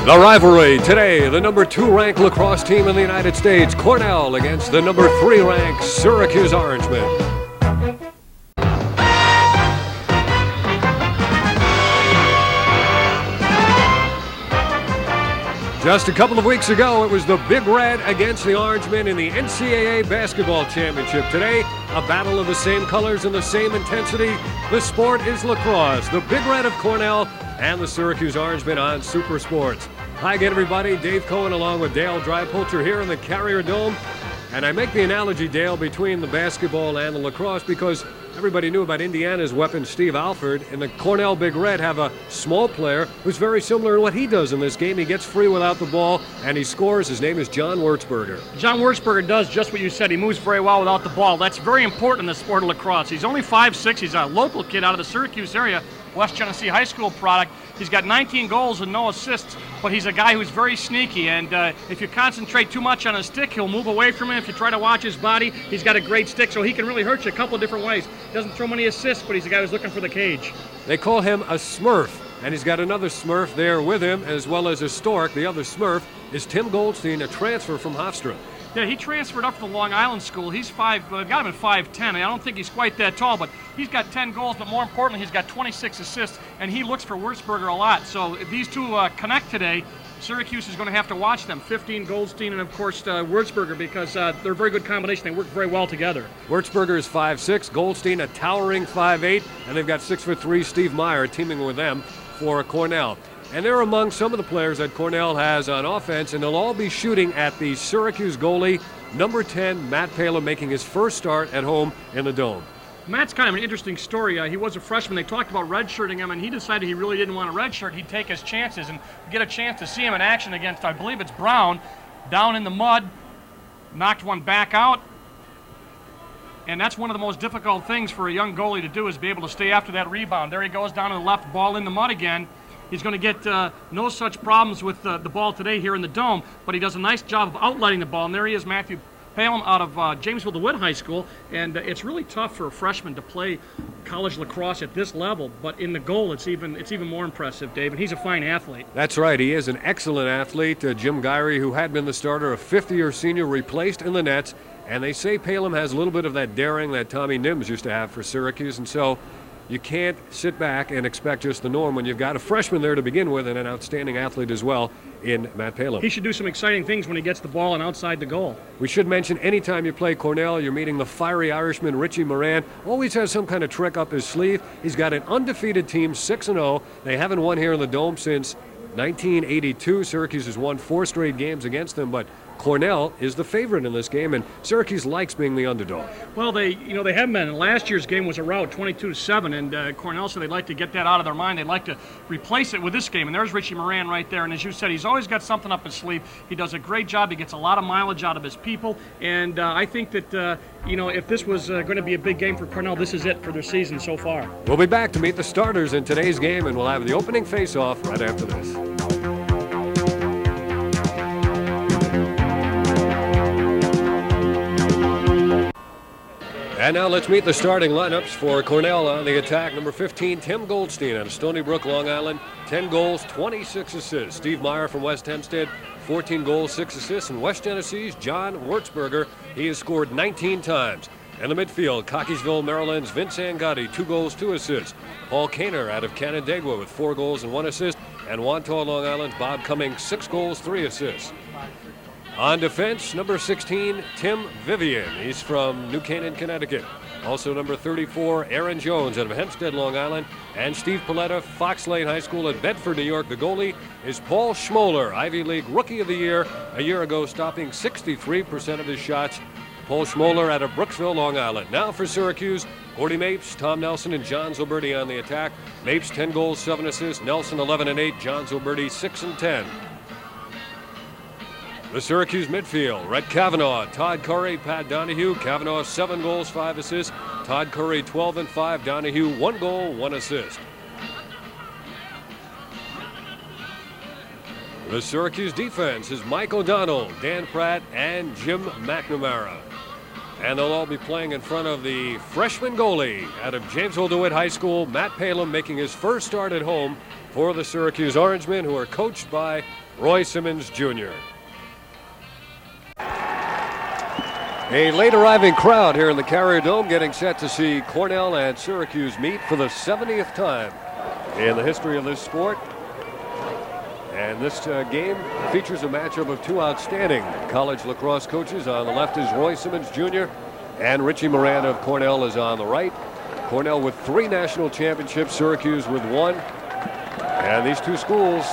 The rivalry today, the number 2 ranked lacrosse team in the United States, Cornell, against the number 3 ranked Syracuse Orangemen. Just a couple of weeks ago, it was the Big Red against the Orangemen in the NCAA Basketball Championship. Today, a battle of the same colors and the same intensity. The sport is lacrosse. The Big Red of Cornell and the Syracuse Orangemen on Super Sports. Hi again, everybody. Dave Cohen along with Dale Drypolter here in the Carrier Dome. And I make the analogy, Dale, between the basketball and the lacrosse because everybody knew about Indiana's weapon, Steve Alford, and the Cornell Big Red have a small player who's very similar to what he does in this game. He gets free without the ball, and he scores. His name is John Wurzburger. John Wurzburger does just what you said. He moves very well without the ball. That's very important in the sport of lacrosse. He's only 5'6". He's a local kid out of the Syracuse area, West Genesee High School product. He's got 19 goals and no assists, but he's a guy who's very sneaky, and if you concentrate too much on his stick, he'll move away from it. If you try to watch his body, he's got a great stick, so he can really hurt you a couple of different ways. He doesn't throw many assists, but he's a guy who's looking for the cage. They call him a Smurf, and he's got another Smurf there with him, as well as a Stork. The other Smurf is Tim Goldstein, a transfer from Hofstra. Yeah, he transferred up to the Long Island School. He's got him at 5'10". I don't think he's quite that tall, but he's got 10 goals, but more importantly, he's got 26 assists, and he looks for Wurzburger a lot. So if these two connect today, Syracuse is going to have to watch them. 15 Goldstein and, of course, Wurzburger, because they're a very good combination. They work very well together. Wurzburger is 5'6", Goldstein a towering 5'8", and they've got 6'3" Steve Meyer teaming with them for Cornell. And they're among some of the players that Cornell has on offense, and they'll all be shooting at the Syracuse goalie, number 10, Matt Palin, making his first start at home in the Dome. Matt's kind of an interesting story. He was a freshman. They talked about redshirting him, and he decided he really didn't want a redshirt. He'd take his chances and get a chance to see him in action against, I believe it's Brown, down in the mud, knocked one back out. And that's one of the most difficult things for a young goalie to do, is be able to stay after that rebound. There he goes down to the left, ball in the mud again. He's going to get no such problems with the ball today here in the Dome, but he does a nice job of outletting the ball. And there he is, Matthew Palin, out of Jamesville DeWitt High School. And it's really tough for a freshman to play college lacrosse at this level, but in the goal it's even more impressive, Dave, and he's a fine athlete. That's right. He is an excellent athlete. Jim Gyrey, who had been the starter, a fifth-year senior, replaced in the nets. And they say Palin has a little bit of that daring that Tommy Nims used to have for Syracuse, and so you can't sit back and expect just the norm when you've got a freshman there to begin with and an outstanding athlete as well in Matt Palin. He should do some exciting things when he gets the ball and outside the goal. We should mention anytime you play Cornell, you're meeting the fiery Irishman Richie Moran. Always has some kind of trick up his sleeve. He's got an undefeated team, 6-0. They haven't won here in the Dome since 1982. Syracuse has won 4 straight games against them, but Cornell is the favorite in this game, and Syracuse likes being the underdog. Well, they haven't been. Last year's game was a rout, 22-7, and Cornell said they'd like to get that out of their mind. They'd like to replace it with this game, and there's Richie Moran right there. And as you said, he's always got something up his sleeve. He does a great job. He gets a lot of mileage out of his people, and I think that if this was going to be a big game for Cornell, this is it for their season so far. We'll be back to meet the starters in today's game, and we'll have the opening face-off right after this. And now let's meet the starting lineups for Cornell on the attack. Number 15, Tim Goldstein out of Stony Brook, Long Island. 10 goals, 26 assists. Steve Meyer from West Hempstead, 14 goals, 6 assists. And West Genesee's John Wurzburger, he has scored 19 times. In the midfield, Cockeysville, Maryland's Vince Angotti, 2 goals, 2 assists. Paul Kaner out of Canandaigua with 4 goals and 1 assist. And Wantagh, Long Island's Bob Cummings, 6 goals, 3 assists. On defense, number 16, Tim Vivian. He's from New Canaan, Connecticut. Also number 34, Aaron Jones out of Hempstead, Long Island. And Steve Paletta, Fox Lane High School at Bedford, New York. The goalie is Paul Schimoler, Ivy League Rookie of the Year a year ago, stopping 63% of his shots. Paul Schimoler out of Brooksville, Long Island. Now for Syracuse, Gordy Mapes, Tom Nelson, and John Zilberti on the attack. Mapes, 10 goals, 7 assists. Nelson, 11 and 8. John Zilberti, 6 and 10. The Syracuse midfield, Rhett Kavanaugh, Todd Curry, Pat Donahue. Kavanaugh, 7 goals, 5 assists. Todd Curry, 12 and 5. Donahue, 1 goal, 1 assist. The Syracuse defense is Mike O'Donnell, Dan Pratt, and Jim McNamara. And they'll all be playing in front of the freshman goalie out of Jamesville DeWitt High School, Matt Palin, making his first start at home for the Syracuse Orangemen, who are coached by Roy Simmons Jr. A late arriving crowd here in the Carrier Dome getting set to see Cornell and Syracuse meet for the 70th time in the history of this sport. And this game features a matchup of two outstanding college lacrosse coaches. On the left is Roy Simmons Jr. and Richie Moran of Cornell is on the right. Cornell with 3 national championships, Syracuse with 1. And these two schools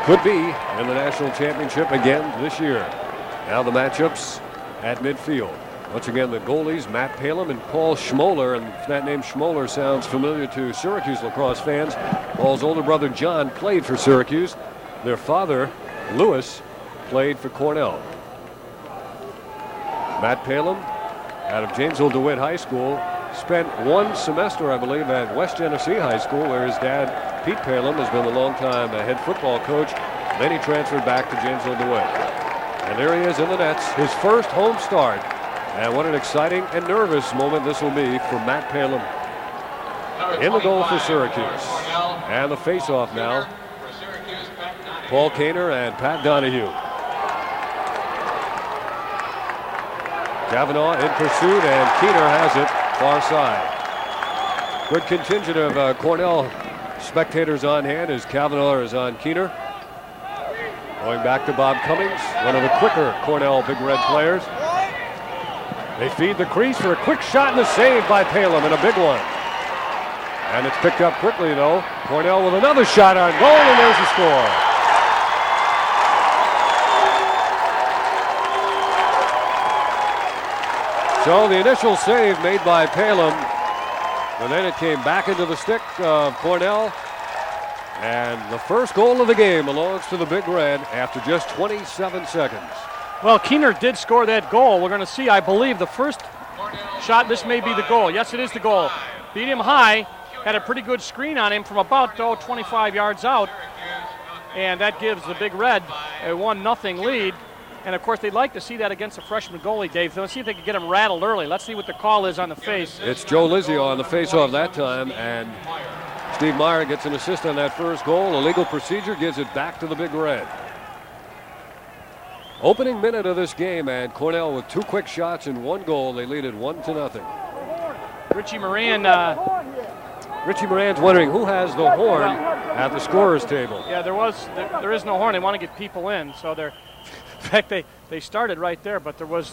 could be in the national championship again this year. Now the matchups at midfield. Once again, the goalies, Matt Palem and Paul Schimoler. And if that name Schimoler sounds familiar to Syracuse lacrosse fans, Paul's older brother John played for Syracuse. Their father, Lewis, played for Cornell. Matt Palem, out of Janesville DeWitt High School, spent 1 semester, I believe, at West Genesee High School, where his dad, Pete Palem, has been a long-time head football coach. Then he transferred back to Janesville DeWitt. And there he is in the nets, his first home start. And what an exciting and nervous moment this will be for Matt Palem. In the goal for Syracuse. And the face-off now. Paul Kaner and Pat Donahue. Kavanaugh in pursuit, and Keener has it far side. Good contingent of Cornell spectators on hand as Kavanaugh is on Keener. Going back to Bob Cummings, one of the quicker Cornell Big Red players. They feed the crease for a quick shot and a save by Palem, and a big one. And it's picked up quickly, though. Cornell with another shot on goal, and there's the score. So the initial save made by Palem, but then it came back into the stick of Cornell. And the first goal of the game belongs to the Big Red after just 27 seconds. Well, Keener did score that goal. We're going to see, I believe, the first shot. This may be the goal. Yes, it is the goal. Beat him high. Had a pretty good screen on him from about 25 yards out. And that gives the Big Red a 1-0 lead. And, of course, they'd like to see that against a freshman goalie, Dave. Let's see if they can get him rattled early. Let's see what the call is on the face. It's Joe Lizio on the face-off that time. And Steve Meyer gets an assist on that first goal. A legal procedure gives it back to the Big Red. Opening minute of this game, and Cornell with 2 quick shots and 1 goal. They lead it 1-0. Richie Moran. Richie Moran's wondering who has the horn at the scorer's table. Yeah, there is no horn. They want to get people in, so they're. In fact, they started right there, but there was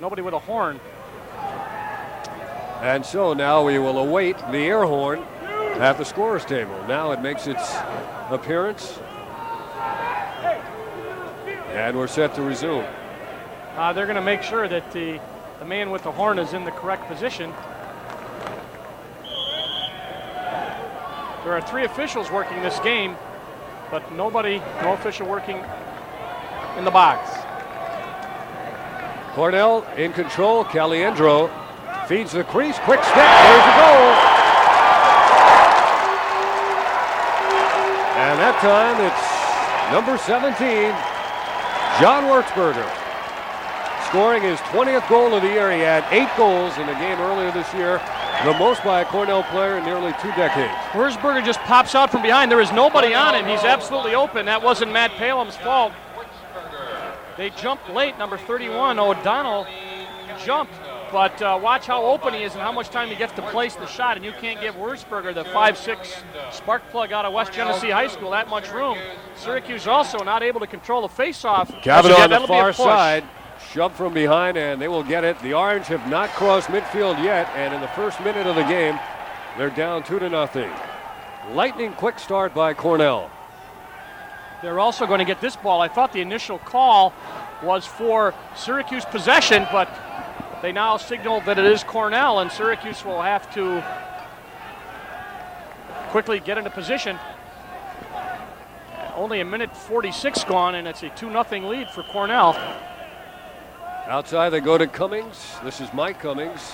nobody with a horn. And so now we will await the air horn at the scorer's table. Now it makes its appearance. And we're set to resume. They're going to make sure that the man with the horn is in the correct position. There are 3 officials working this game, but no official working in the box. Cornell in control. Caliendro feeds the crease. Quick stick. There's the goal. And that time it's number 17, John Wurzburger, scoring his 20th goal of the year. He had 8 goals in the game earlier this year, the most by a Cornell player in nearly 2 decades. Wurzburger just pops out from behind. There is nobody on him. He's absolutely open. That wasn't Matt Palem's fault. They jumped late. Number 31, O'Donnell, jumped. But watch how open he is and how much time he gets to place the shot. And you can't give Wurzburger, the 5'6" spark plug out of West Genesee High School, that much room. Syracuse also not able to control the face-off. Kavanaugh on the far side, shoved from behind, and they will get it. The Orange have not crossed midfield yet, and in the first minute of the game, they're down 2-0. Lightning quick start by Cornell. They're also going to get this ball. I thought the initial call was for Syracuse possession, but they now signal that it is Cornell, and Syracuse will have to quickly get into position. Only 1:46 gone, and it's a 2-0 lead for Cornell. Outside they go to Cummings. This is Mike Cummings.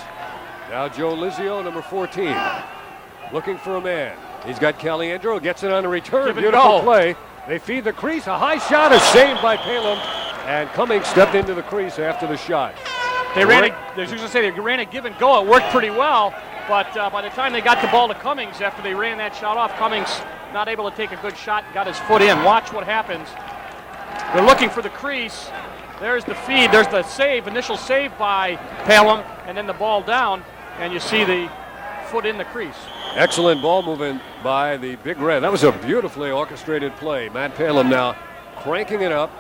Now Joe Lizio, number 14, looking for a man. He's got Caliendro, gets it on a return. Beautiful play. They feed the crease. A high shot is saved by Palem, and Cummings stepped into the crease after the shot. They ran a give and go. It worked pretty well, but by the time they got the ball to Cummings, after they ran that shot off, Cummings not able to take a good shot and got his foot in. Watch what happens. They're looking for the crease. There's the feed. There's the save, initial save by Palom, and then the ball down, and you see the foot in the crease. Excellent ball movement by the Big Red. That was a beautifully orchestrated play. Matt Palom now cranking it up.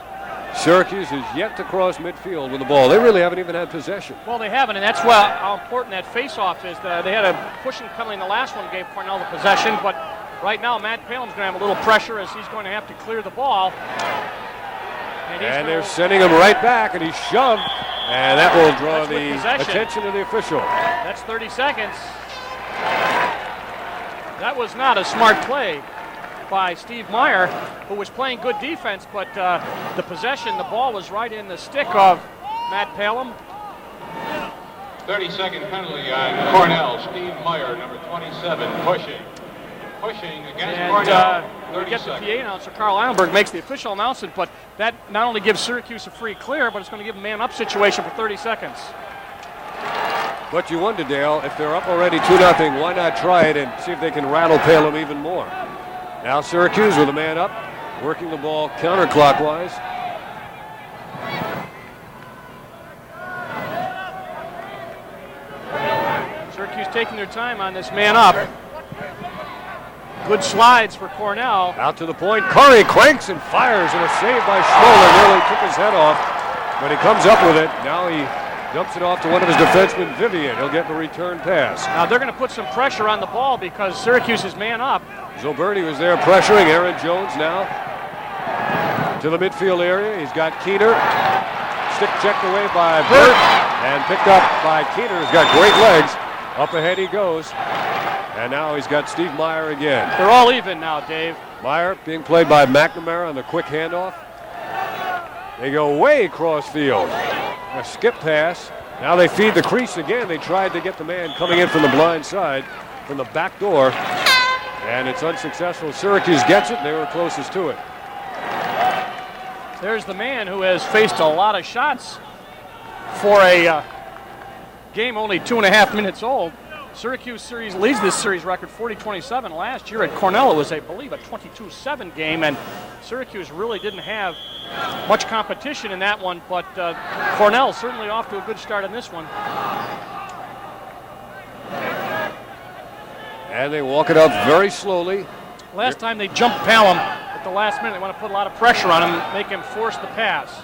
Syracuse is yet to cross midfield with the ball. They really haven't even had possession. Well, they haven't, and that's how important that face-off is. They had a pushing penalty in the last one, gave Cornell the possession, but right now Matt Palom's going to have a little pressure as he's going to have to clear the ball. And they're sending him right back, and he's shoved, and that will draw the attention of the official. That's 30 seconds. That was not a smart play by Steve Meyer, who was playing good defense, but the possession, the ball was right in the stick of Matt Palom. 30-second penalty on Cornell. Steve Meyer, number 27, pushing against Cornell. We get the PA announcer, Carl Eilenberg, makes the official announcement, but that not only gives Syracuse a free clear, but it's going to give a man-up situation for 30 seconds. But you wonder, Dale, if they're up already 2-0, why not try it and see if they can rattle Palom even more? Now Syracuse with a man up, working the ball counterclockwise. Syracuse taking their time on this man up. Good slides for Cornell. Out to the point, Curry cranks and fires, and a save by Schimoler. Nearly took his head off, but he comes up with it. Now he dumps it off to one of his defensemen, Vivian. He'll get the return pass. Now they're going to put some pressure on the ball because Syracuse is man up. Zilberti was there pressuring. Aaron Jones now to the midfield area. He's got Keener. Stick checked away by Burt and picked up by Keener, who's got great legs. Up ahead he goes. And now he's got Steve Meyer again. They're all even now, Dave. Meyer being played by McNamara on the quick handoff. They go way cross field. A skip pass. Now they feed the crease again. They tried to get the man coming in from the blind side, from the back door, and it's unsuccessful. Syracuse gets it, and they were closest to it. There's the man who has faced a lot of shots for a game only 2.5 minutes old. Syracuse series leads this series record 40-27. Last year at Cornell it was, I believe, a 22-7 game, and Syracuse really didn't have much competition in that one, but Cornell certainly off to a good start in this one. And they walk it up very slowly. Last time they jumped Palom at the last minute. They want to put a lot of pressure on him, make him force the pass.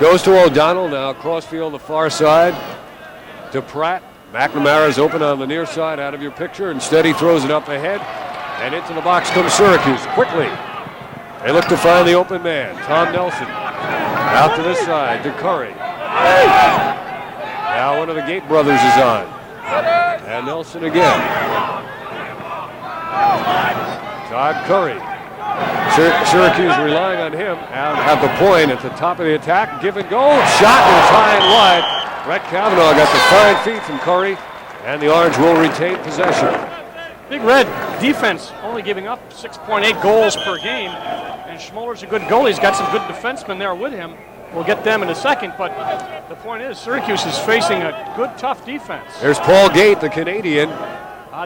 Goes to O'Donnell now, crossfield the far side to Pratt. McNamara's open on the near side, out of your picture. Instead, he throws it up ahead, and into the box comes Syracuse quickly. They look to find the open man, Tom Nelson. Out to this side to Curry. Now one of the Gate brothers is on. And Nelson again. Todd Curry. Syracuse relying on him out at the point at the top of the attack. Give and go. Shot is high and wide. Brett Kavanaugh got the fine feet from Curry, and the Orange will retain possession. Big Red defense only giving up 6.8 goals per game, and Schimoler's a good goalie. He's got some good defensemen there with him. We'll get them in a second, but the point is Syracuse is facing a good, tough defense. There's Paul Gate, the Canadian.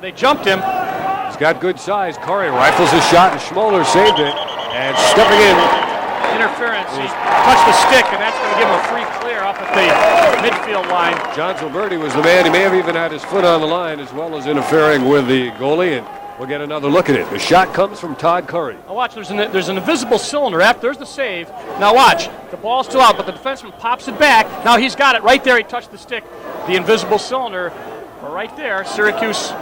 They jumped him. He's got good size. Curry rifles his shot, and Schimoler saved it. And stepping in. Interference. He touched the stick, and that's going to give him a free clear up at the midfield line. John Zilberti was the man. He may have even had his foot on the line as well as interfering with the goalie, and we'll get another look at it. The shot comes from Todd Curry. Now watch, there's an invisible cylinder. There's the save. Now watch, the ball's still out, but the defenseman pops it back. Now he's got it right there. He touched the stick. The invisible cylinder right there. Syracuse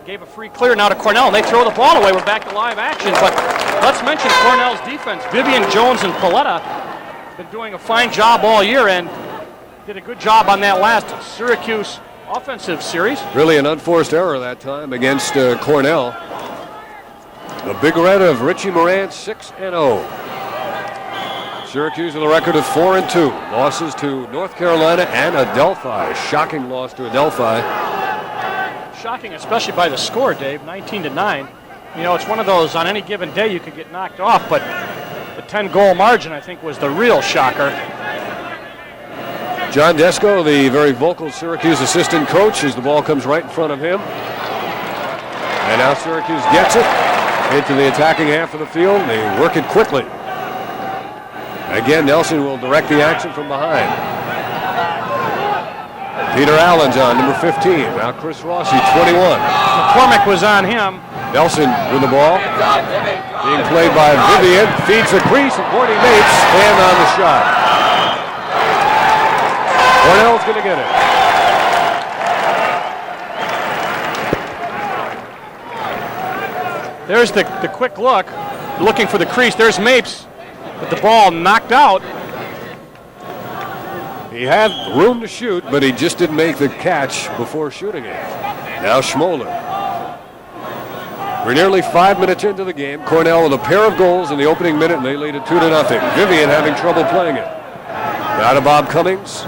gave a free clear now to Cornell, and they throw the ball away. We're back to live action, but let's mention Cornell's defense. Vivian, Jones, and Paletta have been doing a fine job all year and did a good job on that last Syracuse offensive series. Really an unforced error that time against Cornell. The Big Red of Richie Moran, 6-0. Syracuse with a record of 4-2. Losses to North Carolina and Adelphi. Shocking loss to Adelphi. Shocking, especially by the score, Dave, 19-9. You know, it's one of those, on any given day you could get knocked off, but the 10-goal margin, I think, was the real shocker. John Desko, the very vocal Syracuse assistant coach, as the ball comes right in front of him. And now Syracuse gets it into the attacking half of the field. They work it quickly. Again, Nelson will direct the action from behind. Peter Allen's on, number 15. Now Chris Rossi, 21. McCormick was on him. Nelson with the ball. Being played by Vivian. Feeds the crease, and Courtney Mapes stand on the shot. Cornell's going to get it. There's the quick look, looking for the crease. There's Mapes with the ball knocked out. He had room to shoot, but he just didn't make the catch before shooting it. Now Schimoler. We're nearly 5 minutes into the game. Cornell with a pair of goals in the opening minute, and they lead it 2-0. Vivian having trouble playing it. Now to Bob Cummings.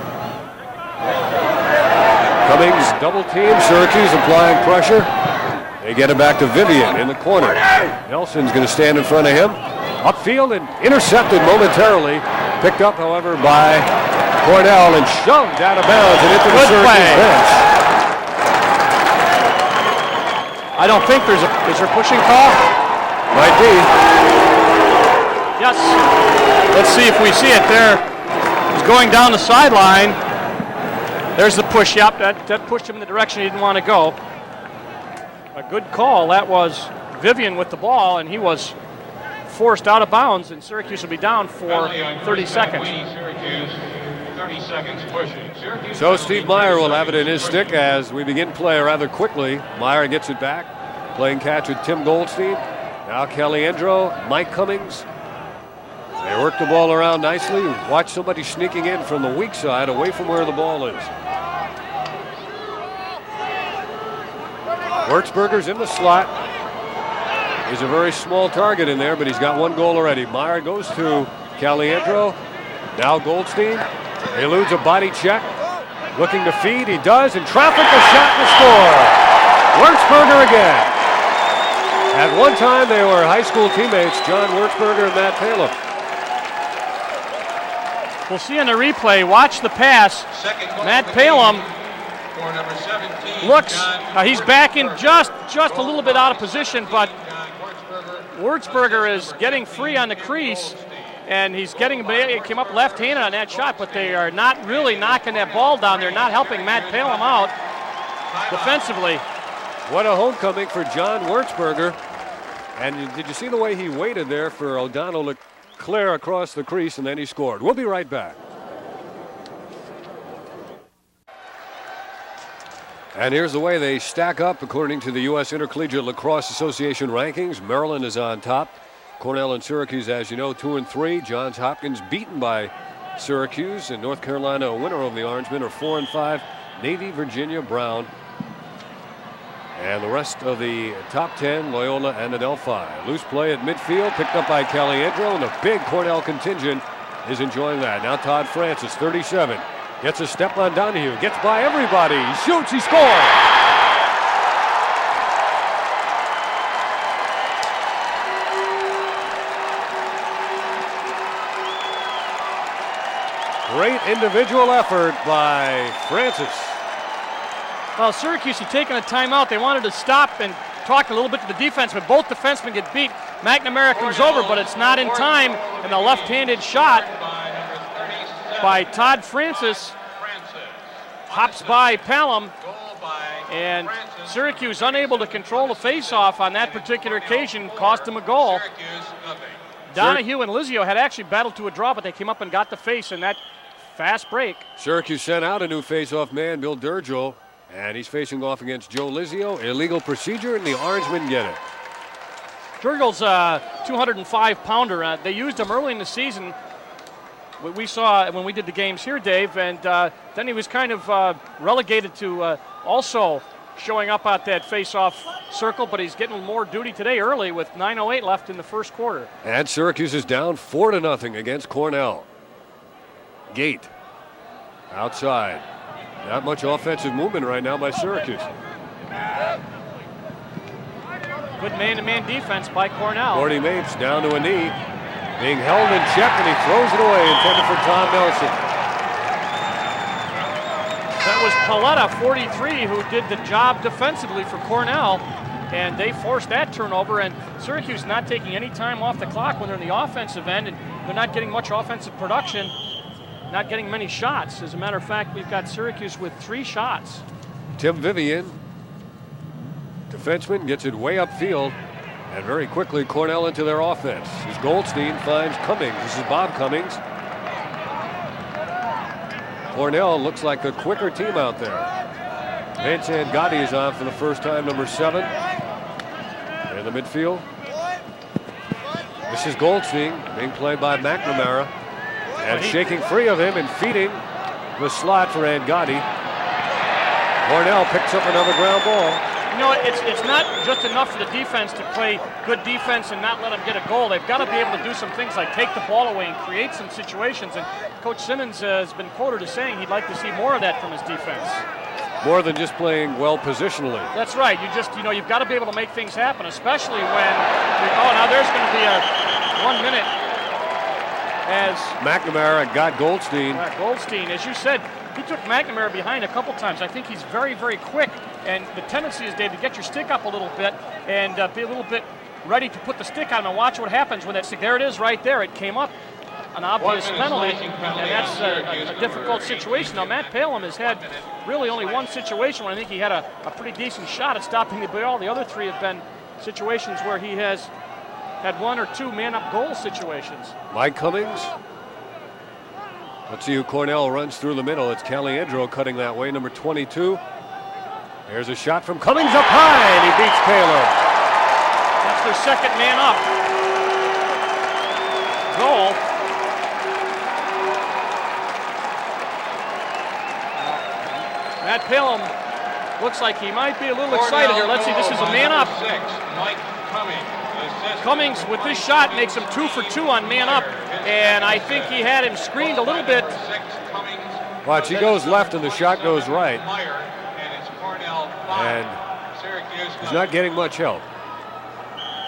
Cummings double team. Syracuse applying pressure. They get it back to Vivian in the corner. Nelson's going to stand in front of him. Upfield and intercepted momentarily. Picked up, however, by Cornell and shoved out of bounds and into the Syracuse bench. I don't think is there a pushing call? Might be. Yes. Let's see if we see it there. He's going down the sideline. There's the push. Yep, that pushed him in the direction he didn't want to go. A good call. That was Vivian with the ball, and he was forced out of bounds, and Syracuse will be down for 30 seconds. Syracuse, 30 seconds pushing. So Steve Meyer will have it in his stick as we begin play rather quickly. Meyer gets it back, playing catch with Tim Goldstein. Now Caliendro, Mike Cummings. They work the ball around nicely. Watch somebody sneaking in from the weak side away from where the ball is. Wurzburger's in the slot. He's a very small target in there, but he's got one goal already. Meyer goes to Caliendro. Now Goldstein eludes a body check. Looking to feed, he does, and traffic the shot to score. Wurzburger again. At one time, they were high school teammates, John Wurzburger and Matt Palem. We'll see in the replay. Watch the pass. Matt Palem looks, he's back in just a little bit out of position, but Wurzburger is getting free on the crease, and he came up left-handed on that shot, but they are not really knocking that ball down. They're not helping Matt Palem out defensively. What a homecoming for John Wurzburger. And did you see the way he waited there for O'Donnell to clear across the crease, and then he scored? We'll be right back. And here's the way they stack up according to the U.S. Intercollegiate Lacrosse Association rankings. Maryland is on top. Cornell and Syracuse, as you know, 2 and 3. Johns Hopkins beaten by Syracuse, and North Carolina a winner over the Orangemen are 4 and 5. Navy, Virginia, Brown. And the rest of the top 10, Loyola and Adelphi. Loose play at midfield, picked up by Caliendro, and the big Cornell contingent is enjoying that. Now Todd Francis, 37. Gets a step on Donahue, gets by everybody, he shoots, he scores! Great individual effort by Francis. Well, Syracuse had taken a timeout. They wanted to stop and talk a little bit to the defense, but both defensemen get beat. McNamara comes over, but it's not in time, and the left-handed shot by Todd Francis hops by Palem, and Syracuse unable to control the face-off on that particular occasion, cost him a goal. Donahue and Lizio had actually battled to a draw, but they came up and got the face in that fast break. Syracuse sent out a new face-off man, Bill Durgill, and he's facing off against Joe Lizio. Illegal procedure, and the Orangemen get it. Durgill's a 205-pounder. They used him early in the season. We saw when we did the games here, Dave, and then he was kind of relegated to also showing up at that face-off circle, but he's getting more duty today early with 9:08 left in the first quarter. And Syracuse is down 4-0 against Cornell. Gate outside. Not much offensive movement right now by Syracuse. Good man-to-man defense by Cornell. Courtney Mapes down to a knee. Being held in check, and he throws it away, intended for Tom Nelson. That was Paletta, 43, who did the job defensively for Cornell. and they forced that turnover, and Syracuse not taking any time off the clock when they're in the offensive end, and they're not getting much offensive production, not getting many shots. As a matter of fact, we've got Syracuse with 3 shots. Tim Vivian, defenseman, gets it way upfield, and very quickly Cornell into their offense. As Goldstein finds Cummings. This is Bob Cummings. Cornell looks like the quicker team out there. Vince Angotti is on for the first time, number 7 in the midfield. This is Goldstein being played by McNamara, and shaking free of him and feeding the slot for Angotti. Cornell picks up another ground ball. You know, it's not just enough for the defense to play good defense and not let them get a goal. They've got to be able to do some things like take the ball away and create some situations. And Coach Simmons has been quoted as saying he'd like to see more of that from his defense. More than just playing well positionally. That's right. You've got to be able to make things happen, especially when, now there's going to be a 1 minute as McNamara got Goldstein. Goldstein, as you said, he took McNamara behind a couple times. I think he's very, very quick, and the tendency is, Dave, to get your stick up a little bit and be a little bit ready to put the stick on and watch what happens when that stick. There it is, right there. It came up. An obvious penalty, and that's a difficult situation. Now, Matt Palem has had really only one situation where I think he had a pretty decent shot at stopping the ball. The other 3 have been situations where he has had 1 or 2 man-up goal situations. Mike Cummings. Let's see who Cornell runs through the middle. It's Caliendro cutting that way, number 22. There's a shot from Cummings up high, and he beats Palem. That's their second man-up goal. Matt Palem looks like he might be a little excited here. Let's see, this is a man-up. Mike Cummings with this shot makes him 2 for 2 on man-up, and I think he had him screened a little bit. Watch, he goes left and the shot goes right. And he's not getting much help.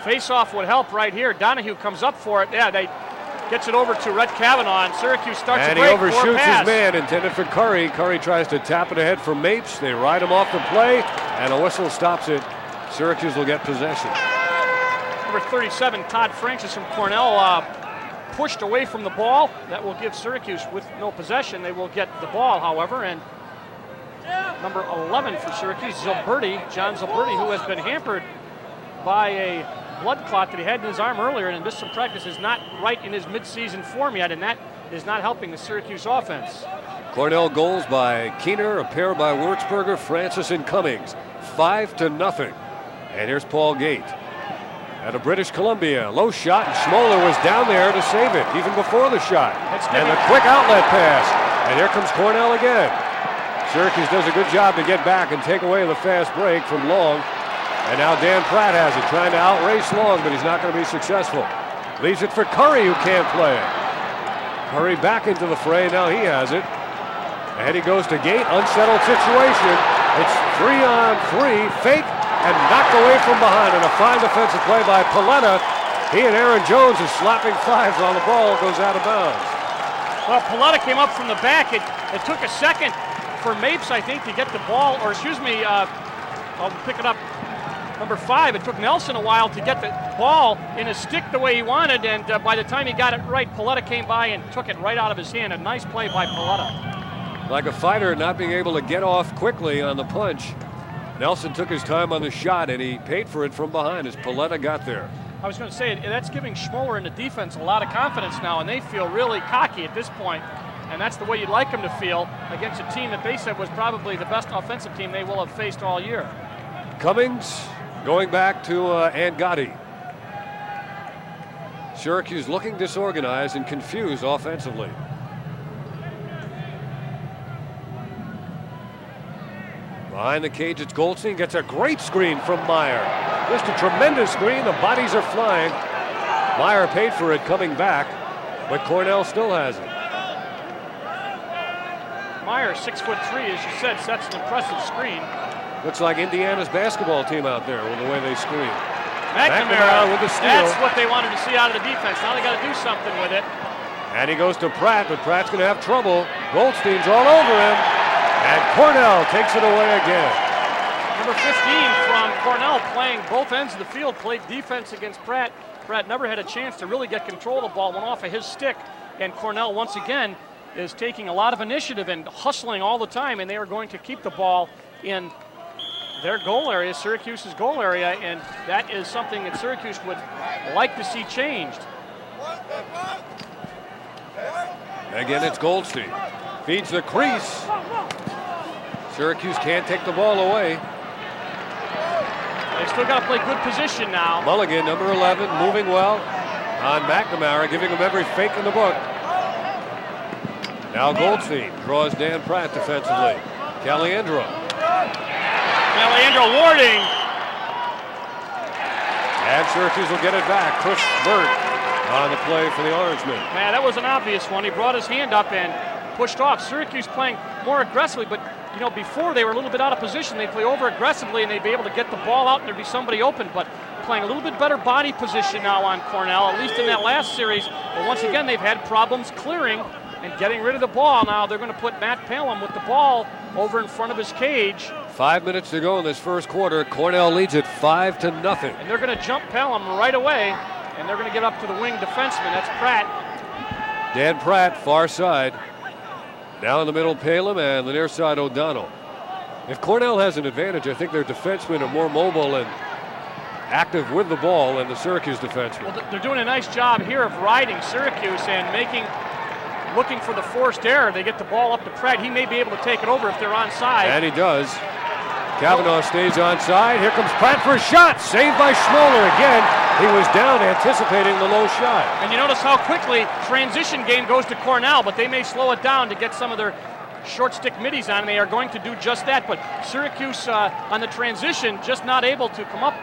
Face-off would help right here. Donahue comes up for it. Yeah, they gets it over to Rhett Kavanaugh, and Syracuse starts and a break. And he overshoots his man, intended for Curry. Curry tries to tap it ahead for Mapes. They ride him off the play, and a whistle stops it. Syracuse will get possession. Number 37, Todd Francis from Cornell, pushed away from the ball. That will give Syracuse, with no possession, they will get the ball, however, and number 11 for Syracuse, Zilberti, John Zilberti, who has been hampered by a blood clot that he had in his arm earlier and missed some practice, is not right in his midseason form yet, and that is not helping the Syracuse offense. Cornell goals by Keener, a pair by Wurzburger, Francis, and Cummings. 5-0. And here's Paul Gate. Out of British Columbia, low shot, and Schimoler was down there to save it, even before the shot. And a quick outlet pass, and here comes Cornell again. Syracuse does a good job to get back and take away the fast break from Long. And now Dan Pratt has it, trying to outrace Long, but he's not going to be successful. Leaves it for Curry, who can't play it. Curry back into the fray, now he has it. And he goes to Gate, unsettled situation. It's 3-on-3, fake, and knocked away from behind. And a fine defensive play by Paletta. He and Aaron Jones are slapping fives while the ball goes out of bounds. Well, Paletta came up from the back. It took a second for Mapes, I think, to get the ball, or excuse me, I'll pick it up. Number 5, it took Nelson a while to get the ball in his stick the way he wanted, and by the time he got it right, Paletta came by and took it right out of his hand. A nice play by Paletta. Like a fighter not being able to get off quickly on the punch. Nelson took his time on the shot, and he paid for it from behind as Paletta got there. I was going to say, that's giving Schimoler and the defense a lot of confidence now, and they feel really cocky at this point, and that's the way you'd like them to feel against a team that they said was probably the best offensive team they will have faced all year. Cummings going back to Angotti. Syracuse looking disorganized and confused offensively. Behind the cage, it's Goldstein. Gets a great screen from Meyer. Just a tremendous screen. The bodies are flying. Meyer paid for it coming back, but Cornell still has it. Meyer, 6'3", as you said, sets an impressive screen. Looks like Indiana's basketball team out there with the way they screen. McNamara with the steal. That's what they wanted to see out of the defense. Now they got to do something with it. And he goes to Pratt, but Pratt's going to have trouble. Goldstein's all over him. And Cornell takes it away again. Number 15 from Cornell, playing both ends of the field, played defense against Pratt. Pratt never had a chance to really get control of the ball, went off of his stick, and Cornell once again is taking a lot of initiative and hustling all the time, and they are going to keep the ball in their goal area, Syracuse's goal area, and that is something that Syracuse would like to see changed. Again, it's Goldstein. Feeds the crease. Syracuse can't take the ball away. They still got to play good position now. Mulligan, number 11, moving well on McNamara, giving him every fake in the book. Now Goldstein draws Dan Pratt defensively. Caliandro warding. And Syracuse will get it back. Chris Burt on the play for the Orangemen. Man, that was an obvious one. He brought his hand up and pushed off. Syracuse playing more aggressively, but you know, before they were a little bit out of position. They'd play over aggressively and they'd be able to get the ball out and there'd be somebody open, but playing a little bit better body position now on Cornell, at least in that last series. But once again, they've had problems clearing and getting rid of the ball. Now they're going to put Matt Palem with the ball over in front of his cage. 5 minutes to go in this first quarter. Cornell leads it 5-0. And they're going to jump Palem right away, and they're going to get up to the wing defenseman. That's Pratt. Dan Pratt, far side. Now in the middle, Palem, and the near side, O'Donnell. If Cornell has an advantage, I think their defensemen are more mobile and active with the ball than the Syracuse defensemen. Well, they're doing a nice job here of riding Syracuse and looking for the forced error. They get the ball up to Pratt. He may be able to take it over if they're onside. And he does. Kavanaugh stays onside. Here comes Pratt for a shot. Saved by Schimoler again. He was down anticipating the low shot. And you notice how quickly transition game goes to Cornell, but they may slow it down to get some of their short stick middies on. They are going to do just that, but Syracuse on the transition just not able to come up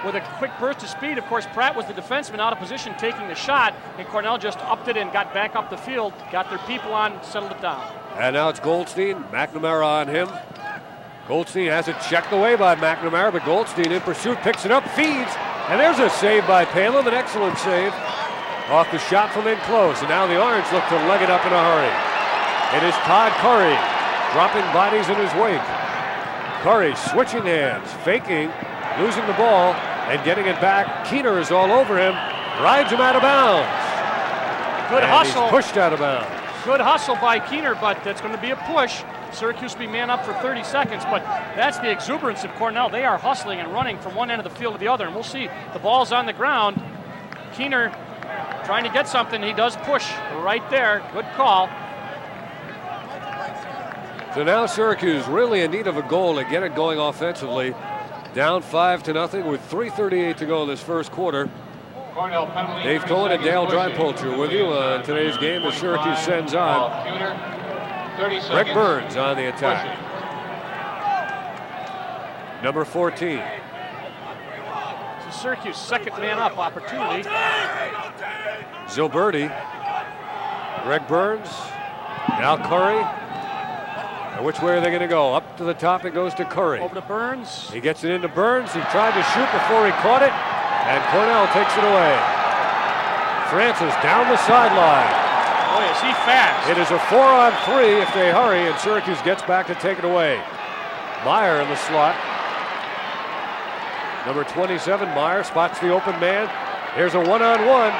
with a quick burst of speed. Of course, Pratt was the defenseman out of position taking the shot, and Cornell just upped it and got back up the field, got their people on, settled it down. And now it's Goldstein. McNamara on him. Goldstein has it checked away by McNamara, but Goldstein in pursuit picks it up, feeds, and there's a save by Palem, an excellent save off the shot from in close. And now the Orange look to leg it up in a hurry. It is Todd Curry dropping bodies in his wake. Curry switching hands, faking, losing the ball, and getting it back. Keener is all over him, rides him out of bounds. Good hustle. He's pushed out of bounds. Good hustle by Keener, but that's going to be a push. Syracuse will be man up for 30 seconds, but that's the exuberance of Cornell. They are hustling and running from one end of the field to the other, and we'll see the ball's on the ground. Keener trying to get something. He does push right there. Good call. So now Syracuse really in need of a goal to get it going offensively. Down 5-0 with 3:38 to go in this first quarter. Dave Cohen and Dale Drypolcher with you on today's game as Syracuse sends on. Greg Burns on the attack. Number 14. So Syracuse second man up opportunity. Zilberti. Greg Burns. Now Curry. And which way are they going to go? Up to the top it goes to Curry. Over to Burns. He gets it into Burns. He tried to shoot before he caught it. And Cornell takes it away. Francis down the sideline. Boy, is he fast. It is a 4-on-3 if they hurry, and Syracuse gets back to take it away. Meyer in the slot. Number 27, Meyer spots the open man. Here's a one-on-one.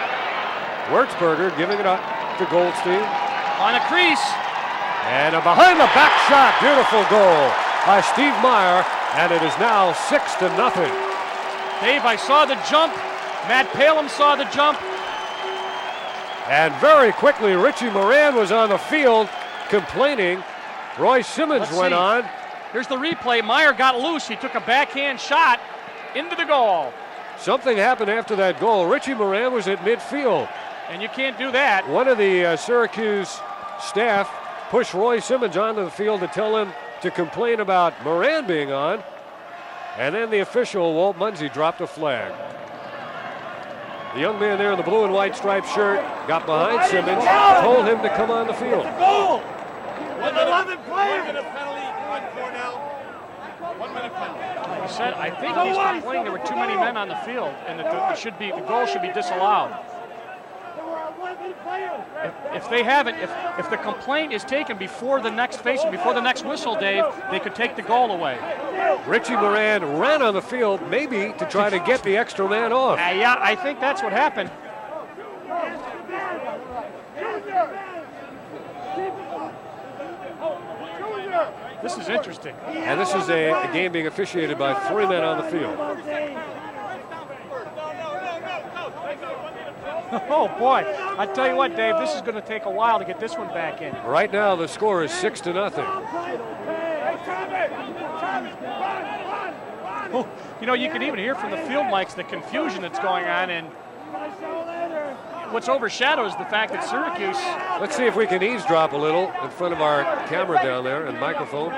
Wertzberger giving it up to Goldstein. On a crease. And a behind-the-back shot. Beautiful goal by Steve Meyer, and it is now 6-0. Dave, I saw the jump. Matt Palem saw the jump. And very quickly, Richie Moran was on the field complaining. Roy Simmons went on. Here's the replay. Meyer got loose. He took a backhand shot into the goal. Something happened after that goal. Richie Moran was at midfield. And you can't do that. One of the Syracuse staff pushed Roy Simmons onto the field to tell him to complain about Moran being on. And then the official, Walt Munsey, dropped a flag. The young man there in the blue and white striped shirt got behind Simmons, told him to come on the field. Goal! 11 players! 1 minute penalty on Cornell. 1 minute penalty. He said, I think he's complaining there were too many men on the field and that the goal should be disallowed. If they haven't, if the complaint is taken before the next face, before the next whistle, Dave, they could take the goal away. Richie Moran ran on the field, maybe to try to get the extra man off. Yeah, I think that's what happened. This is interesting. And this is a game being officiated by 3 men on the field. Oh boy, I tell you what, Dave, this is going to take a while to get this one back in. Right now, the score is 6-0. Oh, you know, you can even hear from the field mics the confusion that's going on, and what's overshadowed is the fact that Syracuse. Let's see if we can eavesdrop a little in front of our camera down there and microphone.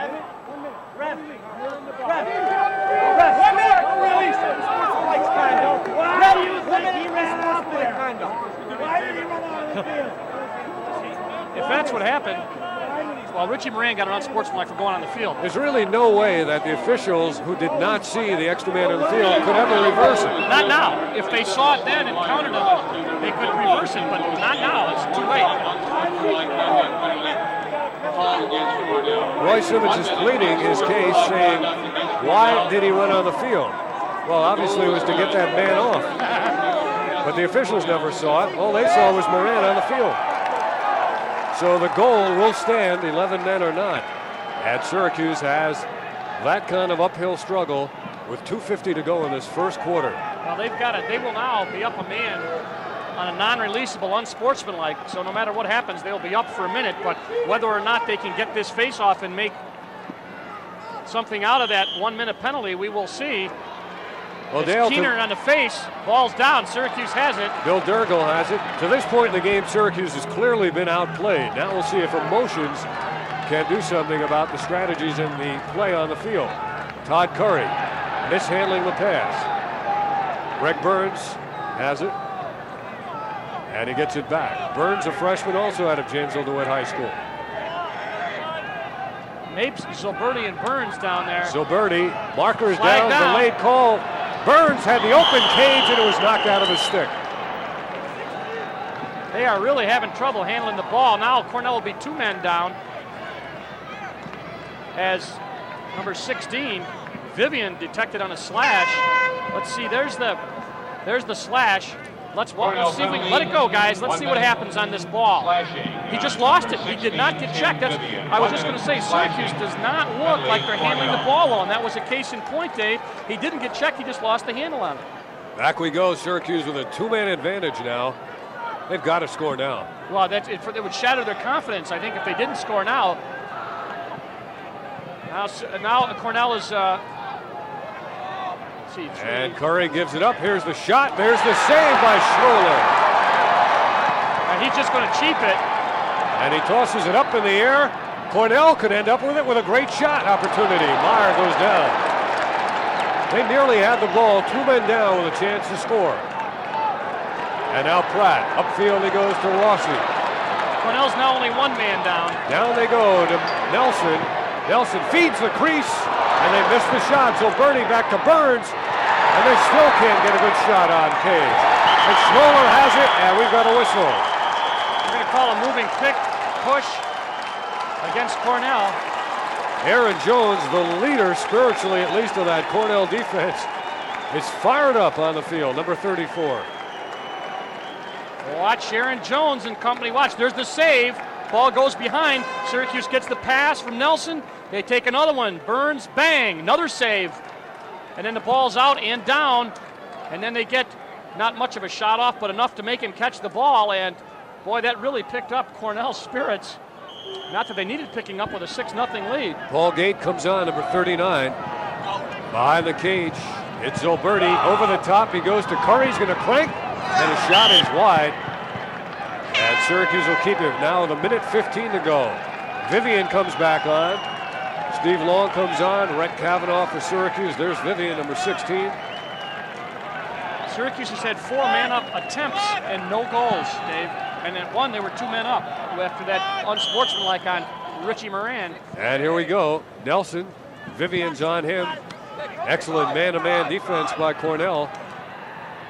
If that's what happened, well, Richie Moran got an unsportsmanlike for going on the field. There's really no way that the officials who did not see the extra man on the field could ever reverse it. Not now. If they saw it then and counted it, they could reverse it, but not now. It's too late. Roy Simmons is pleading his case, saying, why did he run on the field? Well, obviously it was to get that man off. But the officials never saw it. All they saw was Moran on the field. So the goal will stand, 11 men or not. And Syracuse has that kind of uphill struggle with 2:50 to go in this first quarter. Well, they've got it. They will now be up a man on a non-releasable, unsportsmanlike. So no matter what happens, they'll be up for a minute. But whether or not they can get this face-off and make something out of that 1 minute penalty, we will see. Well, It's Keener on the face, ball's down, Syracuse has it. Bill Durgel has it. To this point in the game, Syracuse has clearly been outplayed. Now we'll see if emotions can do something about the strategies and the play on the field. Todd Curry mishandling the pass. Greg Burns has it, and he gets it back. Burns, a freshman, also out of Janesville DeWitt High School. Mapes, Zilberti, and Burns down there. Zilberti, markers Flag down, delayed call. Burns had the open cage and it was knocked out of his stick. They are really having trouble handling the ball. Now Cornell will be 2 men down as number 16, Vivian, detected on a slash. Let's see, there's the slash. Let's see if we can let it go, guys. Let's see what happens on this ball. He just lost it. He did not get checked. I was just going to say, Syracuse does not look like they're handling the ball well, and that was a case in point, Dave. He didn't get checked. He just lost the handle on it. Back we go. Syracuse with a 2-man advantage now. They've got to score now. Well, it would shatter their confidence, I think, if they didn't score now. Now Cornell is... And Curry gives it up. Here's the shot. There's the save by Schimoler. And he's just going to cheap it. And he tosses it up in the air. Cornell could end up with it with a great shot opportunity. Meyer goes down. They nearly had the ball, 2 men down with a chance to score. And now Pratt. Upfield he goes to Rossi. Cornell's now only 1 man down. Down they go to Nelson. Nelson feeds the crease. And they miss the shot. So Bernie back to Burns. And they still can't get a good shot on Cage. And Schimoler has it, and we've got a whistle. We're going to call a moving pick push against Cornell. Aaron Jones, the leader spiritually at least of that Cornell defense, is fired up on the field, number 34. Watch Aaron Jones and company. Watch, there's the save. Ball goes behind. Syracuse gets the pass from Nelson. They take another one. Burns, bang, another save. And then the ball's out and down. And then they get not much of a shot off, but enough to make him catch the ball. And boy, that really picked up Cornell's spirits. Not that they needed picking up with a 6-0 lead. Paul Gate comes on, number 39. Behind the cage, it's Zilberti. Over the top, he goes to Curry. He's going to crank, and his shot is wide. And Syracuse will keep it now with 1:15 to go. Vivian comes back on. Steve Long comes on. Rhett Kavanaugh for Syracuse. There's Vivian, number 16. Syracuse has had 4 man-up attempts and no goals, Dave. And at one, they were 2 men up after that unsportsmanlike on Richie Moran. And here we go. Nelson, Vivian's on him. Excellent man-to-man defense by Cornell.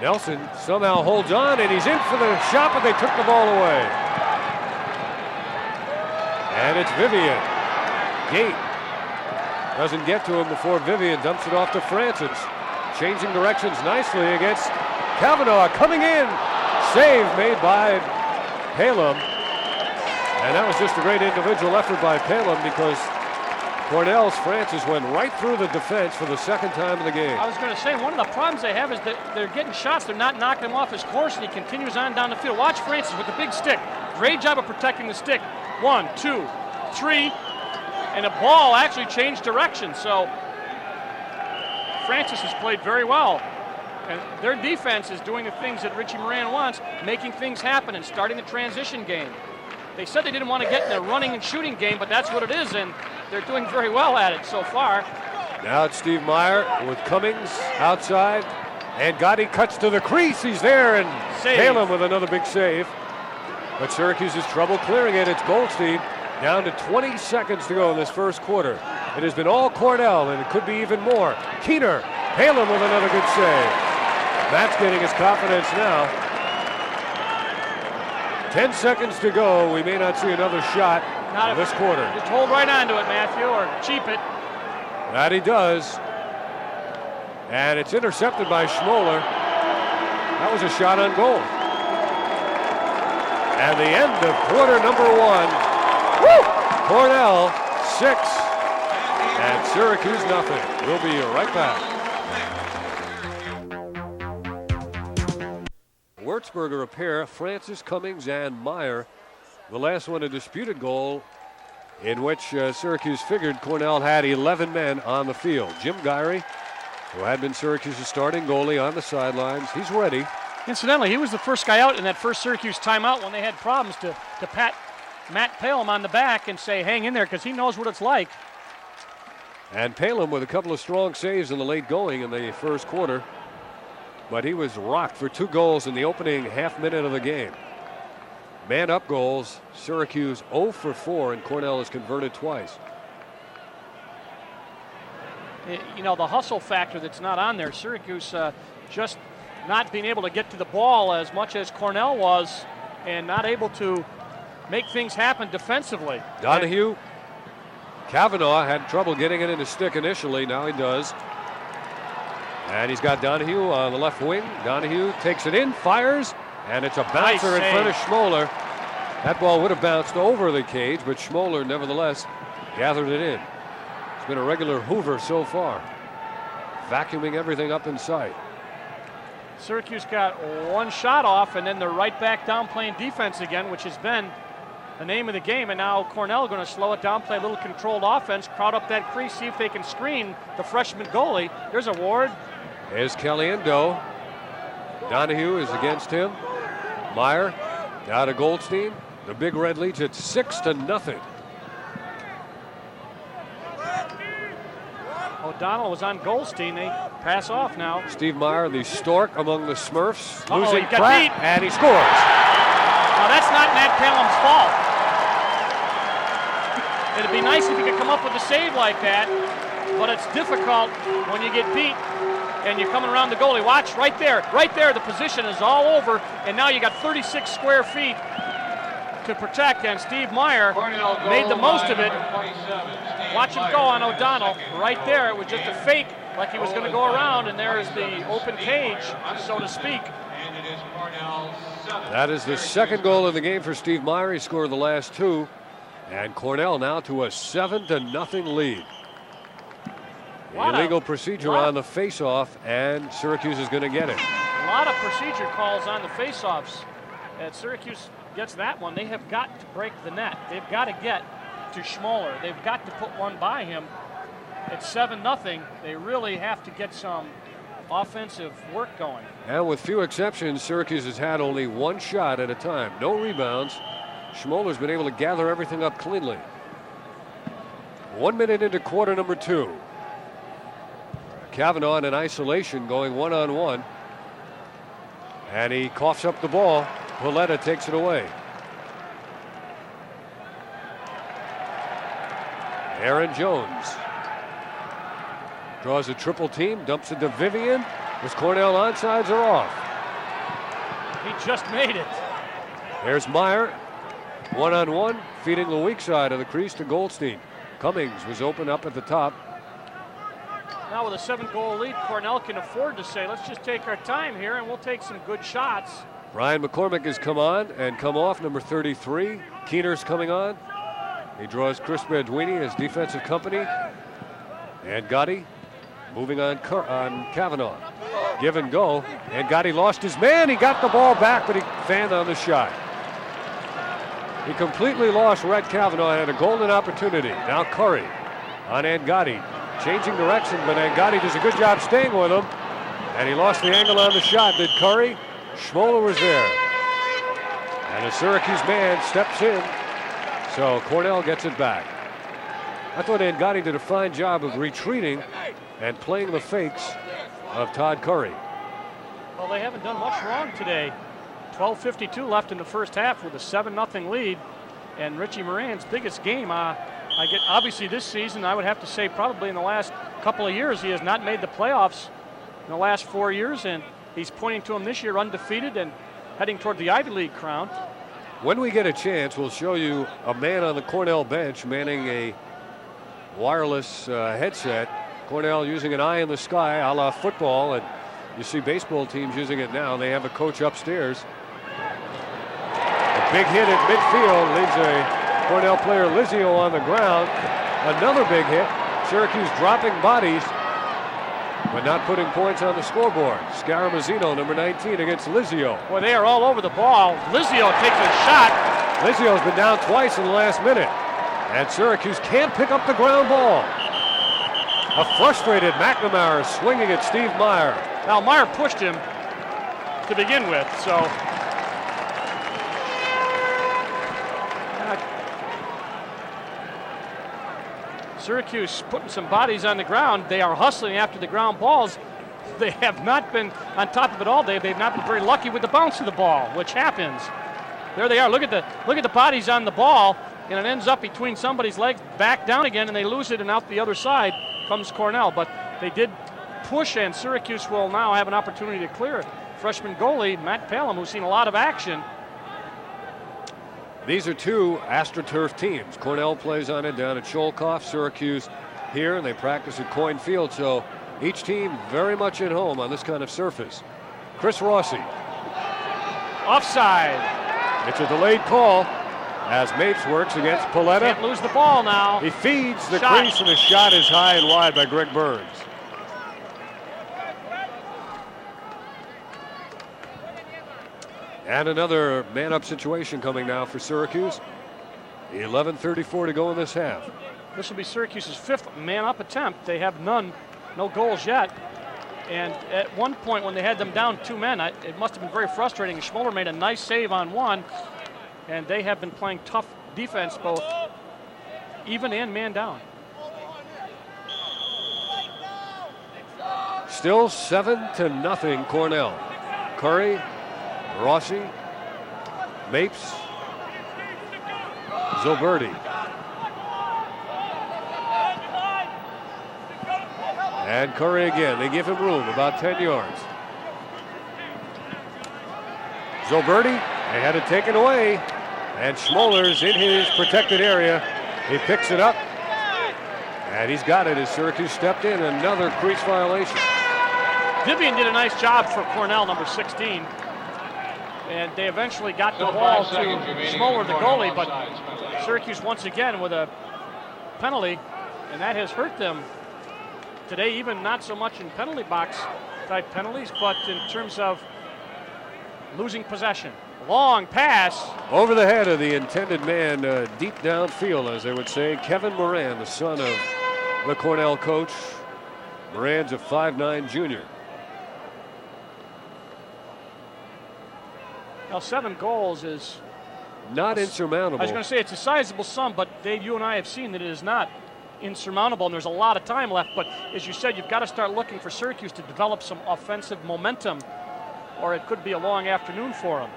Nelson somehow holds on, and he's in for the shot, but they took the ball away. And it's Vivian. Gate doesn't get to him before Vivian dumps it off to Francis. Changing directions nicely against Kavanaugh, coming in. Save made by Palem. And that was just a great individual effort by Palem, because Cornell's Francis went right through the defense for the second time in the game. I was going to say, one of the problems they have is that they're getting shots. They're not knocking him off his course, and he continues on down the field. Watch Francis with the big stick. Great job of protecting the stick. 1, 2, 3, and the ball actually changed direction. So Francis has played very well. And their defense is doing the things that Richie Moran wants, making things happen and starting the transition game. They said they didn't want to get in a running and shooting game, but that's what it is, and they're doing very well at it so far. Now it's Steve Meyer with Cummings outside, and Gotti cuts to the crease. He's there, and Palem with another big save. But Syracuse has trouble clearing it. It's Goldstein down to 20 seconds to go in this first quarter. It has been all Cornell, and it could be even more. Keener, Palem with another good save. Matt's getting his confidence now. 10 seconds to go. We may not see another shot in this quarter. Just hold right onto it, Matthew, or cheap it. That he does. And it's intercepted by Schimoler. That was a shot on goal. And the end of quarter number 1. Woo! Cornell 6 and Syracuse nothing. We'll be right back. Wurzburger a pair, Francis, Cummings, and Meyer. The last one a disputed goal in which Syracuse figured Cornell had 11 men on the field. Jim Gyrey, who had been Syracuse's starting goalie, on the sidelines. He's ready. Incidentally, he was the first guy out in that first Syracuse timeout when they had problems to pat Matt Palem on the back and say, hang in there, because he knows what it's like. And Palem with a couple of strong saves in the late going in the first quarter. But he was rocked for 2 goals in the opening half minute of the game. Man-up goals, Syracuse 0 for 4, and Cornell has converted twice. You know, the hustle factor that's not on there, Syracuse just not being able to get to the ball as much as Cornell was, and not able to make things happen defensively. Donahue, Kavanaugh had trouble getting it in his stick initially, now he does. And he's got Donahue on the left wing. Donahue takes it in, fires, and it's a bouncer in front of Schimoler. That ball would have bounced over the cage, but Schimoler nevertheless gathered it in. It's been a regular Hoover so far, vacuuming everything up in sight. Syracuse got 1 shot off, and then they're right back down playing defense again, which has been the name of the game. And now Cornell going to slow it down, play a little controlled offense, crowd up that crease, see if they can screen the freshman goalie. There's a Ward. There's Caliendo. Donahue is against him. Meyer down to Goldstein. The Big Red leads it 6-0. O'Donnell was on Goldstein. They pass off now. Steve Meyer, the stork among the Smurfs, Uh-oh, losing he got Pratt, beat. and he scores. Now that's not Matt Palem's fault. It'd be nice if you could come up with a save like that, but it's difficult when you get beat and you're coming around the goalie. Watch right there, the position is all over, and now you got 36 square feet to protect, and Steve Meyer made the most of it. Watch him go on O'Donnell. Right there, it was just a fake, like he was going to go around, and there is the open cage, so to speak. That is the second goal of the game for Steve Meyer. He scored the last 2, and Cornell now to a 7-0 lead. Illegal procedure on the face-off, and Syracuse is going to get it. A lot of procedure calls on the face-offs. And Syracuse gets that one. They have got to break the net. They've got to get to Schimoler. They've got to put one by him. It's 7-0. They really have to get some offensive work going. And with few exceptions, Syracuse has had only 1 shot at a time. No rebounds. Schimoler's been able to gather everything up cleanly. 1 minute into quarter number 2. Kavanaugh in isolation going 1-on-1. And he coughs up the ball. Paletta takes it away. Aaron Jones draws a triple team, dumps it to Vivian. Was Cornell onside or off? He just made it. There's Meyer, one-on-one, feeding the weak side of the crease to Goldstein. Cummings was open up at the top. Now with a 7-goal lead, Cornell can afford to say, let's just take our time here and we'll take some good shots. Brian McCormick has come on and come off, number 33. Keener's coming on. He draws Chris Bedwini as defensive company. And Gotti moving on Kavanaugh. Give and go. And Gotti lost his man. He got the ball back, but he fanned on the shot. He completely lost Red Kavanaugh and had a golden opportunity. Now Curry on Angotti. Changing direction, but Angotti does a good job staying with him. And he lost the angle on the shot. Did Curry? Schimoler was there. And a Syracuse man steps in. So Cornell gets it back. I thought Angotti did a fine job of retreating and playing the fakes of Todd Curry. Well, they haven't done much wrong today. 12:52 left in the first half with a 7-0 lead. And Richie Moran's biggest game, obviously this season, I would have to say probably in the last couple of years, he has not made the playoffs in the last 4 years, and he's pointing to him this year undefeated and heading toward the Ivy League crown. When we get a chance, we'll show you a man on the Cornell bench manning a wireless headset. Cornell using an eye in the sky a la football, and you see baseball teams using it now. They have a coach upstairs. A big hit at midfield leaves a Cornell player, Lizio, on the ground. Another big hit. Syracuse dropping bodies, but not putting points on the scoreboard. Scaramazino, number 19, against Lizio. Boy, they are all over the ball. Lizio takes a shot. Lizio's been down twice in the last minute, and Syracuse can't pick up the ground ball. A frustrated McNamara swinging at Steve Meyer. Now, Meyer pushed him to begin with, so. Syracuse putting some bodies on the ground. They are hustling after the ground balls. They have not been on top of it all day. They've not been very lucky with the bounce of the ball, which happens. There they are. Look at the bodies on the ball, and it ends up between somebody's legs, back down again, and they lose it, and out the other side comes Cornell. But they did push, and Syracuse will now have an opportunity to clear it. Freshman goalie Matt Palom, who's seen a lot of action. These are two AstroTurf teams. Cornell plays on it down at Sholkoff, Syracuse here, and they practice at Coyne Field, so each team very much at home on this kind of surface. Chris Rossi. Offside. It's a delayed call as Mapes works against Paletta. Can't lose the ball now. He feeds the Shot. crease, and the shot is high and wide by Greg Burns. And another man-up situation coming now for Syracuse. 11:34 to go in this half. This will be Syracuse's 5th man-up attempt. They have no goals yet. And at one point when they had them down 2 men, it must have been very frustrating. Schimoler made a nice save on one, and they have been playing tough defense, both even and man down. Still 7-0 Cornell. Curry, Rossi, Mapes, Zoberti. And Curry again. They give him room, about 10 yards. Zoberti, they had it taken away. And Schmoler's in his protected area. He picks it up. And he's got it as Syracuse stepped in. Another crease violation. Vivian did a nice job for Cornell, number 16. And they eventually got the ball to Schimoler, the goalie, but Syracuse once again with a penalty, and that has hurt them today, even not so much in penalty box type penalties, but in terms of losing possession. Long pass. Over the head of the intended man, deep downfield, as they would say. Kevin Moran, the son of the Cornell coach. Moran's a 5'9" junior. Now 7 goals is not insurmountable. I was going to say it's a sizable sum, but Dave, you and I have seen that it is not insurmountable, and there's a lot of time left. But as you said, you've got to start looking for Syracuse to develop some offensive momentum, or it could be a long afternoon for them.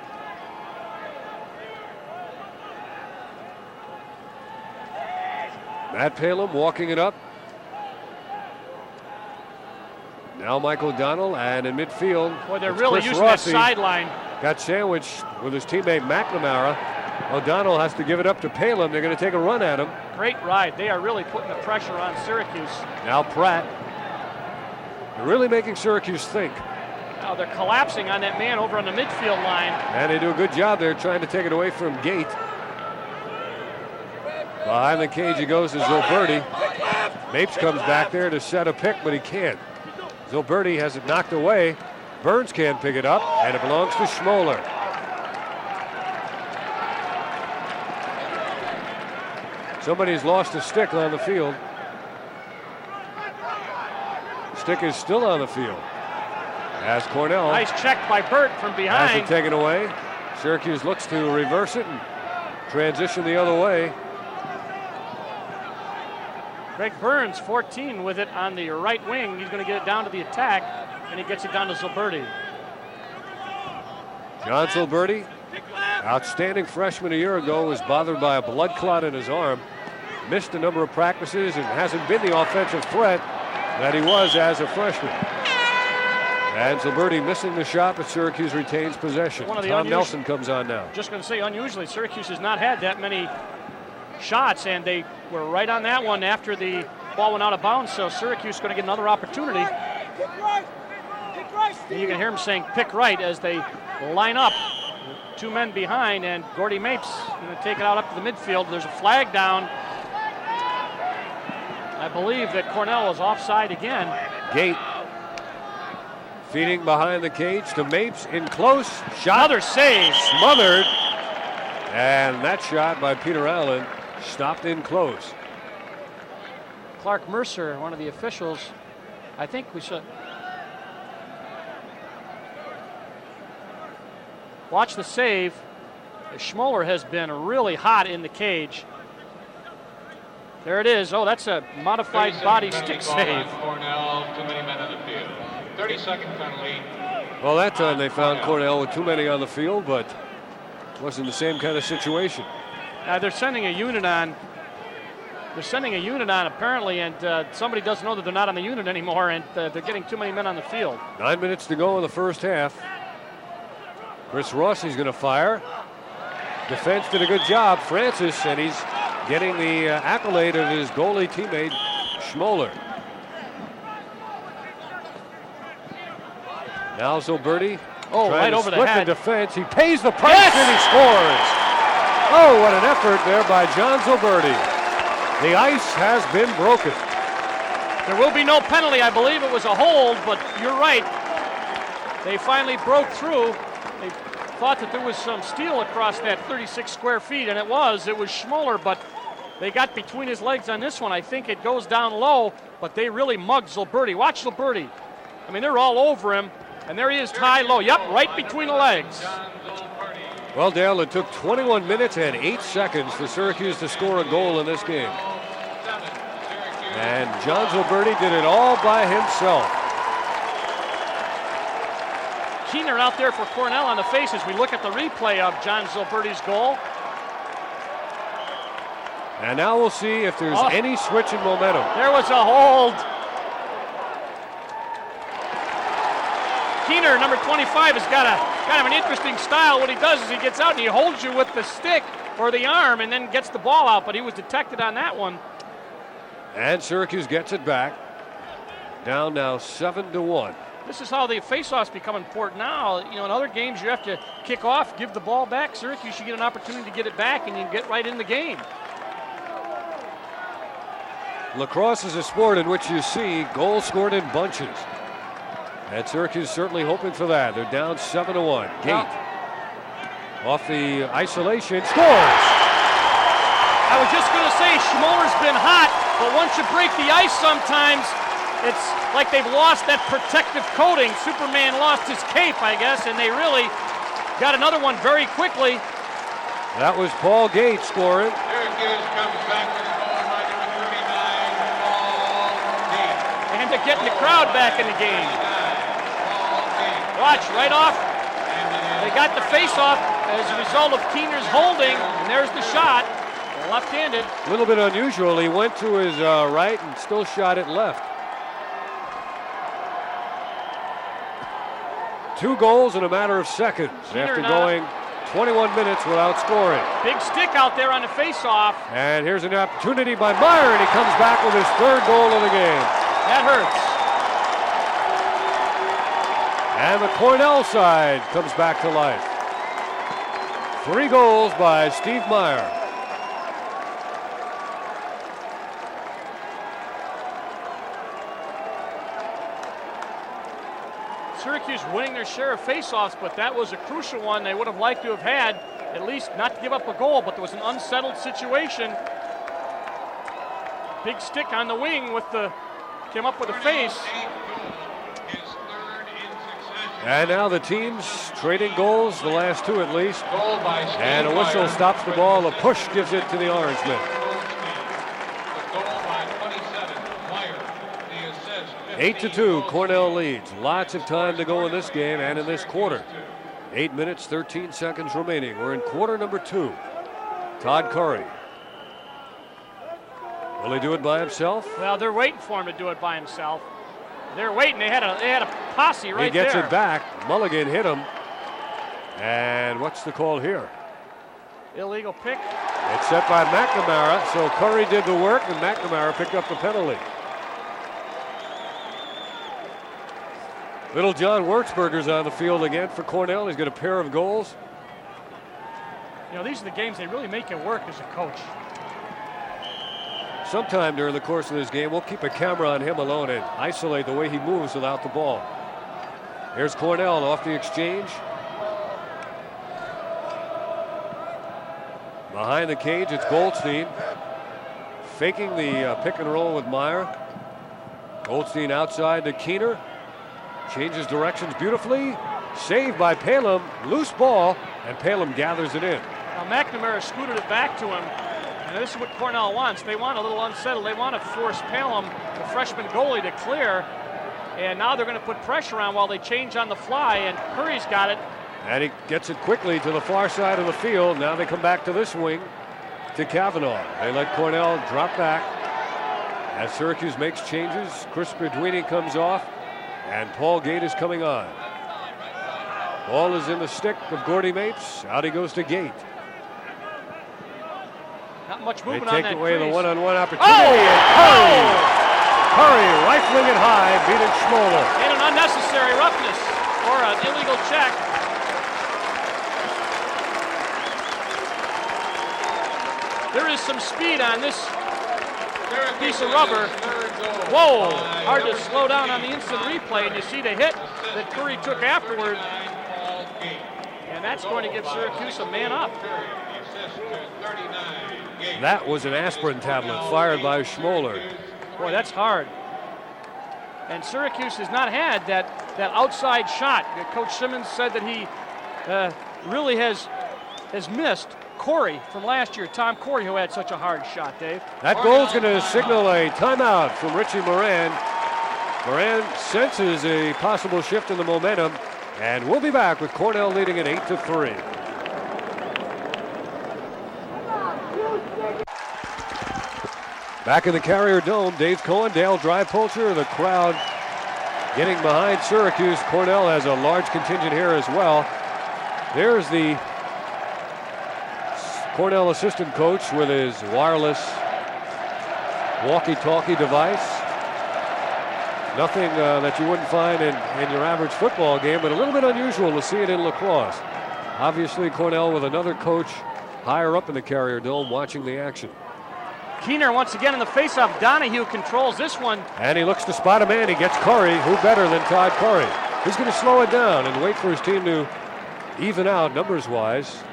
Matt Palom walking it up. Now Mike O'Donnell, and in midfield, Boy, they're it's really Chris using Rossi. that sideline. Got sandwiched with his teammate McNamara. O'Donnell has to give it up to Palin. They're going to take a run at him. Great ride. They are really putting the pressure on Syracuse. Now Pratt. They're really making Syracuse think. Now they're collapsing on that man over on the midfield line. And they do a good job there trying to take it away from Gate. Behind the cage he goes to Zilberti. Mapes comes back there to set a pick, but he can't. Zilberti has it knocked away. Burns can't pick it up, and it belongs to Schimoler. Somebody's lost a stick on the field. Stick is still on the field. As Cornell Nice check by Burt from has behind. it taken away. Syracuse looks to reverse it and transition the other way. Greg Burns, 14 with it on the right wing. He's going to get it down to the attack, and he gets it down to Zilberti. John Zilberti, outstanding freshman a year ago, was bothered by a blood clot in his arm. Missed a number of practices and hasn't been the offensive threat that he was as a freshman. And Zilberti missing the shot, but Syracuse retains possession. Tom Nelson comes on now. Just going to say, unusually, Syracuse has not had that many shots, and they were right on that one after the ball went out of bounds, so Syracuse is going to get another opportunity. And you can hear him saying pick right as they line up. Two men behind, and Gordy Mapes going to take it out up to the midfield. There's a flag down. I believe that Cornell is offside again. Gate feeding behind the cage to Mapes in close. Shot. Another save. Smothered. And that shot by Peter Allen stopped in close. Clark Mercer, one of the officials, I think we should watch the save. Schimoler has been really hot in the cage. There it is. Oh, that's a modified body stick save. Cornell, too many men on the field. 30-second penalty. Well, that time they found Cornell with too many on the field, but it wasn't the same kind of situation. Now they're sending a unit on. They're sending a unit on apparently, and somebody doesn't know that they're not on the unit anymore, and they're getting too many men on the field. 9 minutes to go in the first half. Chris Rossi's going to fire. Defense did a good job. Francis, and he's getting the accolade of his goalie teammate, Schimoler. Now Zilberti Oh, trying right to over the split head. the defense. He pays the price Yes! and he scores. Oh, what an effort there by John Zilberti. The ice has been broken. There will be no penalty. I believe it was a hold, but you're right. They finally broke through. They thought that there was some steel across that 36 square feet, and it was. It was Schimoler, but they got between his legs on this one. I think it goes down low, but they really mugged Zilberti. Watch Zilberti. I mean, they're all over him, and there he is, tied low. Yep, right between the legs. Well, Dale, it took 21 minutes and 8 seconds for Syracuse to score a goal in this game. And John Zilberti did it all by himself. Keener out there for Cornell on the face as we look at the replay of John Zilberti's goal. And now we'll see if there's any switch in momentum. There was a hold. Keener, number 25, has got a kind of an interesting style. What he does is he gets out and he holds you with the stick or the arm and then gets the ball out, but he was detected on that one. And Syracuse gets it back. Down now 7-1. This is how the faceoffs become important now. You know, in other games you have to kick off, give the ball back. Syracuse should get an opportunity to get it back and you get right in the game. Lacrosse is a sport in which you see goals scored in bunches. And Syracuse certainly hoping for that. They're down 7-1. Gate off the isolation, scores! I was just going to say, Schimoler's been hot, but once you break the ice sometimes, it's like they've lost that protective coating. Superman lost his cape, I guess, and they really got another one very quickly. That was Paul Gate scoring. Syracuse comes back with a goal by number 39, Paul Gate. And they're getting the crowd back in the game. Watch, right off. They got the face-off as a result of Keener's holding, and there's the shot, left-handed. A little bit unusual. He went to his right and still shot it left. 2 goals in a matter of seconds after going 21 minutes without scoring. Big stick out there on the face-off. And here's an opportunity by Meyer, and he comes back with his 3rd goal of the game. That hurts. And the Cornell side comes back to life. 3 goals by Steve Meyer. Syracuse winning their share of faceoffs, but that was a crucial one. They would have liked to have had, at least not to give up a goal, but there was an unsettled situation. Big stick on the wing came up with a face. And now the teams trading goals, the last 2 at least. And a whistle stops the ball. A push gives it to the Orangemen. 8-2, Cornell leads. Lots of time to go in this game and in this quarter. 8 minutes, 13 seconds remaining. We're in quarter number 2. Todd Curry. Will he do it by himself? Well, they're waiting for him to do it by himself. They're waiting. They had a posse right there. He gets it back. Mulligan hit him. And what's the call here? Illegal pick. It's set by McNamara. So Curry did the work, and McNamara picked up the penalty. Little John Wertzberger's on the field again for Cornell. He's got a pair of goals. You know, these are the games they really make you work as a coach. Sometime during the course of this game, we'll keep a camera on him alone and isolate the way he moves without the ball. Here's Cornell off the exchange. Behind the cage, it's Goldstein. Faking the pick and roll with Meyer. Goldstein outside to Keener. Changes directions beautifully. Saved by Palem. Loose ball, and Palem gathers it in. Now McNamara scooted it back to him. And this is what Cornell wants. They want a little unsettled. They want to force Palem, the freshman goalie, to clear. And now they're going to put pressure on while they change on the fly. And Curry's got it. And he gets it quickly to the far side of the field. Now they come back to this wing to Kavanaugh. They let Cornell drop back. As Syracuse makes changes, Chris Gradwini comes off. And Paul Gate is coming on. Ball is in the stick of Gordy Mapes. Out he goes to Gate. Not much movement they on that take away crease. the one-on-one opportunity. And Curry rifling it high, beating Schimoler. And an unnecessary roughness or an illegal check. There is some speed on this piece of rubber. Whoa, hard to slow down on the instant replay, and you see the hit that Curry took afterward. And that's going to give Syracuse a man up. That was an aspirin tablet fired by Schimoler. Boy, that's hard. And Syracuse has not had that outside shot. Coach Simmons said that he really has missed Corey from last year, Tom Corey, who had such a hard shot, Dave. That goal's going to signal a timeout from Richie Moran. Moran senses a possible shift in the momentum, and we'll be back with Cornell leading at 8-3. Back in the Carrier Dome, Dave Cohen, Dale Drypolcher, the crowd getting behind Syracuse. Cornell has a large contingent here as well. There's the Cornell assistant coach with his wireless walkie-talkie device. Nothing that you wouldn't find in your average football game, but a little bit unusual to see it in lacrosse. Obviously, Cornell with another coach higher up in the Carrier Dome watching the action. Keener once again in the faceoff. Donahue controls this one. And he looks to spot a man. He gets Curry. Who better than Todd Curry? He's going to slow it down and wait for his team to even out numbers-wise.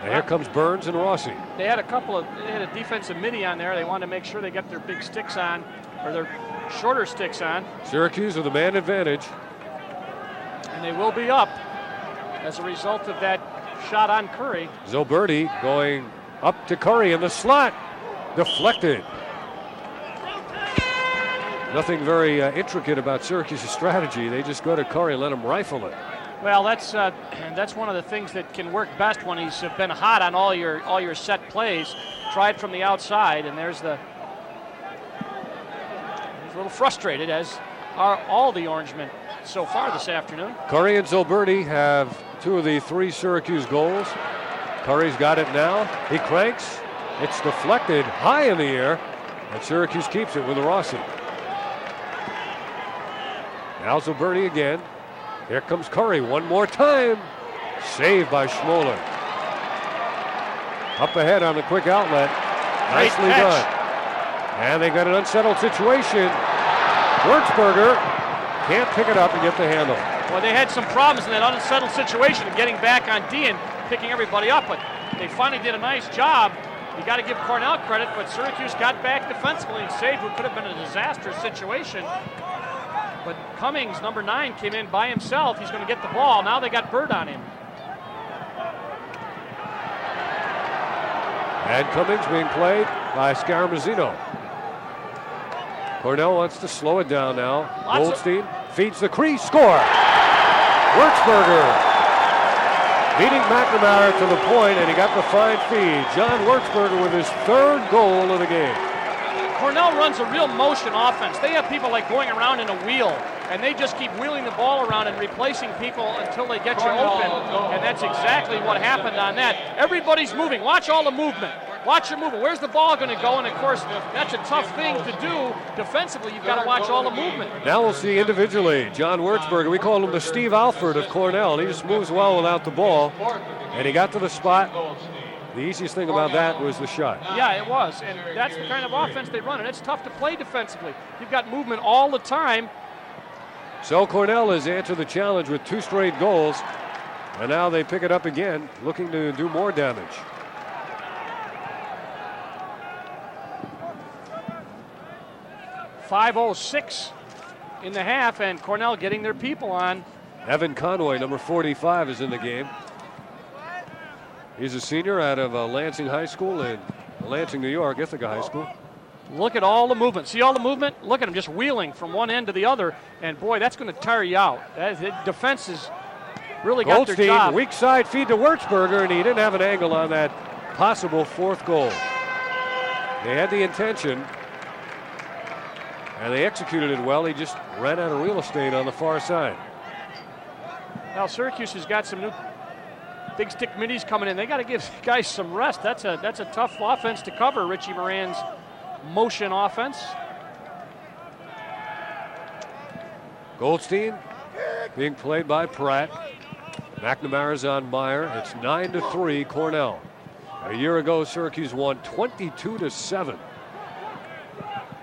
And here comes Burns and Rossi. They had a defensive midi on there. They wanted to make sure they got their big sticks on, or their shorter sticks on. Syracuse with a man advantage. And they will be up as a result of that shot on Curry. Zilberti going up to Curry in the slot. Deflected. Nothing very intricate about Syracuse's strategy. They just go to Curry and let him rifle it. Well, that's one of the things that can work best when he's been hot on all your set plays. Tried from the outside, and he's a little frustrated, as are all the Orangemen. so far this afternoon. Curry and Zilberti have 2 of the 3 Syracuse goals. Curry's got it now. He cranks. It's deflected high in the air, and Syracuse keeps it with Rossi. Now Zilberti again. Here comes Curry one more time. Saved by Schimoler. Up ahead on the quick outlet. Nicely done. And they got an unsettled situation. Wurzburger can't pick it up and get the handle. Well, they had some problems in that unsettled situation of getting back on D and picking everybody up, but they finally did a nice job. You got to give Cornell credit, but Syracuse got back defensively and saved what could have been a disastrous situation. But Cummings, number 9, came in by himself. He's going to get the ball. Now they got Bird on him. And Cummings being played by Scaramuzzino. Cornell wants to slow it down now. Goldstein feeds the crease. Score! Wurzburger beating McNamara to the point, and he got the fine feed. John Wurzburger with his 3rd goal of the game. Cornell runs a real motion offense. They have people like going around in a wheel, and they just keep wheeling the ball around and replacing people until they get you open, and that's exactly what happened on that. Everybody's moving. Watch all the movement. Watch your movement. Where's the ball going to go? And, of course, that's a tough thing to do defensively. You've got to watch all the movement. Now we'll see individually. John Wurzburger, we call him the Steve Alford of Cornell. He just moves well without the ball, and he got to the spot. The easiest thing about that was the shot. Yeah, it was, and that's the kind of offense they run, and it's tough to play defensively. You've got movement all the time. So Cornell has answered the challenge with 2 straight goals, and now they pick it up again, looking to do more damage. .506 in the half, and Cornell getting their people on. Evan Conway, number 45, is in the game. He's a senior out of Lansing High School in Lansing, New York, Ithaca High School. Look at all the movement. See all the movement? Look at him just wheeling from one end to the other, and boy, that's going to tire you out. Defense has really got their job. Goldstein, weak side feed to Wurzburger, and he didn't have an angle on that possible 4th goal. They had the intention, and they executed it well. He just ran out of real estate on the far side. Now Syracuse has got some new big stick middies coming in. They got to give guys some rest. That's a tough offense to cover, Richie Moran's motion offense. Goldstein being played by Pratt. McNamara's on Meyer. It's 9-3 Cornell. A year ago, Syracuse won 22-7.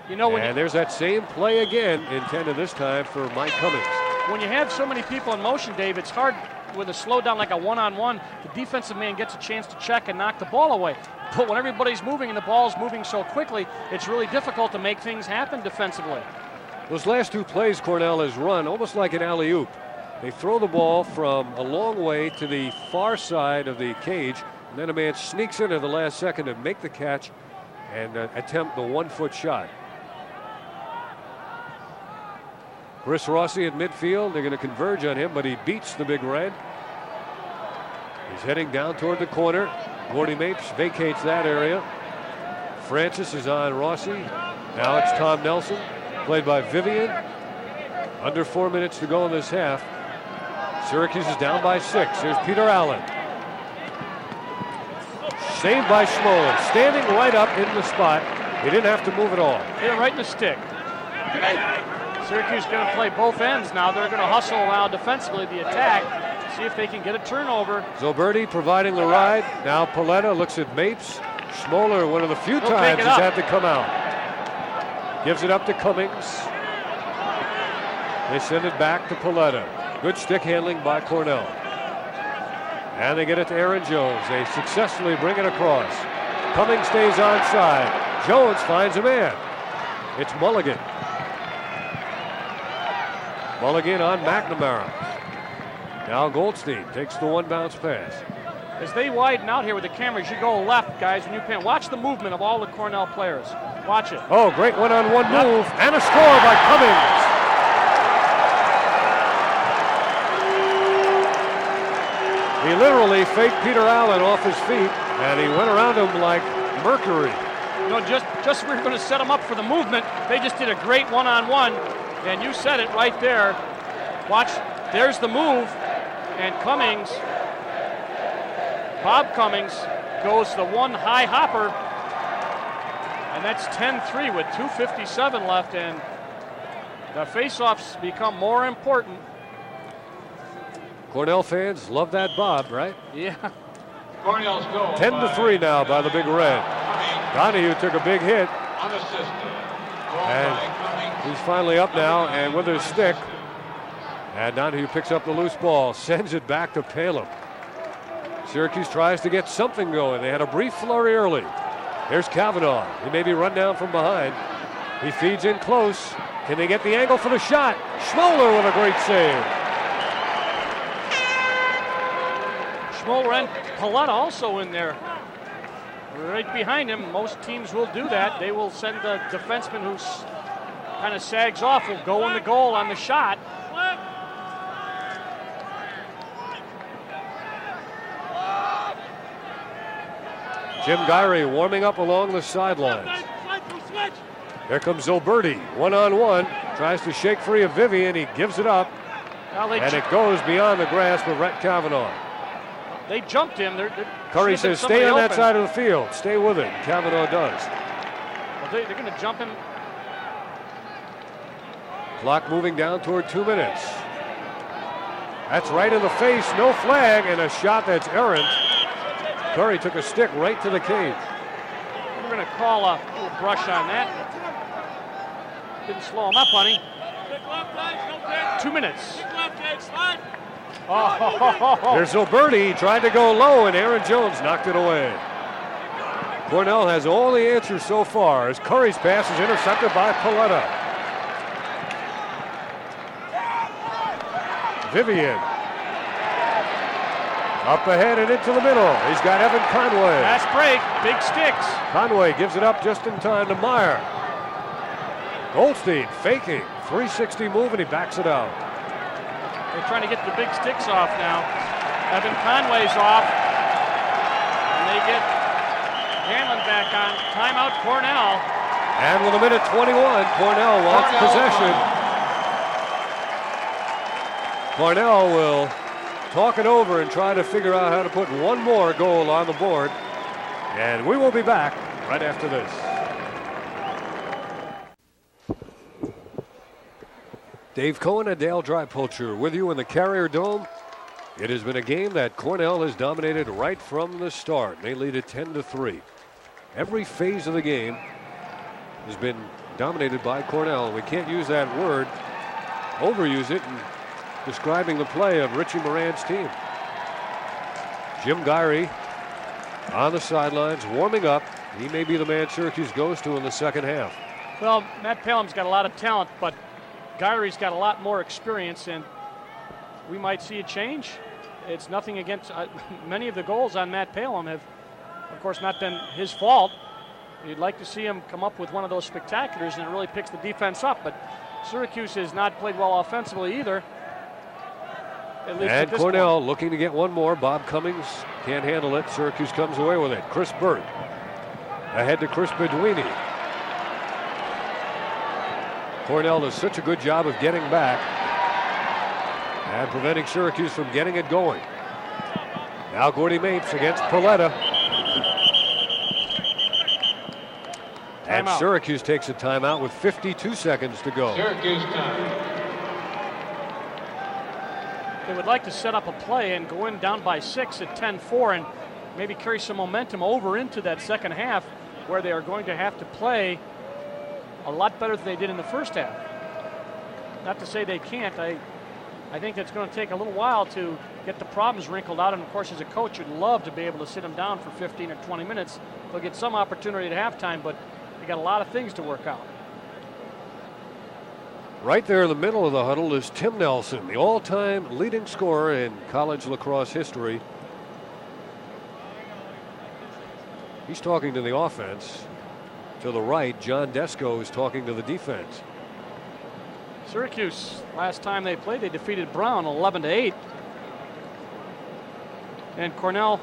You know, and there's that same play again, intended this time for Mike Cummings. When you have so many people in motion, Dave, it's hard with a slowdown like a one-on-one. The defensive man gets a chance to check and knock the ball away. But when everybody's moving and the ball's moving so quickly, it's really difficult to make things happen defensively. Those last 2 plays Cornell has run almost like an alley-oop. They throw the ball from a long way to the far side of the cage, and then a man sneaks in at the last second to make the catch and attempt the 1-foot shot. Chris Rossi at midfield. They're going to converge on him, but he beats the Big Red. He's heading down toward the corner. Gordy Mapes vacates that area. Francis is on Rossi. Now it's Tom Nelson, played by Vivian. Under 4 minutes to go in this half. Syracuse is down by 6. Here's Peter Allen. Saved by Schimoler, standing right up in the spot. He didn't have to move at all. Hit him right in the stick. Syracuse going to play both ends now. They're going to hustle now defensively the attack, see if they can get a turnover. Zilberti providing the ride. Now Paletta looks at Mapes. Schimoler, one of the few times he's had to come out. Gives it up to Cummings. They send it back to Paletta. Good stick handling by Cornell. And they get it to Aaron Jones. They successfully bring it across. Cummings stays onside. Jones finds a man. It's Mulligan. Mulligan on McNamara. Now Goldstein takes the 1 bounce pass. As they widen out here with the cameras, you go left, guys, when you pan. Watch the movement of all the Cornell players. Watch it. Oh, great one-on-one move. And a score by Cummings. He literally faked Peter Allen off his feet, and he went around him like Mercury. You know, just we're going to set them up for the movement. They just did a great one-on-one, and you said it right there. Watch, there's the move, and Bob Cummings goes the one high hopper, and that's 10-3 with 2:57 left, and the face-offs become more important. Cornell fans love that Bob, right? Yeah. Cornell's goal. 10-3 now by the Big Red. Donahue took a big hit, Unassisted. Goal and by Cummings. he's finally up now, and with his stick, and Donahue picks up the loose ball, sends it back to Palem. Syracuse tries to get something going. They had a brief flurry early. Here's Kavanaugh. He may be run down from behind. He feeds in close. Can they get the angle for the shot? Schimoler with a great save. Schimoler and Paletta also in there. Right behind him. Most teams will do that. They will send the defenseman who kind of sags off, will go in the goal on the shot. Jim Gyrey warming up along the sidelines. Here comes Zilberti, one-on-one. Tries to shake free of Vivian. He gives it up. And it goes beyond the grasp of Rhett Kavanaugh. They jumped him. Curry says, stay on that side of the field. Stay with it. Kavanaugh does. Well, they're going to jump him. Clock moving down toward 2 minutes. That's right in the face. No flag, and a shot that's errant. Curry took a stick right to the cage. We're going to call a little brush on that. Didn't slow him up, honey. 2 minutes. Oh. There's Zilberti. He tried to go low, and Aaron Jones knocked it away. Cornell has all the answers so far as Curry's pass is intercepted by Paletta. Vivian. Up ahead and into the middle. He's got Evan Conway. Fast break, big sticks. Conway gives it up just in time to Meyer. Goldstein faking. 360 move, and he backs it out. They're trying to get the big sticks off now. Evan Conway's off. And they get Hanlon back on. Timeout, Cornell. And with a minute 21, Cornell wants possession. Cornell will talk it over and try to figure out how to put one more goal on the board. And we will be back right after this. Dave Cohen and Dale Drypulcher with you in the Carrier Dome. It has been a game that Cornell has dominated right from the start. They lead it 10-3. Every phase of the game has been dominated by Cornell. We can't use that word, overuse it in describing the play of Richie Moran's team. Jim Gyrey on the sidelines, warming up. He may be the man Syracuse goes to in the second half. Well, Matt Palem's got a lot of talent, but Gyrey's got a lot more experience, and we might see a change. It's nothing against many of the goals on Matt Palem have, of course, not been his fault. You'd like to see him come up with one of those spectaculars, and it really picks the defense up. But Syracuse has not played well offensively either. And Cornell looking to get one more. Bob Cummings can't handle it. Syracuse comes away with it. Chris Burt ahead to Chris Beduini. Cornell does such a good job of getting back and preventing Syracuse from getting it going. Now Gordy Mapes against Paletta. And Syracuse takes a timeout with 52 seconds to go. Syracuse time. They would like to set up a play and go in down by 6 at 10-4 and maybe carry some momentum over into that second half, where they are going to have to play a lot better than they did in the first half. Not to say they can't. I think it's going to take a little while to get the problems wrinkled out, and of course as a coach you'd love to be able to sit them down for 15 or 20 minutes. They'll get some opportunity at halftime, but they got a lot of things to work out. Right there in the middle of the huddle is Tim Nelson, the all-time leading scorer in college lacrosse history. He's talking to the offense. To the right, John Desko is talking to the defense. Syracuse, last time they played, they defeated Brown 11-8. And Cornell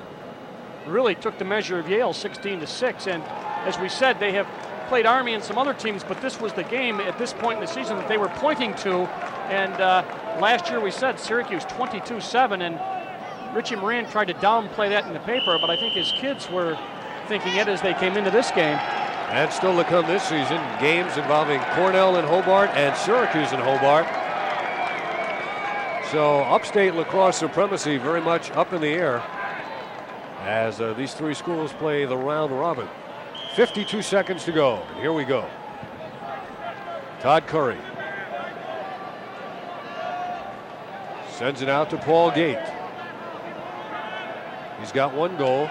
really took the measure of Yale 16-6. And as we said, they have played Army and some other teams, but this was the game at this point in the season that they were pointing to And last year we said Syracuse 22-7, and Richie Moran tried to downplay that in the paper, but I think his kids were thinking it as they came into this game. And still to come this season, games involving Cornell and Hobart and Syracuse and Hobart. So upstate lacrosse supremacy very much up in the air as these three schools play the round robin. 52 seconds to go. And here we go. Todd Curry sends it out to Paul Gate. He's got one goal,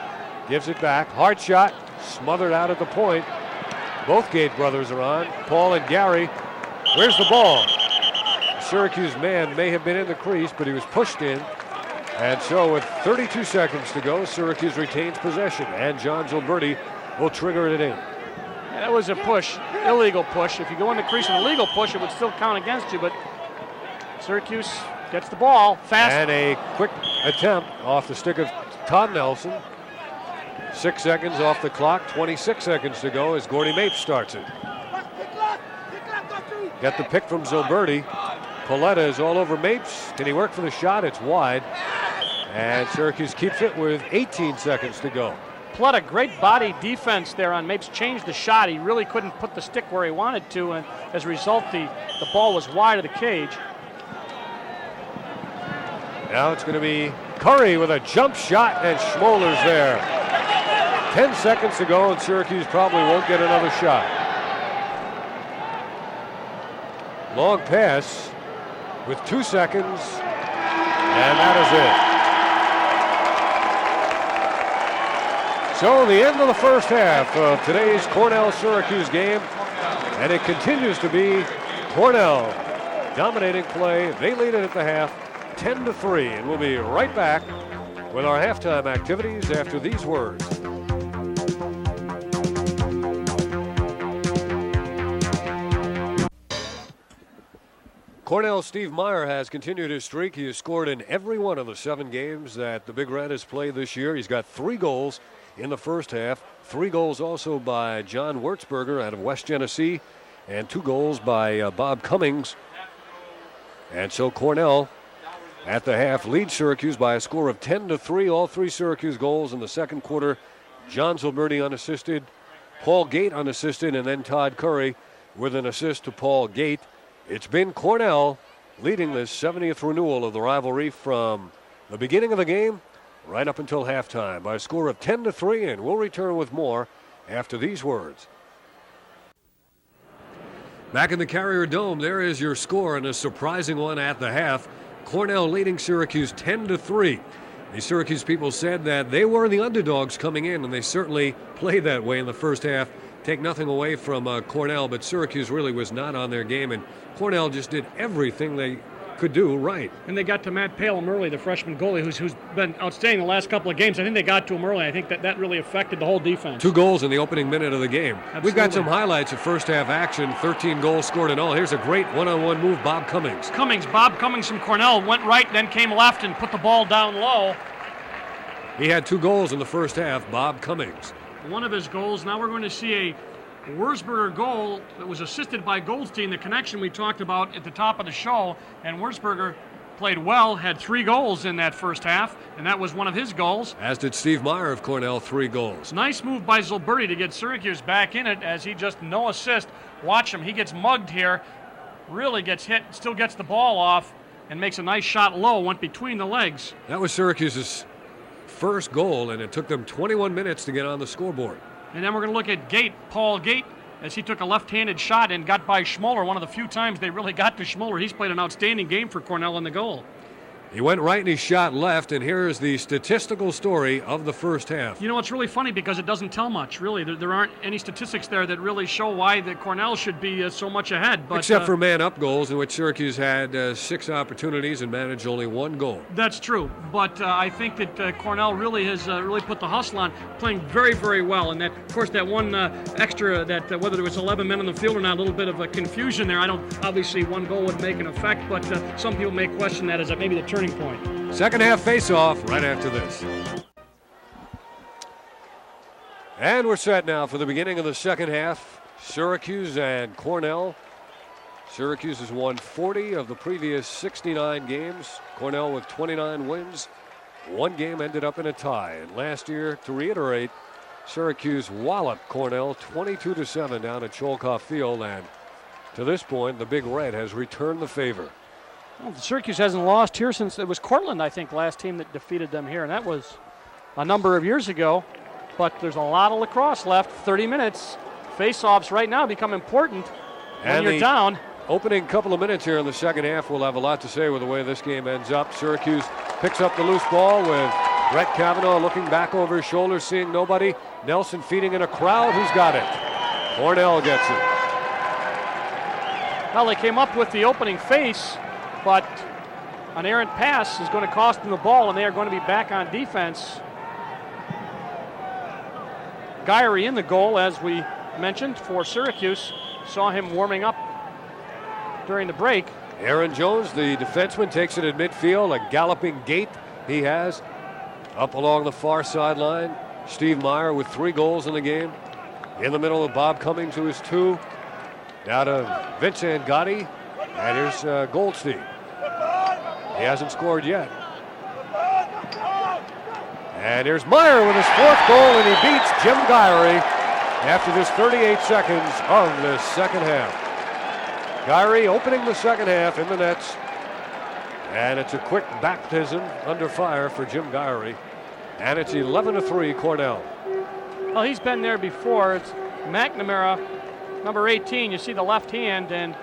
gives it back. Hard shot, smothered out at the point. Both Gate brothers are on. Paul and Gary. Where's the ball? The Syracuse man may have been in the crease, but he was pushed in. And so with 32 seconds to go, Syracuse retains possession, and John Gilberti will trigger it in. Yeah, that was a push, illegal push. If you go in the crease with a legal push, it would still count against you, but Syracuse gets the ball fast. And a quick attempt off the stick of Todd Nelson. 6 seconds off the clock, 26 seconds to go as Gordy Mapes starts it. Got the pick from Gilberti. Paletta is all over Mapes. Can he work for the shot? It's wide. And Syracuse keeps it with 18 seconds to go. Paletta, great body defense there on Mapes. Changed the shot. He really couldn't put the stick where he wanted to, and as a result, the ball was wide of the cage. Now it's going to be Curry with a jump shot, and Schimoler's there. 10 seconds to go, and Syracuse probably won't get another shot. Long pass with 2 seconds, and that is it. So the end of the first half of today's Cornell-Syracuse game, and it continues to be Cornell dominating play. They lead it at the half, 10-3, and we'll be right back with our halftime activities after these words. Cornell's Steve Meyer has continued his streak. He has scored in every one of the 7 games that the Big Red has played this year. He's got 3 goals in the first half. 3 goals also by John Wurzburger out of West Genesee, and 2 goals by Bob Cummings. And so Cornell at the half leads Syracuse by a score of 10-3. All 3 Syracuse goals in the second quarter. John Gilberti unassisted, Paul Gate unassisted, and then Todd Curry with an assist to Paul Gate. It's been Cornell leading this 70th renewal of the rivalry from the beginning of the game right up until halftime by a score of 10-3, and we'll return with more after these words. Back in the Carrier Dome, there is your score, and a surprising one at the half. Cornell leading Syracuse 10-3. The Syracuse people said that they were the underdogs coming in, and they certainly played that way in the first half. Take nothing away from Cornell, but Syracuse really was not on their game, and Cornell just did everything they could do right. And they got to Matt Palem early, the freshman goalie, who's been outstanding the last couple of games. I think they got to him early. I think that really affected the whole defense. 2 goals in the opening minute of the game. Absolutely. We've got some highlights of first half action. 13 goals scored in all. Here's a great one-on-one move, Bob Cummings. Bob Cummings from Cornell went right, then came left and put the ball down low. He had 2 goals in the first half, Bob Cummings. One of his goals. Now we're going to see a Wurzburger goal that was assisted by Goldstein, the connection we talked about at the top of the show. And Wurzburger played well, had 3 goals in that first half, and that was one of his goals. As did Steve Meyer of Cornell, 3 goals. Nice move by Gilberti to get Syracuse back in it as he just no assist. Watch him, he gets mugged here, really gets hit, still gets the ball off, and makes a nice shot low, went between the legs. That was Syracuse's first goal, and it took them 21 minutes to get on the scoreboard. And then we're going to look at Gate, Paul Gate, as he took a left-handed shot and got by Schimoler. One of the few times they really got to Schimoler. He's played an outstanding game for Cornell in the goal. He went right and he shot left, and here is the statistical story of the first half. You know, it's really funny because it doesn't tell much, really. There aren't any statistics there that really show why the Cornell should be so much ahead. But, except for man-up goals, in which Syracuse had 6 opportunities and managed only 1 goal. That's true, but I think that Cornell really has really put the hustle on, playing very, very well. And that, of course, that one extra, that whether there was 11 men on the field or not, a little bit of a confusion there. Obviously 1 goal would make an effect, but some people may question that as maybe the turning point. Second half face-off right after this. And we're set now for the beginning of the second half. Syracuse and Cornell Syracuse has won 40 of the previous 69 games. Cornell with 29 wins. One game ended up in a tie. And last year, to reiterate, Syracuse walloped Cornell 22-7 down at Cholkoff Field. And to this point, the Big Red has returned the favor. Well, Syracuse hasn't lost here since it was Cortland, I think, last team that defeated them here. And that was a number of years ago. But there's a lot of lacrosse left. 30 minutes. Face-offs right now become important when you're down. Opening couple of minutes here in the second half will have a lot to say with the way this game ends up. Syracuse picks up the loose ball with Brett Kavanaugh looking back over his shoulder, seeing nobody. Nelson feeding in a crowd. Who's got it? Cornell gets it. Well, they came up with the opening face, but an errant pass is going to cost them the ball, and they are going to be back on defense. Gyrie in the goal, as we mentioned, for Syracuse. Saw him warming up during the break. Aaron Jones, the defenseman, takes it at midfield. A galloping gait he has up along the far sideline. Steve Meyer with 3 goals in the game. In the middle of Bob Cummings, who is 2. Now to Vince Angotti. And here's Goldstein. He hasn't scored yet. And here's Meyer with his 4th goal, and he beats Jim Gyrie after just 38 seconds of the second half. Gyrie opening the second half in the nets. And it's a quick baptism under fire for Jim Gyrie. And it's 11-3 Cornell. Well, he's been there before. It's McNamara, number 18. You see the left hand and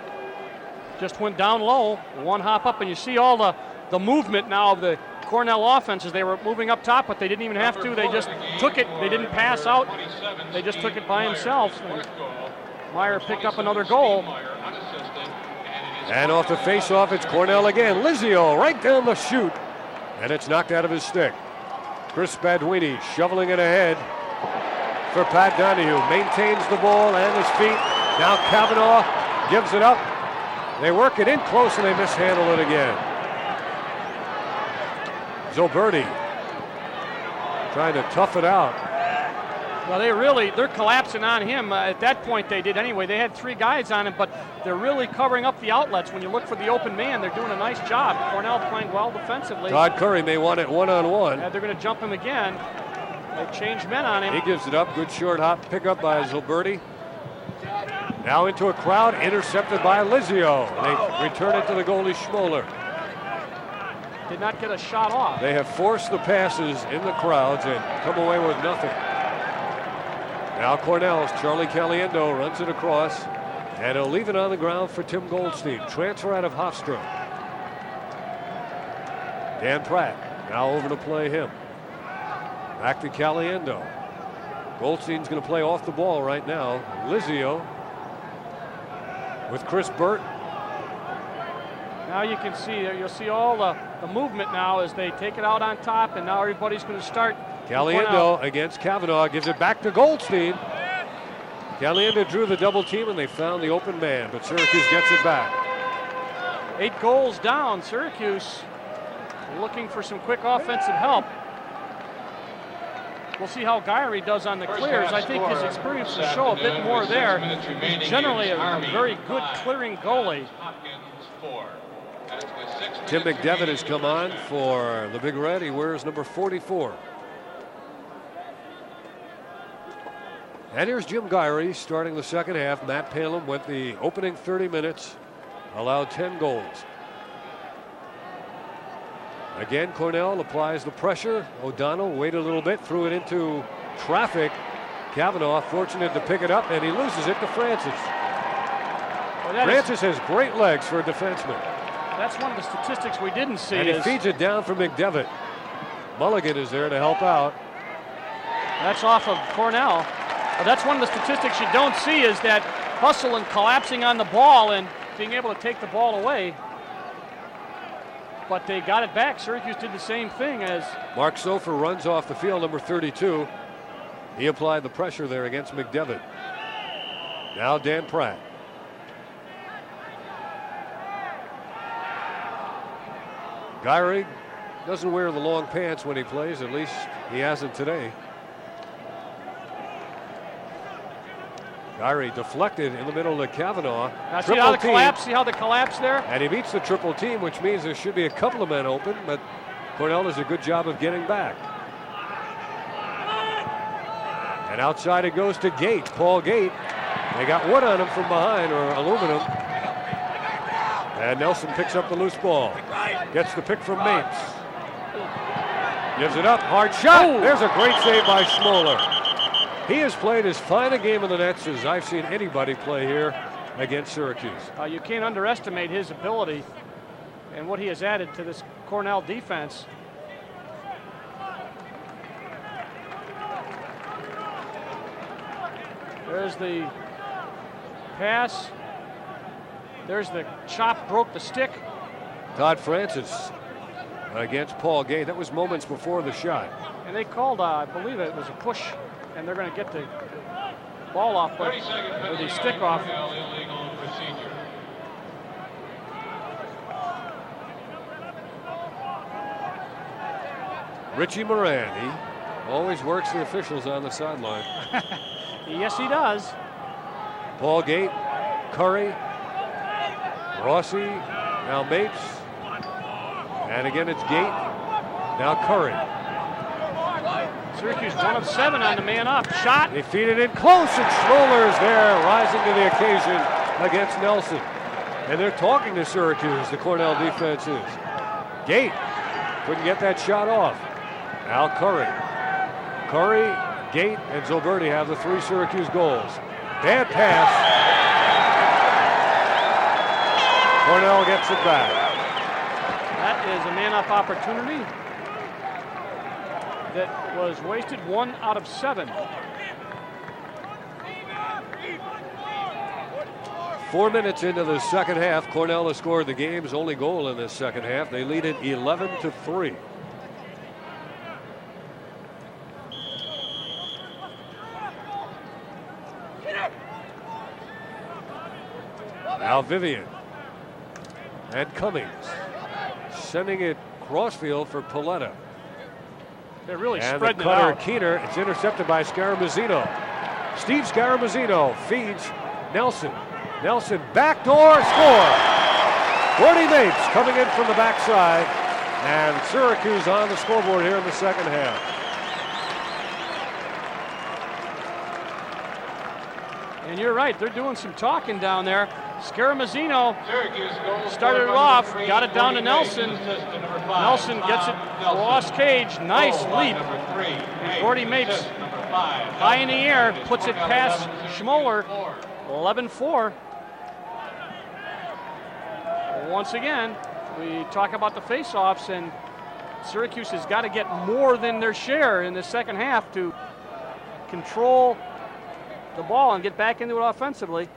just went down low. One hop up, and you see all the movement now of the Cornell offense as they were moving up top, but they didn't even have to. They just took it. They didn't pass out. They just took it by themselves. And Meyer picked up another goal. And off the face-off, it's Cornell again. Lizio right down the chute, and it's knocked out of his stick. Chris Spadwini shoveling it ahead for Pat Donahue. Maintains the ball and his feet. Now Kavanaugh gives it up. They work it in close, and they mishandle it again. Zoberti trying to tough it out. Well, they're collapsing on him. At that point, they did anyway. They had 3 guys on him, but they're really covering up the outlets. When you look for the open man, they're doing a nice job. Cornell playing well defensively. Todd Curry may want it one-on-one. They're going to jump him again. They changed men on him. He gives it up. Good short hop pickup by Zoberti. Now into a crowd, intercepted by Lizio. They return it to the goalie Schimoler. Did not get a shot off. They have forced the passes in the crowds and come away with nothing. Now Cornell's Charlie Caliendo runs it across, and he'll leave it on the ground for Tim Goldstein. Transfer out of Hofstra. Dan Pratt now over to play him. Back to Caliendo. Goldstein's going to play off the ball right now. Lizio with Chris Burt. Now you can see, you'll see all the movement now as they take it out on top, and now everybody's going to start. Caliendo against Kavanaugh, gives it back to Goldstein. Caliendo drew the double team, and they found the open man, but Syracuse gets it back. 8 goals down. Syracuse looking for some quick offensive help. We'll see how Gyrie does on the clears. I think his experience will show a bit more there. Generally a very good clearing goalie. Tim McDevitt has come on for the Big Red. He wears number 44. And here's Jim Gyrie starting the second half. Matt Palin went the opening 30 minutes, allowed 10 goals. Again, Cornell applies the pressure. O'Donnell waited a little bit, threw it into traffic. Kavanaugh fortunate to pick it up, and he loses it to Francis. Well, Francis has great legs for a defenseman. That's one of the statistics we didn't see. And he feeds it down for McDevitt. Mulligan is there to help out. That's off of Cornell. That's one of the statistics you don't see, is that hustle and collapsing on the ball and being able to take the ball away. But they got it back. Syracuse did the same thing as Mark Sofer runs off the field, number 32. He applied the pressure there against McDevitt. Now Dan Pratt. Gyrie doesn't wear the long pants when he plays. At least he hasn't today. Gyrie deflected in the middle to Kavanaugh. Now see how the collapse? See how the collapse there? And he beats the triple team, which means there should be a couple of men open, but Cornell does a good job of getting back. And outside it goes to Gate, Paul Gate. They got wood on him from behind, or aluminum. And Nelson picks up the loose ball. Gets the pick from Mapes. Gives it up, hard shot. Oh. There's a great save by Schimoler. He has played as fine a game in the nets as I've seen anybody play here against Syracuse. You can't underestimate his ability and what he has added to this Cornell defense. There's the pass. There's the chop, broke the stick. Todd Francis against Paul Gay. That was moments before the shot. And they called, I believe it was a push, and they're going to get the ball off, but with the stick off. Richie Moran, he always works the officials on the sideline. Yes, he does. Paul Gate, Curry, Rossi, now Mapes, and again it's Gate, now Curry. Syracuse 1 of 7 on the man up. Shot. They feed it in close, and Schimoler is there, rising to the occasion against Nelson. And they're talking to Syracuse, the Cornell defense is. Gate couldn't get that shot off. Now Curry. Curry, Gate, and Zilberti have the 3 Syracuse goals. Bad pass. Cornell gets it back. That is a man-up opportunity that was wasted. 1 out of 7. 4 minutes into the second half, Cornell has scored the game's only goal in this second half. They lead it 11-3. Now Vivian and Cummings sending it crossfield for Paletta. They're really and spreading the cutter it out. Keener. It's intercepted by Scaramuzino. Steve Scaramuzino feeds Nelson. Nelson backdoor score. Gordy Mapes coming in from the backside, and Syracuse on the scoreboard here in the second half. And you're right, they're doing some talking down there. Scaramuzino started it off, got it down to Nelson. Nelson gets it across cage, nice leap. And Gordy Mapes high in the air, puts it past Schimoler, 11-4. Once again, we talk about the face-offs, and Syracuse has got to get more than their share in the second half to control the ball and get back into it offensively.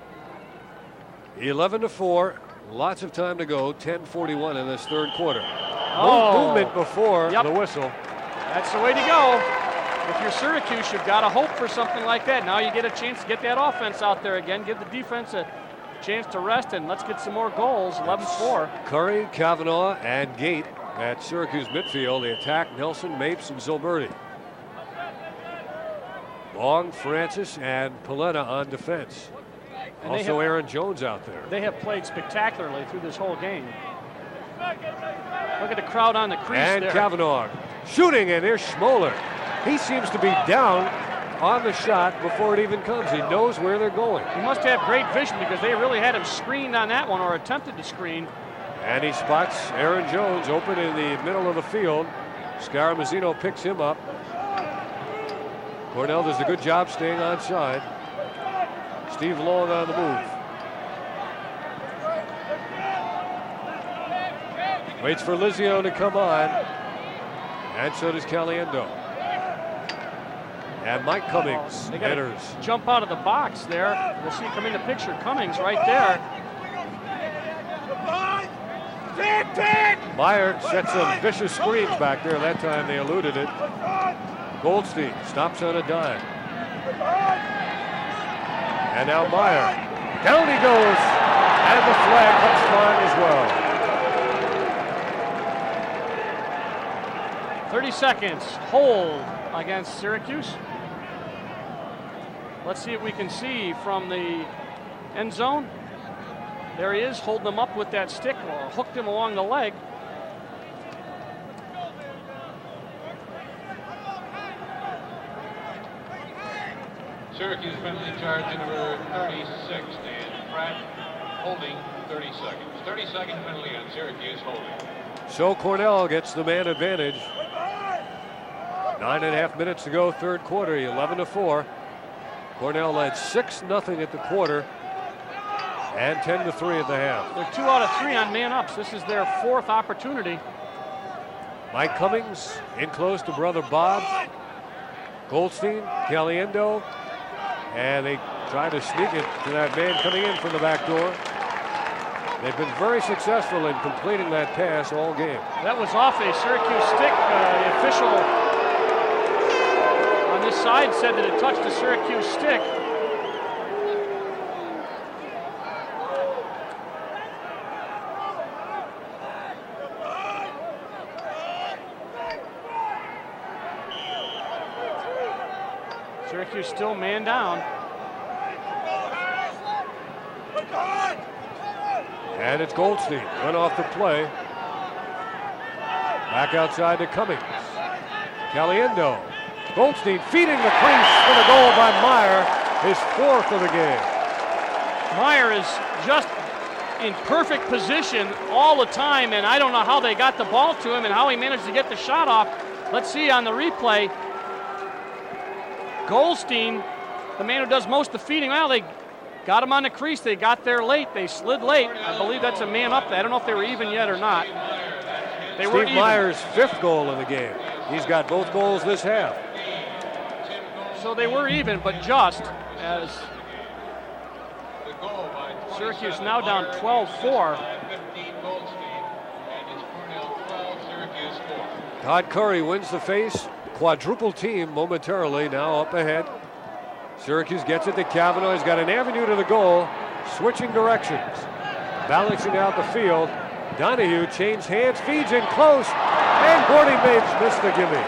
11-4, lots of time to go. 10:41 in this third quarter. Oh. Movement before Yep. the whistle. That's the way to go. If you're Syracuse, you've got to hope for something like that. Now you get a chance to get that offense out there again, give the defense a chance to rest, and let's get some more goals. 11-4. Curry, Kavanaugh, and Gate at Syracuse midfield. They attack Nelson, Mapes, and Zilberti. Long, Francis, and Paletta on defense. And also Aaron Jones out there. They have played spectacularly through this whole game. Look at the crowd on the crease and there. Kavanaugh shooting, and here's Schimoler. He seems to be down on the shot before it even comes. He knows where they're going. He must have great vision because they really had him screened on that one, or attempted to screen. And he spots Aaron Jones open in the middle of the field. Scaramuzino picks him up. Cornell does a good job staying onside. Steve Long on the move. Waits for Lizio to come on. And so does Caliendo. And Mike Cummings They got enters. to jump out of the box there. We'll see him come in the picture. Cummings right there. Meyer sets some vicious screens back there. That time they eluded it. Goldstein stops on a dime. And now Meyer. Down he goes. And the flag comes flying as well. 30 seconds. Hold against Syracuse. Let's see if we can see from the end zone. There he is, holding him up with that stick, or hooked him along the leg. Syracuse penalty charge number 36, Dan Pratt, holding 30 seconds. 30-second penalty on Syracuse holding. So Cornell gets the man advantage. 9.5 minutes to go, third quarter, 11-4. Cornell led 6-0 at the quarter and 10-3 at the half. They're 2 out of 3 on man-ups. This is their 4th opportunity. Mike Cummings in close to brother Bob. Goldstein, Caliendo, and they try to sneak it to that man coming in from the back door. They've been very successful in completing that pass all game. That was off a Syracuse stick. The official on this side said that it touched a Syracuse stick. Syracuse still man down. And it's Goldstein, run off the play. Back outside to Cummings. Caliendo. Goldstein feeding the crease for the goal by Meyer, his 4th of the game. Meyer is just in perfect position all the time, and I don't know how they got the ball to him and how he managed to get the shot off. Let's see on the replay. Goldstein, the man who does most of the feeding, well, they got him on the crease. They got there late. They slid late. I believe that's a man up. I don't know if they were even yet or not. They were even. Steve Meyer's 5th goal in the game. He's got both goals this half. So they were even, but just as Syracuse now down 12-4. Todd Curry wins the face. Quadruple team momentarily, now up ahead. Syracuse gets it to Cavanaugh. He's got an avenue to the goal, switching directions, balancing out the field. Donahue changed hands, feeds in close, and Gordy Mapes missed the gimme.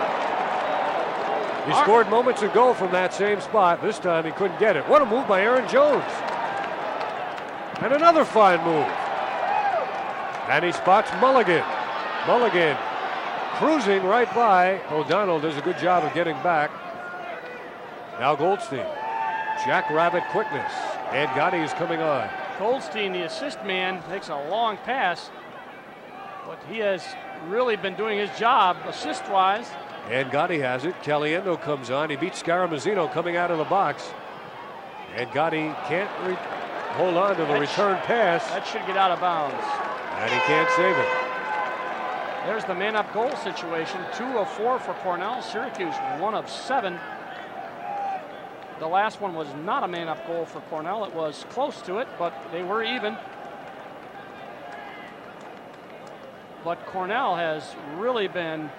He scored moments ago from that same spot. This time he couldn't get it. What a move by Aaron Jones. And another fine move. And he spots Mulligan. Mulligan cruising right by. O'Donnell does a good job of getting back. Now Goldstein. Jackrabbit quickness. And Gotti is coming on. Goldstein, the assist man, makes a long pass, but he has really been doing his job assist-wise. And Gotti has it. Caliendo comes on. He beats Scaramuzzino coming out of the box. And Gotti can't hold on to the return pass. That should get out of bounds. And he can't save it. There's the man-up goal situation. 2 of 4 for Cornell. Syracuse 1 of 7. The last one was not a man-up goal for Cornell. It was close to it, but they were even. But Cornell has really been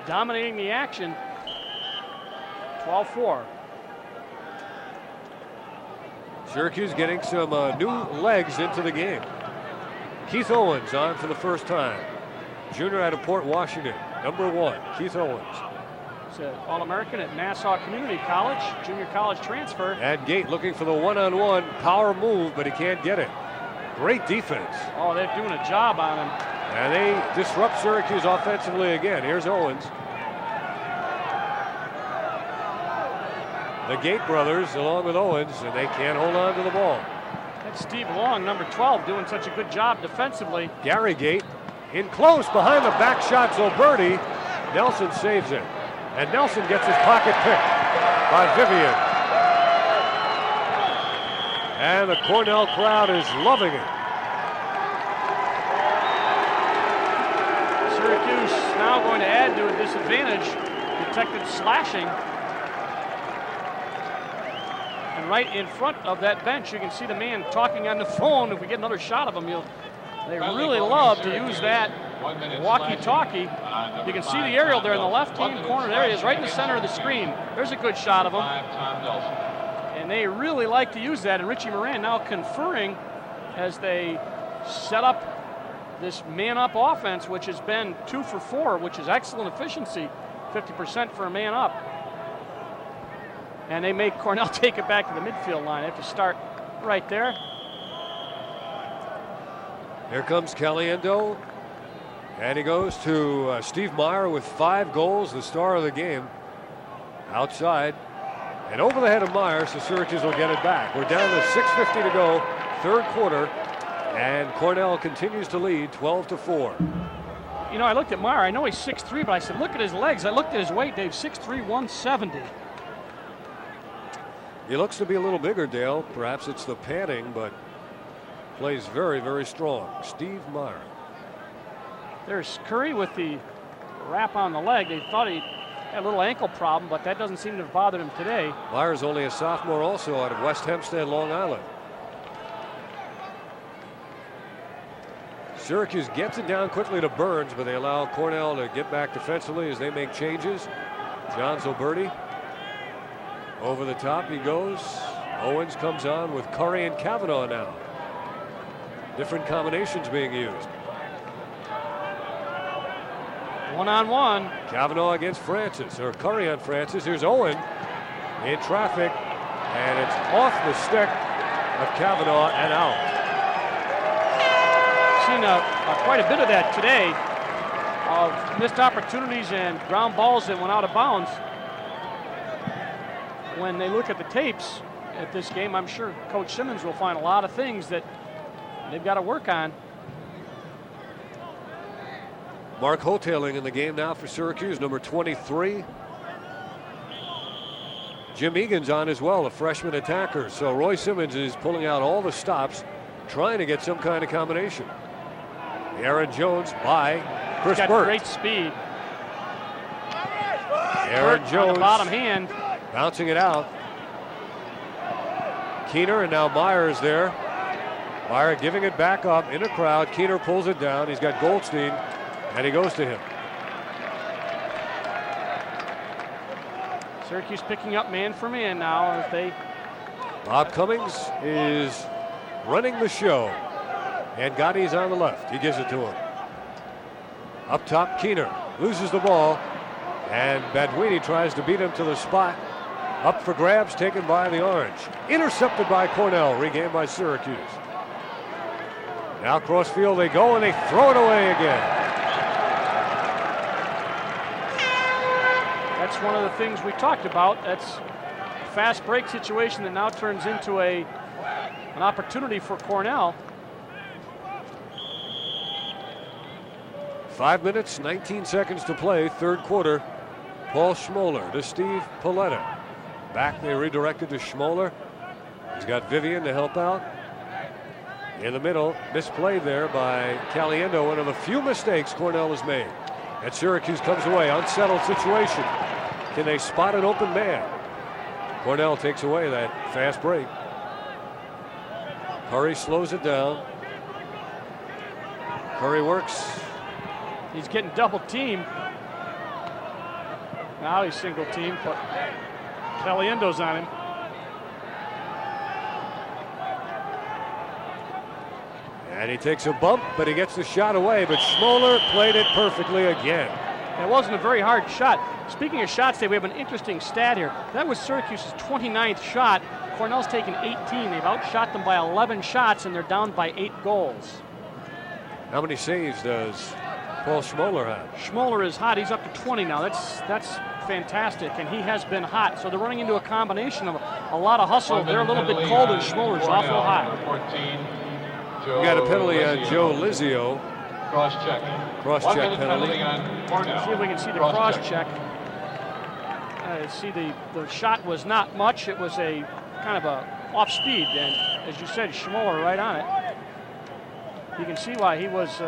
dominating the action. 12-4. Syracuse getting some new legs into the game. Keith Owens on for the first time. Junior out of Port Washington, number 1, Keith Owens. He's an All-American at Nassau Community College, junior college transfer. And Gate looking for the one-on-one power move, but he can't get it. Great defense. Oh, they're doing a job on him. And they disrupt Syracuse offensively again. Here's Owens. The Gate brothers along with Owens, and they can't hold on to the ball. That's Steve Long, number 12, doing such a good job defensively. Gary Gate in close behind the back shot, Zoberti. Nelson saves it. And Nelson gets his pocket picked by Vivian. And the Cornell crowd is loving it. Syracuse now going to add to a disadvantage. Detected slashing. And right in front of that bench, you can see the man talking on the phone. If we get another shot of him, they really love to use that walkie-talkie. You can see the aerial there in the left-hand corner. There he is, right in the center of the screen. There's a good shot of him. And they really like to use that. And Richie Moran now conferring as they set up this man-up offense, which has been 2 for 4, which is excellent efficiency, 50% for a man-up. And they make Cornell take it back to the midfield line. They have to start right there. Here comes Caliendo. And he goes to Steve Meyer with 5 goals, the star of the game. Outside. And over the head of Meyer, so Syracuse will get it back. We're down to 6:50 to go, third quarter. And Cornell continues to lead 12-4. You know, I looked at Meyer. I know he's 6'3", but I said, look at his legs. I looked at his weight, Dave, 6'3", 170. He looks to be a little bigger, Dale. Perhaps it's the padding, but plays very, very strong. Steve Meyer. There's Curry with the wrap on the leg. They thought he had a little ankle problem, but that doesn't seem to have bothered him today. Meyer's only a sophomore also out of West Hempstead, Long Island. Syracuse gets it down quickly to Burns, but they allow Cornell to get back defensively as they make changes. John Zilberti over the top he goes. Owens comes on with Curry and Kavanaugh now. Different combinations being used. One-on-one. Kavanaugh against Francis, or Curry on Francis. Here's Owen in traffic, and it's off the stick of Kavanaugh and out. Seen quite a bit of that today, of missed opportunities and ground balls that went out of bounds. When they look at the tapes at this game, I'm sure Coach Simmons will find a lot of things that they've got to work on. Mark Hoteling in the game now for Syracuse, number 23. Jim Egan's on as well, a freshman attacker. So Roy Simmons is pulling out all the stops, trying to get some kind of combination. Aaron Jones by Chris Got Burt. great speed. Aaron Burt Jones on the bottom hand. bouncing it out. Keener, and now Meyer is there. Meyer giving it back up in a crowd. Keener pulls it down. He's got Goldstein, and he goes to him. Syracuse picking up man for man now as they. Bob Cummings is running the show. And Gotti's on the left. He gives it to him. Up top, Keener loses the ball. And Badwini tries to beat him to the spot. Up for grabs, taken by the Orange. Intercepted by Cornell, regained by Syracuse. Now cross field they go, and they throw it away again. That's one of the things we talked about. That's a fast break situation that now turns into an opportunity for Cornell. 5 minutes, 19 seconds to play, third quarter. Paul Schimoler to Steve Paletta. Back they redirected to Schimoler. He's got Vivian to help out. In the middle, misplayed there by Caliendo, one of the few mistakes Cornell has made. And Syracuse comes away, unsettled situation. Can they spot an open man? Cornell takes away that fast break. Curry slows it down. Curry works. He's getting double teamed. Now he's single teamed, but Caliendo's on him. And he takes a bump, but he gets the shot away. But Schimoler played it perfectly again. It wasn't a very hard shot. Speaking of shots, Dave, we have an interesting stat here. That was Syracuse's 29th shot. Cornell's taken 18. They've outshot them by 11 shots, and they're down by 8 goals. How many saves does Paul Schimoler have? Schimoler is hot. He's up to 20 now. That's fantastic, and he has been hot. So they're running into a combination of a lot of hustle. They're a little bit cold, and Schmoler's awful hot. 14, We got a penalty on Joe Lizio. Cross-check. Cross-check penalty. On Cornell. See if we can see the cross-check. See, the shot was not much. It was a kind of a off-speed, and as you said, Schimoler right on it. You can see why he was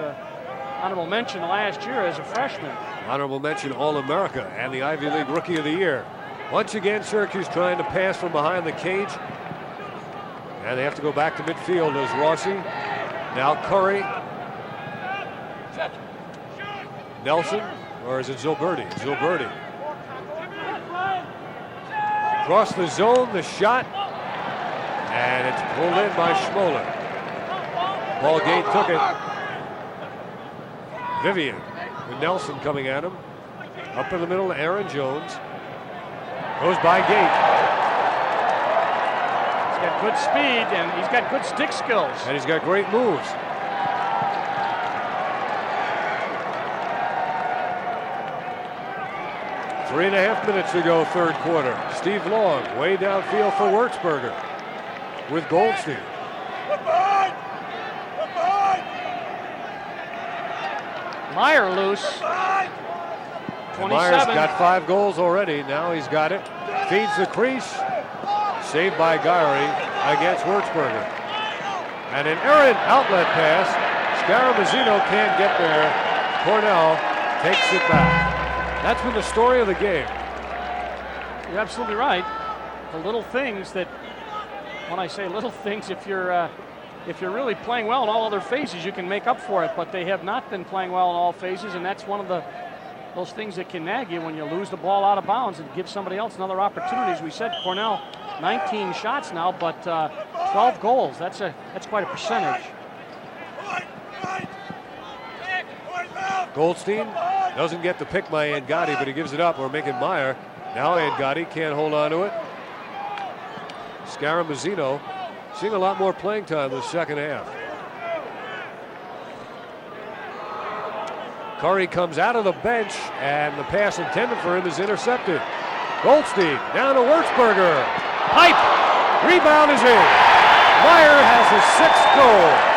honorable mention last year as a freshman. Honorable mention All-America and the Ivy League Rookie of the Year. Once again, Syracuse trying to pass from behind the cage. And they have to go back to midfield as Rossi. Now Curry. Nelson, or is it Zilberti? Zilberti. Across the zone, the shot. And it's pulled in by Schimoler. Paul Gate took it. Vivian with Nelson coming at him. Up in the middle, Aaron Jones. Goes by Gate. got good speed, and he's got good stick skills. And he's got great moves. Three and a half minutes to go, third quarter. Steve Long way downfield for Wurzburger with Goldstein. Meyer loose. 27. Meyer's got 5 goals already. Now he's got it. Feeds the crease. Saved by Gyrie against Wurzburger. And an errant outlet pass. Scaramuzino can't get there. Cornell takes it back. That's been the story of the game. You're absolutely right. The little things that, when I say little things, if you're really playing well in all other phases, you can make up for it. But they have not been playing well in all phases, and that's one of those things that can nag you when you lose the ball out of bounds and give somebody else another opportunity. As we said, Cornell, 19 shots now, but 12 goals. That's quite a percentage. Goldstein doesn't get the pick by Angotti, but he gives it up. We're making Meyer. Now Angotti can't hold on to it. Scaramuzino seeing a lot more playing time in the second half. Curry comes out of the bench, and the pass intended for him is intercepted. Goldstein down to Wurzburger. Pipe! Rebound is in. Meyer has his 6th goal.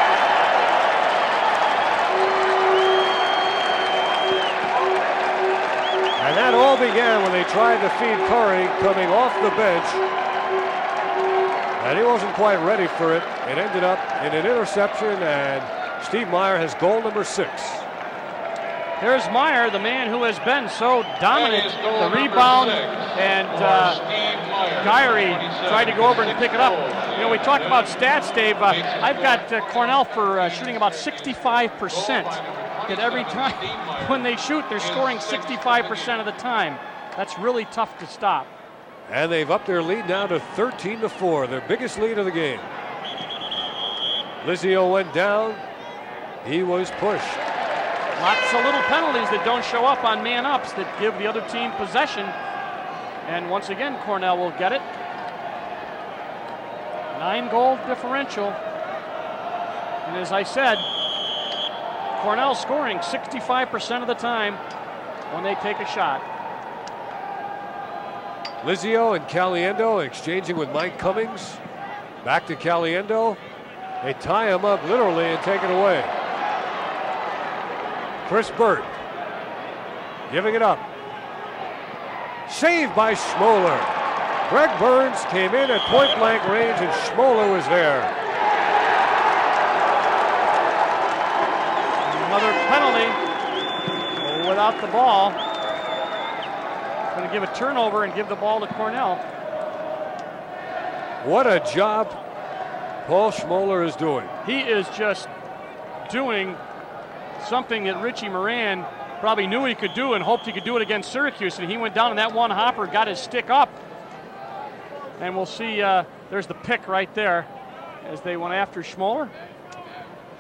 And that all began when they tried to feed Curry coming off the bench. And he wasn't quite ready for it. It ended up in an interception, and Steve Meyer has goal number 6. Here's Meyer, the man who has been so dominant. The rebound, and Gyrie tried to go over and pick it up. You know, we talk about stats, Dave. I've got Cornell for shooting about 65%. That every time when they shoot, they're scoring 65% of the time. That's really tough to stop. And they've upped their lead now to 13-4, their biggest lead of the game. Lizio went down. He was pushed. Lots of little penalties that don't show up on man-ups that give the other team possession. And once again, Cornell will get it. 9-goal differential. And as I said, Cornell scoring 65% of the time when they take a shot. Lizio and Caliendo exchanging with Mike Cummings. Back to Caliendo. They tie him up literally and take it away. Chris Burt giving it up. Saved by Schimoler. Greg Burns came in at point-blank range, and Schimoler was there. Another penalty without the ball. Going to give a turnover and give the ball to Cornell. What a job Paul Schimoler is doing. He is just doing something that Richie Moran probably knew he could do and hoped he could do it against Syracuse, and he went down in that one hopper, got his stick up, and we'll see there's the pick right there as they went after Schimoler.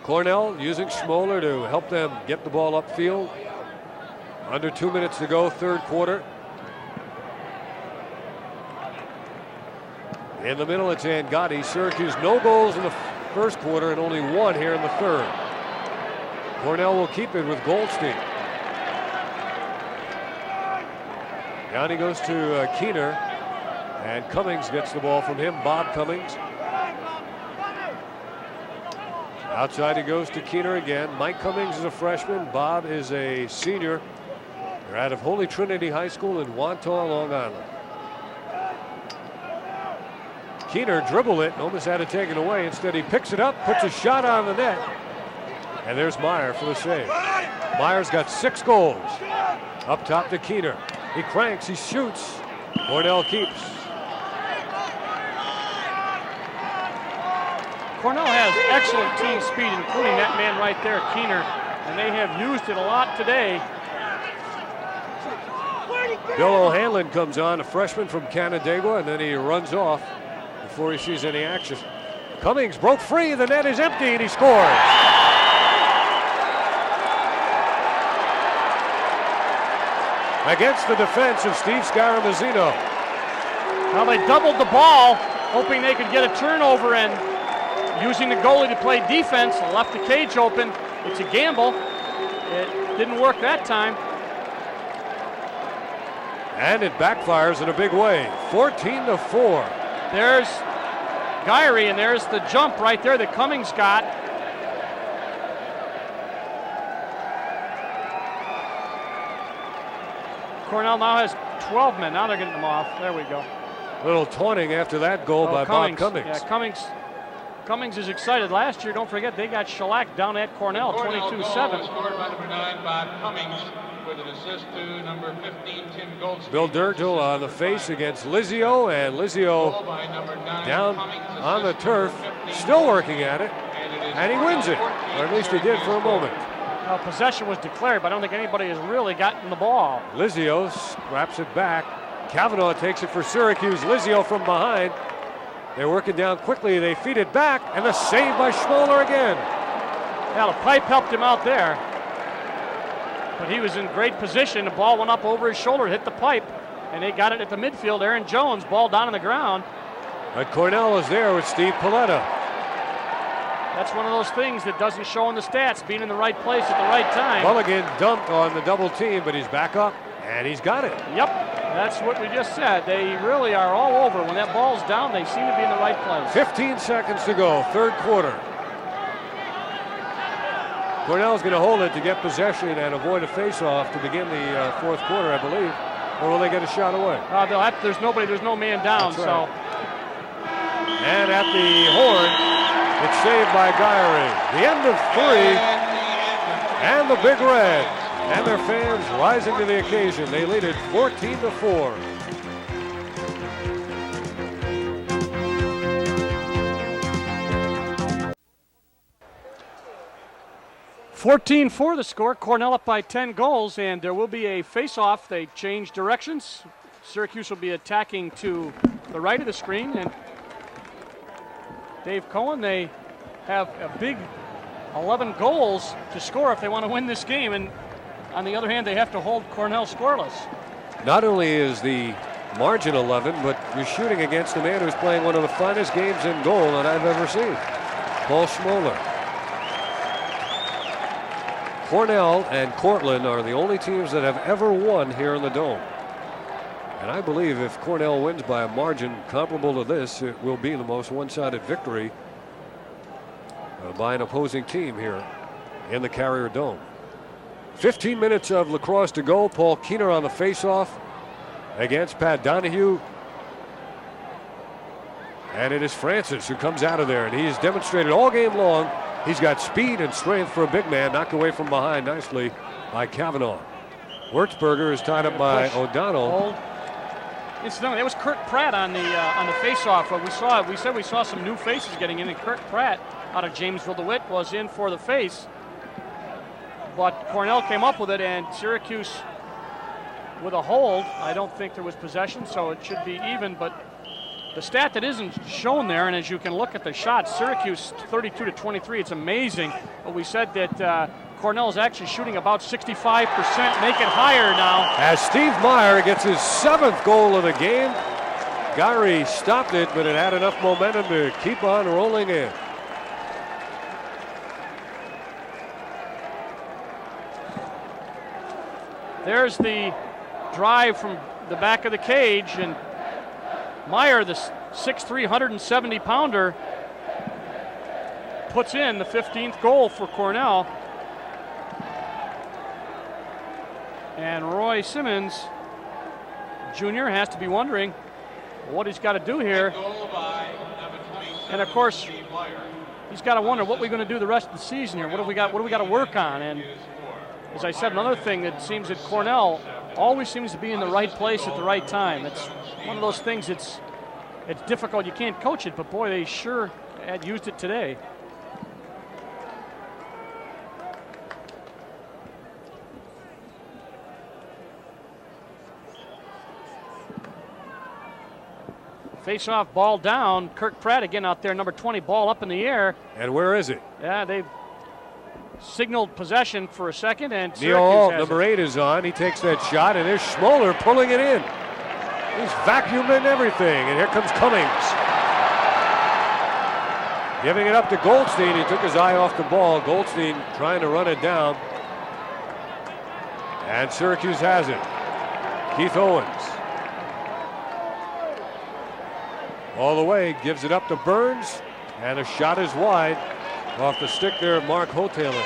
Cornell using Schimoler to help them get the ball upfield. Under 2 minutes to go, third quarter. In the middle, it's Angotti. Syracuse, no goals in the first quarter and only 1 here in the third. Cornell will keep it with Goldstein. Down he goes to Keener, and Cummings gets the ball from him, Bob Cummings. Outside he goes to Keener again. Mike Cummings is a freshman. Bob is a senior. They're out of Holy Trinity High School in Wantagh, Long Island. Keener dribbled it and almost had it taken away. Instead, he picks it up, puts a shot on the net. And there's Meyer for the save. Meyer's got 6 goals. Up top to Keener. He cranks, he shoots. Cornell keeps. Cornell has excellent team speed, including that man right there, Keener, and they have used it a lot today. Bill O'Hanlon comes on, a freshman from Canandaigua, and then he runs off before he sees any action. Cummings broke free, the net is empty, and he scores. Against the defense of Steve Scaramuzino. Now they doubled the ball, hoping they could get a turnover and using the goalie to play defense, left the cage open. It's a gamble. It didn't work that time. And it backfires in a big way. 14-4. There's Gyrie, and there's the jump right there that Cummings got. Cornell now has 12 men. Now they're getting them off. There we go. Little taunting after that goal by Bob Cummings. Yeah, Cummings is excited. Last year, don't forget, they got shellacked down at Cornell, 22-7. Scored by number 9, Bob Cummings, with an assist to number 15, Tim Goldstein. Bill Dirgel on the face against Lizio, and Lizio down on the turf, still working at it, and he wins it, or at least he did for a moment. Possession was declared, but I don't think anybody has really gotten the ball. Lizio scraps it back. Kavanaugh takes it for Syracuse. Lizio from behind. They're working down quickly. They feed it back, and the save by Schimoler again. Yeah, the pipe helped him out there, but he was in great position. The ball went up over his shoulder, hit the pipe, and they got it at the midfield. Aaron Jones, ball down on the ground. But Cornell is there with Steve Paletta. That's one of those things that doesn't show in the stats, being in the right place at the right time. Mulligan dumped on the double team, but he's back up, and he's got it. Yep, that's what we just said. They really are all over. When that ball's down, they seem to be in the right place. 15 seconds to go, third quarter. Cornell's going to hold it to get possession and avoid a face-off to begin the fourth quarter, I believe. Or will they get a shot away? There's no man down. That's right. And at the horn, it's saved by Gyrie. The end of 3, and the Big Red, and their fans rising to the occasion. They lead it 14-4. 14-4 the score. Cornell up by 10 goals, and there will be a face-off. They change directions. Syracuse will be attacking to the right of the screen, and Dave Cohen, they have a big 11 goals to score if they want to win this game, and on the other hand, they have to hold Cornell scoreless. Not only is the margin 11, but you're shooting against a man who's playing one of the finest games in goal that I've ever seen, Paul Schimoler. Cornell and Cortland are the only teams that have ever won here in the Dome. And I believe if Cornell wins by a margin comparable to this, it will be the most one-sided victory by an opposing team here in the Carrier Dome. 15 minutes of lacrosse to go. Paul Keener on the faceoff against Pat Donahue. And it is Francis who comes out of there, and he's demonstrated all game long. He's got speed and strength for a big man, knocked away from behind nicely by Kavanaugh. Wurzburger is tied up by O'Donnell. Incidentally, that was Kurt Pratt on the faceoff. We saw some new faces getting in, and Kurt Pratt out of Jamesville DeWitt was in for the face. But Cornell came up with it, and Syracuse with a hold. I don't think there was possession, so it should be even. But the stat that isn't shown there, and as you can look at the shots, Syracuse 32-23. It's amazing. But we said that Cornell is actually shooting about 65%. Make it higher now. As Steve Meyer gets his 7th goal of the game. Gyrie stopped it, but it had enough momentum to keep on rolling in. There's the drive from the back of the cage, and Meyer, the 6'3", 170-pounder, puts in the 15th goal for Cornell. And Roy Simmons Jr. has to be wondering what he's got to do here. And of course, he's got to wonder what we're going to do the rest of the season here. What do we got to work on? And as I said, another thing that seems that Cornell always seems to be in the right place at the right time. It's one of those things. It's difficult. You can't coach it, but boy, they sure had used it today. Face-off, ball down. Kirk Pratt again out there, number 20, ball up in the air. And where is it? Yeah, they've signaled possession for a second, and Neil Alt, number 8, is on. He takes that shot, and there's Schimoler pulling it in. He's vacuuming everything, and here comes Cummings. Giving it up to Goldstein. He took his eye off the ball. Goldstein trying to run it down. And Syracuse has it. Keith Owens. All the way, gives it up to Burns. And a shot is wide off the stick there of Mark Hotaler.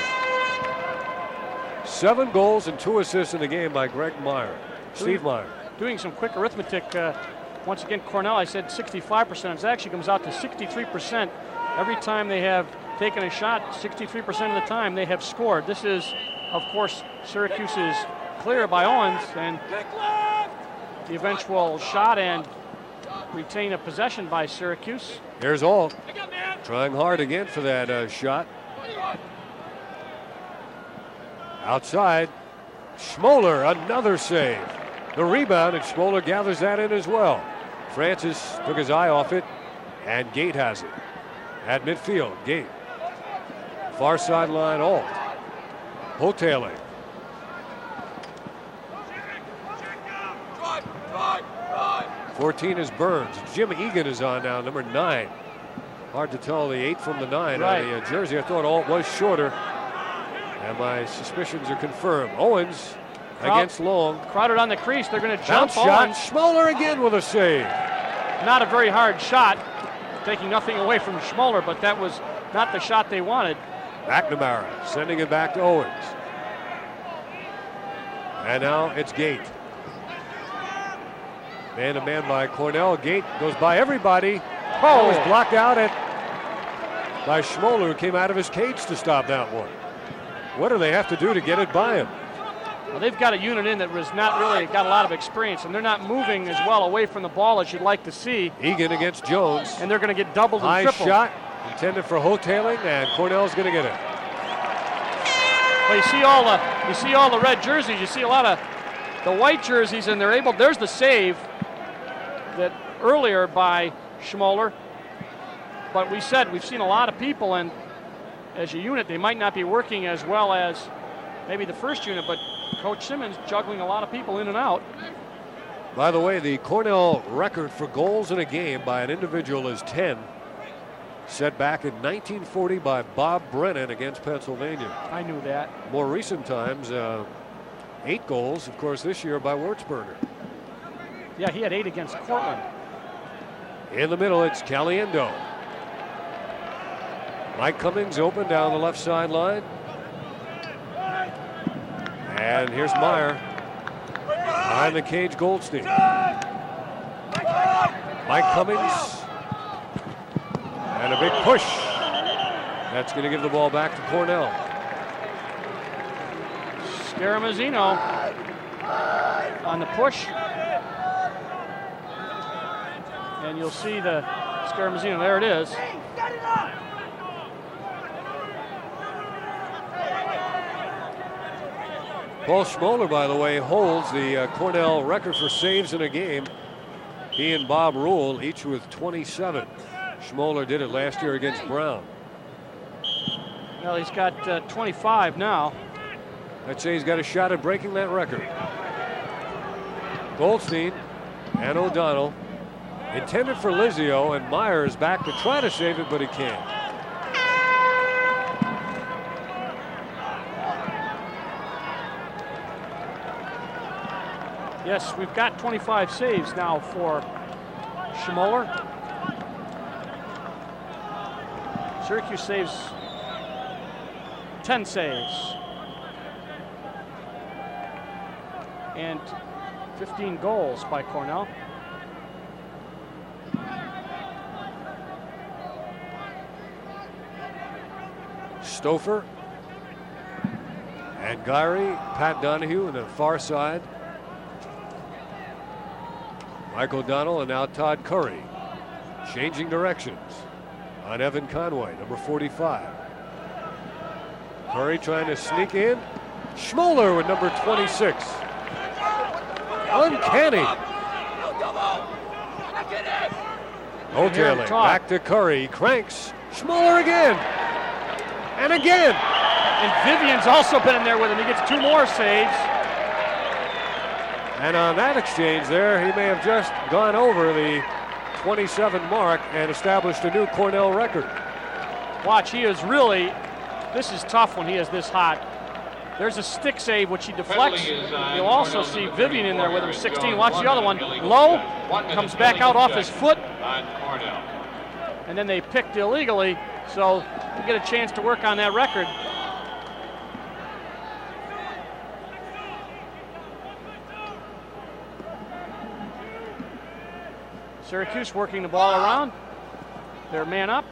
7 goals and 2 assists in the game by Greg Meyer. Steve Meyer. Doing some quick arithmetic. Once again, Cornell, I said 65%. It actually comes out to 63%. Every time they have taken a shot, 63% of the time they have scored. This is, of course, Syracuse's clear by Owens, and the eventual shot and retain of possession by Syracuse. Here's Alt trying hard again for that shot. Outside, Schimoler, another save. The rebound, and Schimoler gathers that in as well. Francis took his eye off it, and Gate has it. At midfield, Gate. Far sideline, Alt. Hotaler. Drive. 14 is Burns. Jim Egan is on now, number 9. Hard to tell the 8 from the 9 right. on the jersey. I thought Alt was shorter, and my suspicions are confirmed. Owens against Long. Crowded on the crease. They're going to jump. Shot. Schimoler again with a save. Not a very hard shot, taking nothing away from Schimoler, but that was not the shot they wanted. McNamara sending it back to Owens. And now it's Gate. Man-to-man by Cornell. Gate goes by everybody. Oh, was blocked out by Schimoler, who came out of his cage to stop that one. What do they have to do to get it by him? Well, they've got a unit in that was not really got a lot of experience, and they're not moving as well away from the ball as you'd like to see. Egan against Jones. And they're going to get doubled and High tripled. shot intended for Hotaling, and Cornell's going to get it. Well, you see all the red jerseys. You see a lot of the white jerseys, and they're able. There's the save that earlier by Schimoler. But we've seen a lot of people, and as a unit, they might not be working as well as maybe the first unit, but Coach Simmons juggling a lot of people in and out. By the way, the Cornell record for goals in a game by an individual is 10. Set back in 1940 by Bob Brennan against Pennsylvania. I knew that. More recent times, 8 goals, of course, this year by Wurzburger. Yeah, he had 8 against Cortland. In the middle, it's Caliendo. Mike Cummings open down the left sideline. And here's Meyer. Behind the cage, Goldstein. Mike Cummings. And a big push. That's going to give the ball back to Cornell. Scaramazino on the push. And you'll see the Scaramazino. There it is. Paul Schimoler, by the way, holds the Cornell record for saves in a game. He and Bob Rule, each with 27. Schimoler did it last year against Brown. Well, he's got 25 now. I'd say he's got a shot at breaking that record. Goldstein and O'Donnell. Intended for Lizio, and Meyer is back to try to save it, but he can't. Yes, we've got 25 saves now for Schimoler. Syracuse saves 10 saves. And 15 goals by Cornell. Stouffer and Gyrie, Pat Donahue on the far side. Mike O'Donnell and now Todd Curry changing directions on Evan Conway, number 45. Curry trying to sneak in. Schimoler with number 26. Uncanny. Hotaling back to Curry. Cranks. Schimoler again. And again. And Vivian's also been in there with him. He gets 2 more saves. And on that exchange there, he may have just gone over the 27 mark and established a new Cornell record. Watch, he is really, this is tough when he is this hot. There's a stick save, which he deflects. You'll also see Vivian in there with him, 16. Watch the other one. Low, comes back out off his foot. And then they picked illegally, so you get a chance to work on that record. Syracuse working the ball around. They're man up.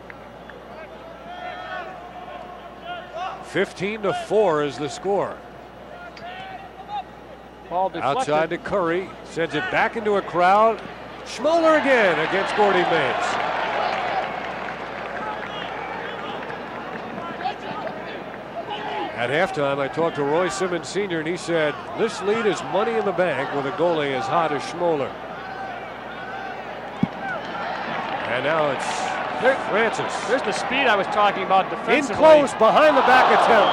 15-4 is the score. Ball deflected. Outside to Curry, sends it back into a crowd. Schimoler again against Gordy Mintz. At halftime, I talked to Roy Simmons Sr., and he said, this lead is money in the bank with a goalie as hot as Schimoler. And now it's Francis. There's the speed I was talking about defensively. In close, behind the back attempt.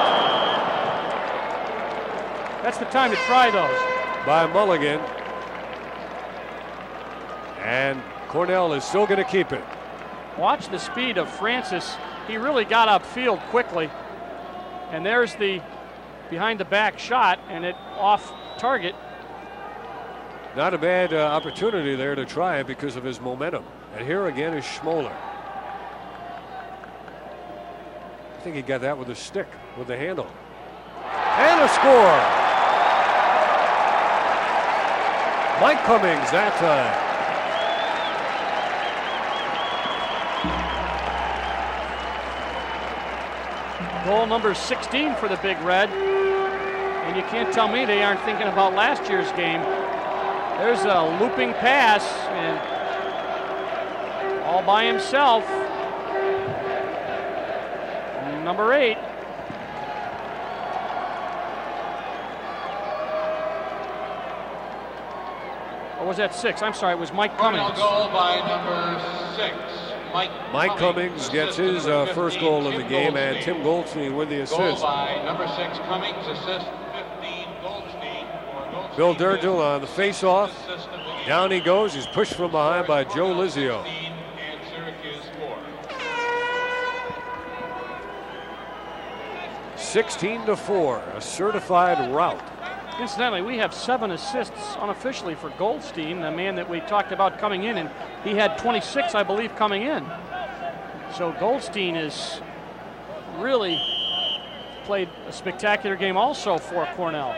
That's the time to try those. By Mulligan. And Cornell is still going to keep it. Watch the speed of Francis. He really got upfield quickly. And there's the behind the back shot, and it off target. Not a bad opportunity there to try it because of his momentum. And here again is Schimoler. I think he got that with a stick, with the handle. And a score! Mike Cummings that time. Goal number 16 for the Big Red. And you can't tell me they aren't thinking about last year's game. There's a looping pass, and all by himself. Number 8. Or was that 6? I'm sorry, it was Mike Cummings. Goal by number 6. Mike Cummings gets his first goal of the game, and Tim Goldstein with the assist. Goal by number 6 Cummings, assist 15 Goldstein. Bill Durgill on the face-off. Down he goes. He's pushed from behind by Joe Lizio. And Syracuse 16-4, a certified rout. Incidentally, we have 7 assists unofficially for Goldstein, the man that we talked about coming in, and he had 26, I believe, coming in. So Goldstein is really played a spectacular game also for Cornell.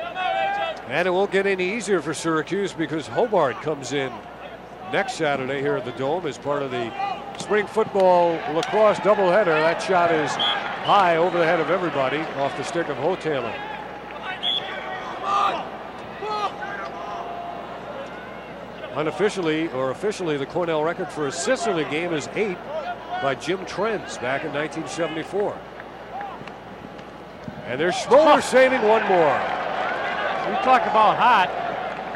And it won't get any easier for Syracuse because Hobart comes in next Saturday here at the Dome as part of the spring football lacrosse doubleheader. That shot is high over the head of everybody off the stick of Hotaler. Unofficially or officially, the Cornell record for assists in the game is 8 by Jim Trentz back in 1974. And there's Schimoler saving one more. We talk about hot.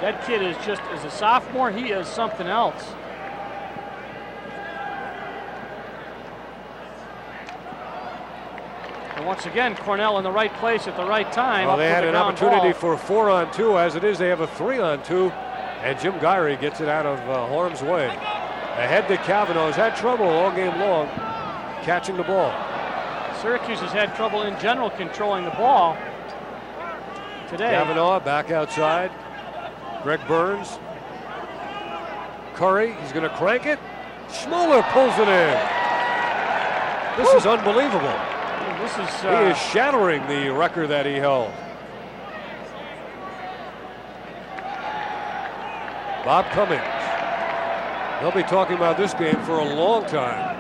That kid is just, as a sophomore, he is something else. And once again, Cornell in the right place at the right time. Well, they had an opportunity for a 4-on-2. As it is, they have a 3-on-2. And Jim Gyrey gets it out of harm's way. Ahead to Cavanaugh, has had trouble all game long catching the ball. Syracuse has had trouble in general controlling the ball today. Cavanaugh back outside. Greg Burns. Curry, he's going to crank it. Schimoler pulls it in. This is unbelievable. This is he is shattering the record that he held. Bob Cummings. They'll be talking about this game for a long time.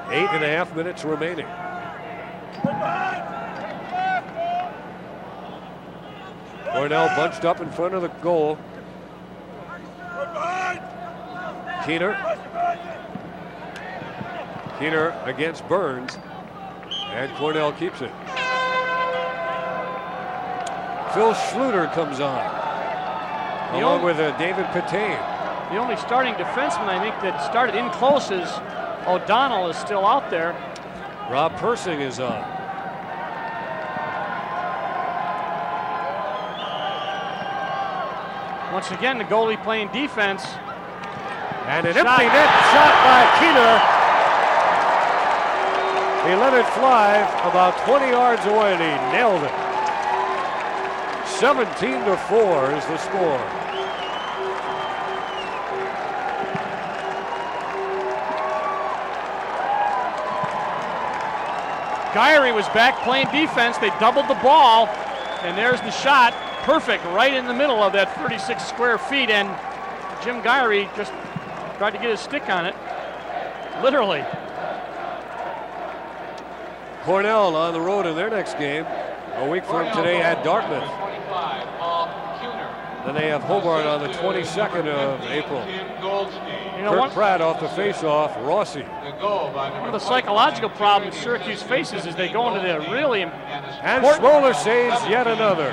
Eight and a half minutes remaining. Cornell bunched up in front of the goal. Keener against Burns, and Cornell keeps it. Phil Schluter comes on, along with David Patain. The only starting defenseman I think that started in close is O'Donnell is still out there. Rob Persing is on. Once again, the goalie playing defense. And an empty net shot by Keener. He let it fly about 20 yards away and he nailed it. 17-4 is the score. Gyrie was back playing defense. They doubled the ball, and there's the shot. Perfect, right in the middle of that 36 square feet, and Jim Gyrie just tried to get his stick on it, literally. Cornell on the road in their next game a week from today at Dartmouth. Then they have Hobart on the 22nd of April. You know, Kirk Pratt off the face-off, Rossi. One of the psychological problems Syracuse faces is they go into the really And Schimoler saves yet another.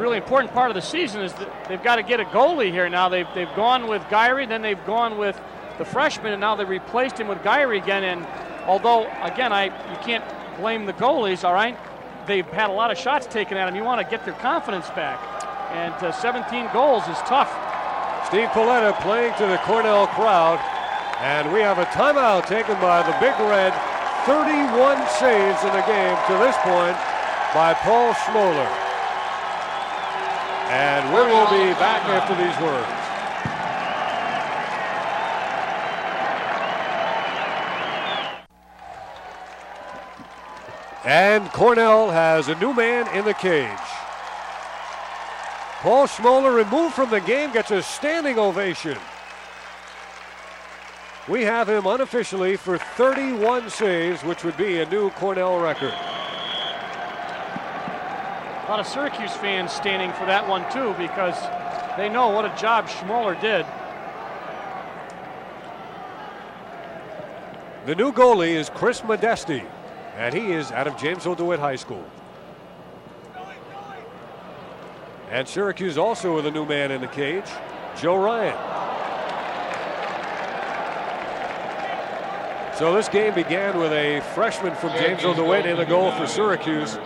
really important part of the season is that they've got to get a goalie here now. They've gone with Gyrie, then they've gone with the freshman, and now they replaced him with Gyrie again. And although, again, you can't blame the goalies, all right? They've had a lot of shots taken at them. You want to get their confidence back. And 17 goals is tough. Steve Pauletta playing to the Cornell crowd. And we have a timeout taken by the Big Red. 31 saves in the game to this point by Paul Schimoler. And we will be back after these words. And Cornell has a new man in the cage. Paul Schimoler, removed from the game, gets a standing ovation. We have him unofficially for 31 saves, which would be a new Cornell record. A lot of Syracuse fans standing for that one too, because they know what a job Schimoler did. The new goalie is Chris Modesti, and he is out of James O. DeWitt High School. And Syracuse also with a new man in the cage, Joe Ryan. So this game began with a freshman from James O. DeWitt in the goal for Syracuse,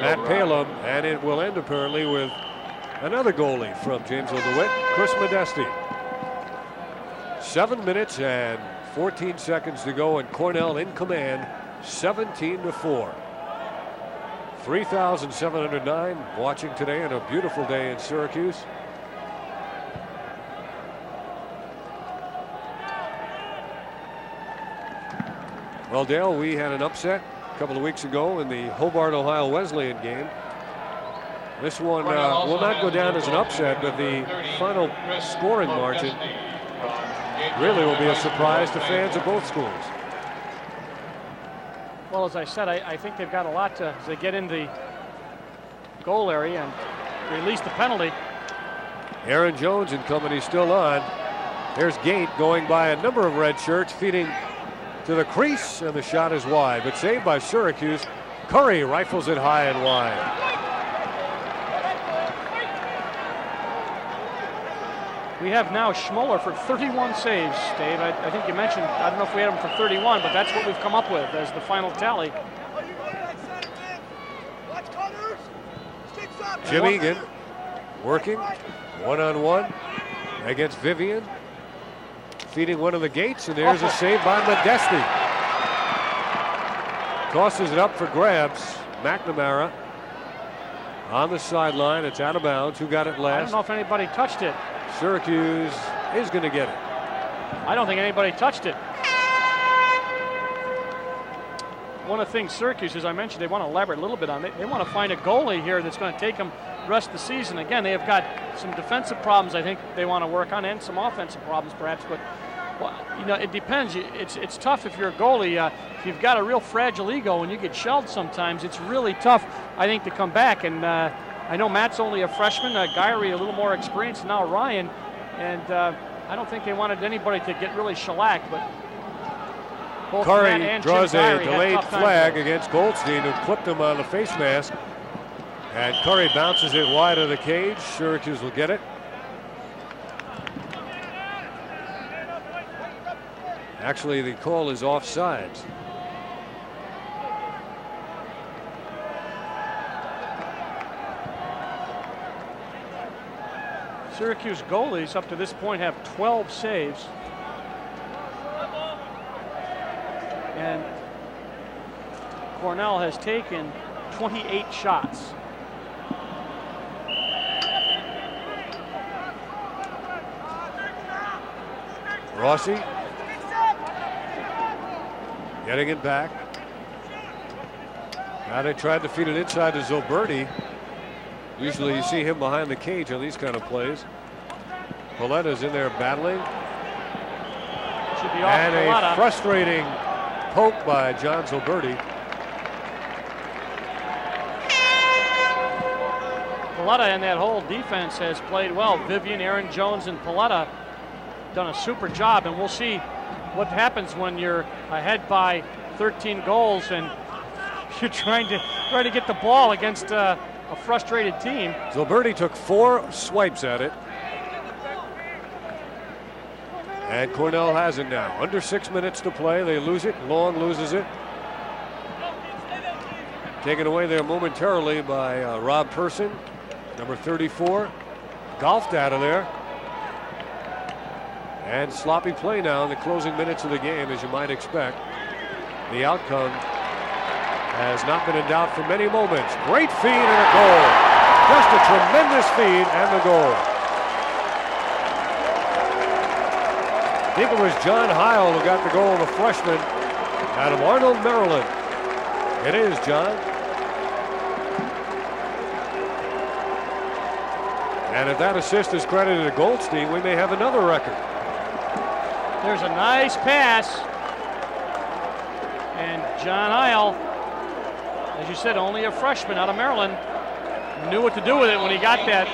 Matt Palum, and it will end apparently with another goalie from James O. DeWitt, Chris Modesti. 7 minutes and 14 seconds to go, and Cornell in command, 17-4. 3,709 watching today, and a beautiful day in Syracuse. Well, Dale, we had an upset a couple of weeks ago in the Hobart, Ohio Wesleyan game. This one will not go down as an upset, but the final scoring margin really will be a surprise to fans of both schools. Well, as I said, I think they've got a lot to, as they get in the goal area and release the penalty. Aaron Jones and company still on. There's Gate going by a number of red shirts, feeding to the crease, and the shot is wide, but saved by Syracuse. Curry rifles it high and wide. We have now Schimoler for 31 saves, Dave. I think you mentioned, I don't know if we had him for 31, but that's what we've come up with as the final tally. Jim Egan working one-on-one against Vivian, feeding one of the Gates, and there's a save by Modesti. Tosses it up for grabs. McNamara on the sideline. It's out of bounds. Who got it last? I don't know if anybody touched it. Syracuse is going to get it. I don't think anybody touched it. One of the things Syracuse, as I mentioned, they want to elaborate a little bit on it. They want to find a goalie here that's going to take them the rest of the season. Again, they have got some defensive problems I think they want to work on, and some offensive problems perhaps, but well, you know, it depends. It's tough if you're a goalie. If you've got a real fragile ego and you get shelled sometimes, it's really tough, I think, to come back. And I know Matt's only a freshman, Gyrie a little more experienced, now Ryan, and I don't think they wanted anybody to get really shellacked, but both Curry Matt and draws Jim a Gyrie had delayed tough times flag with it. against Goldstein, who clipped him on the face mask. And Curry bounces it wide of the cage. Syracuse will get it. Actually, the call is offsides. Syracuse goalies up to this point have 12 saves. And Cornell has taken 28 shots. Rossi getting it back. Now they tried to feed it inside to Zilberti. Usually you see him behind the cage on these kind of plays. Pauletta's in there battling. Should be off and Pauletta. A frustrating poke by John Zilberti. Pauletta and that whole defense has played well. Vivian, Aaron Jones, and Pauletta done a super job, and we'll see what happens when you're ahead by 13 goals and you're trying to get the ball against a frustrated team. Zilberti took 4 swipes at it. And Cornell has it now. Under 6 minutes to play. They lose it. Long loses it. Taken away there momentarily by Rob Person, number 34. Golfed out of there. And sloppy play now in the closing minutes of the game, as you might expect. The outcome has not been in doubt for many moments. Great feed and a goal. Just a tremendous feed and the goal. I think it was John Heil who got the goal, the freshman out of Arnold, Maryland. It is, John. And if that assist is credited to Goldstein, we may have another record. There's a nice pass. And John Heil, as you said, only a freshman out of Maryland, knew what to do with it when he got that.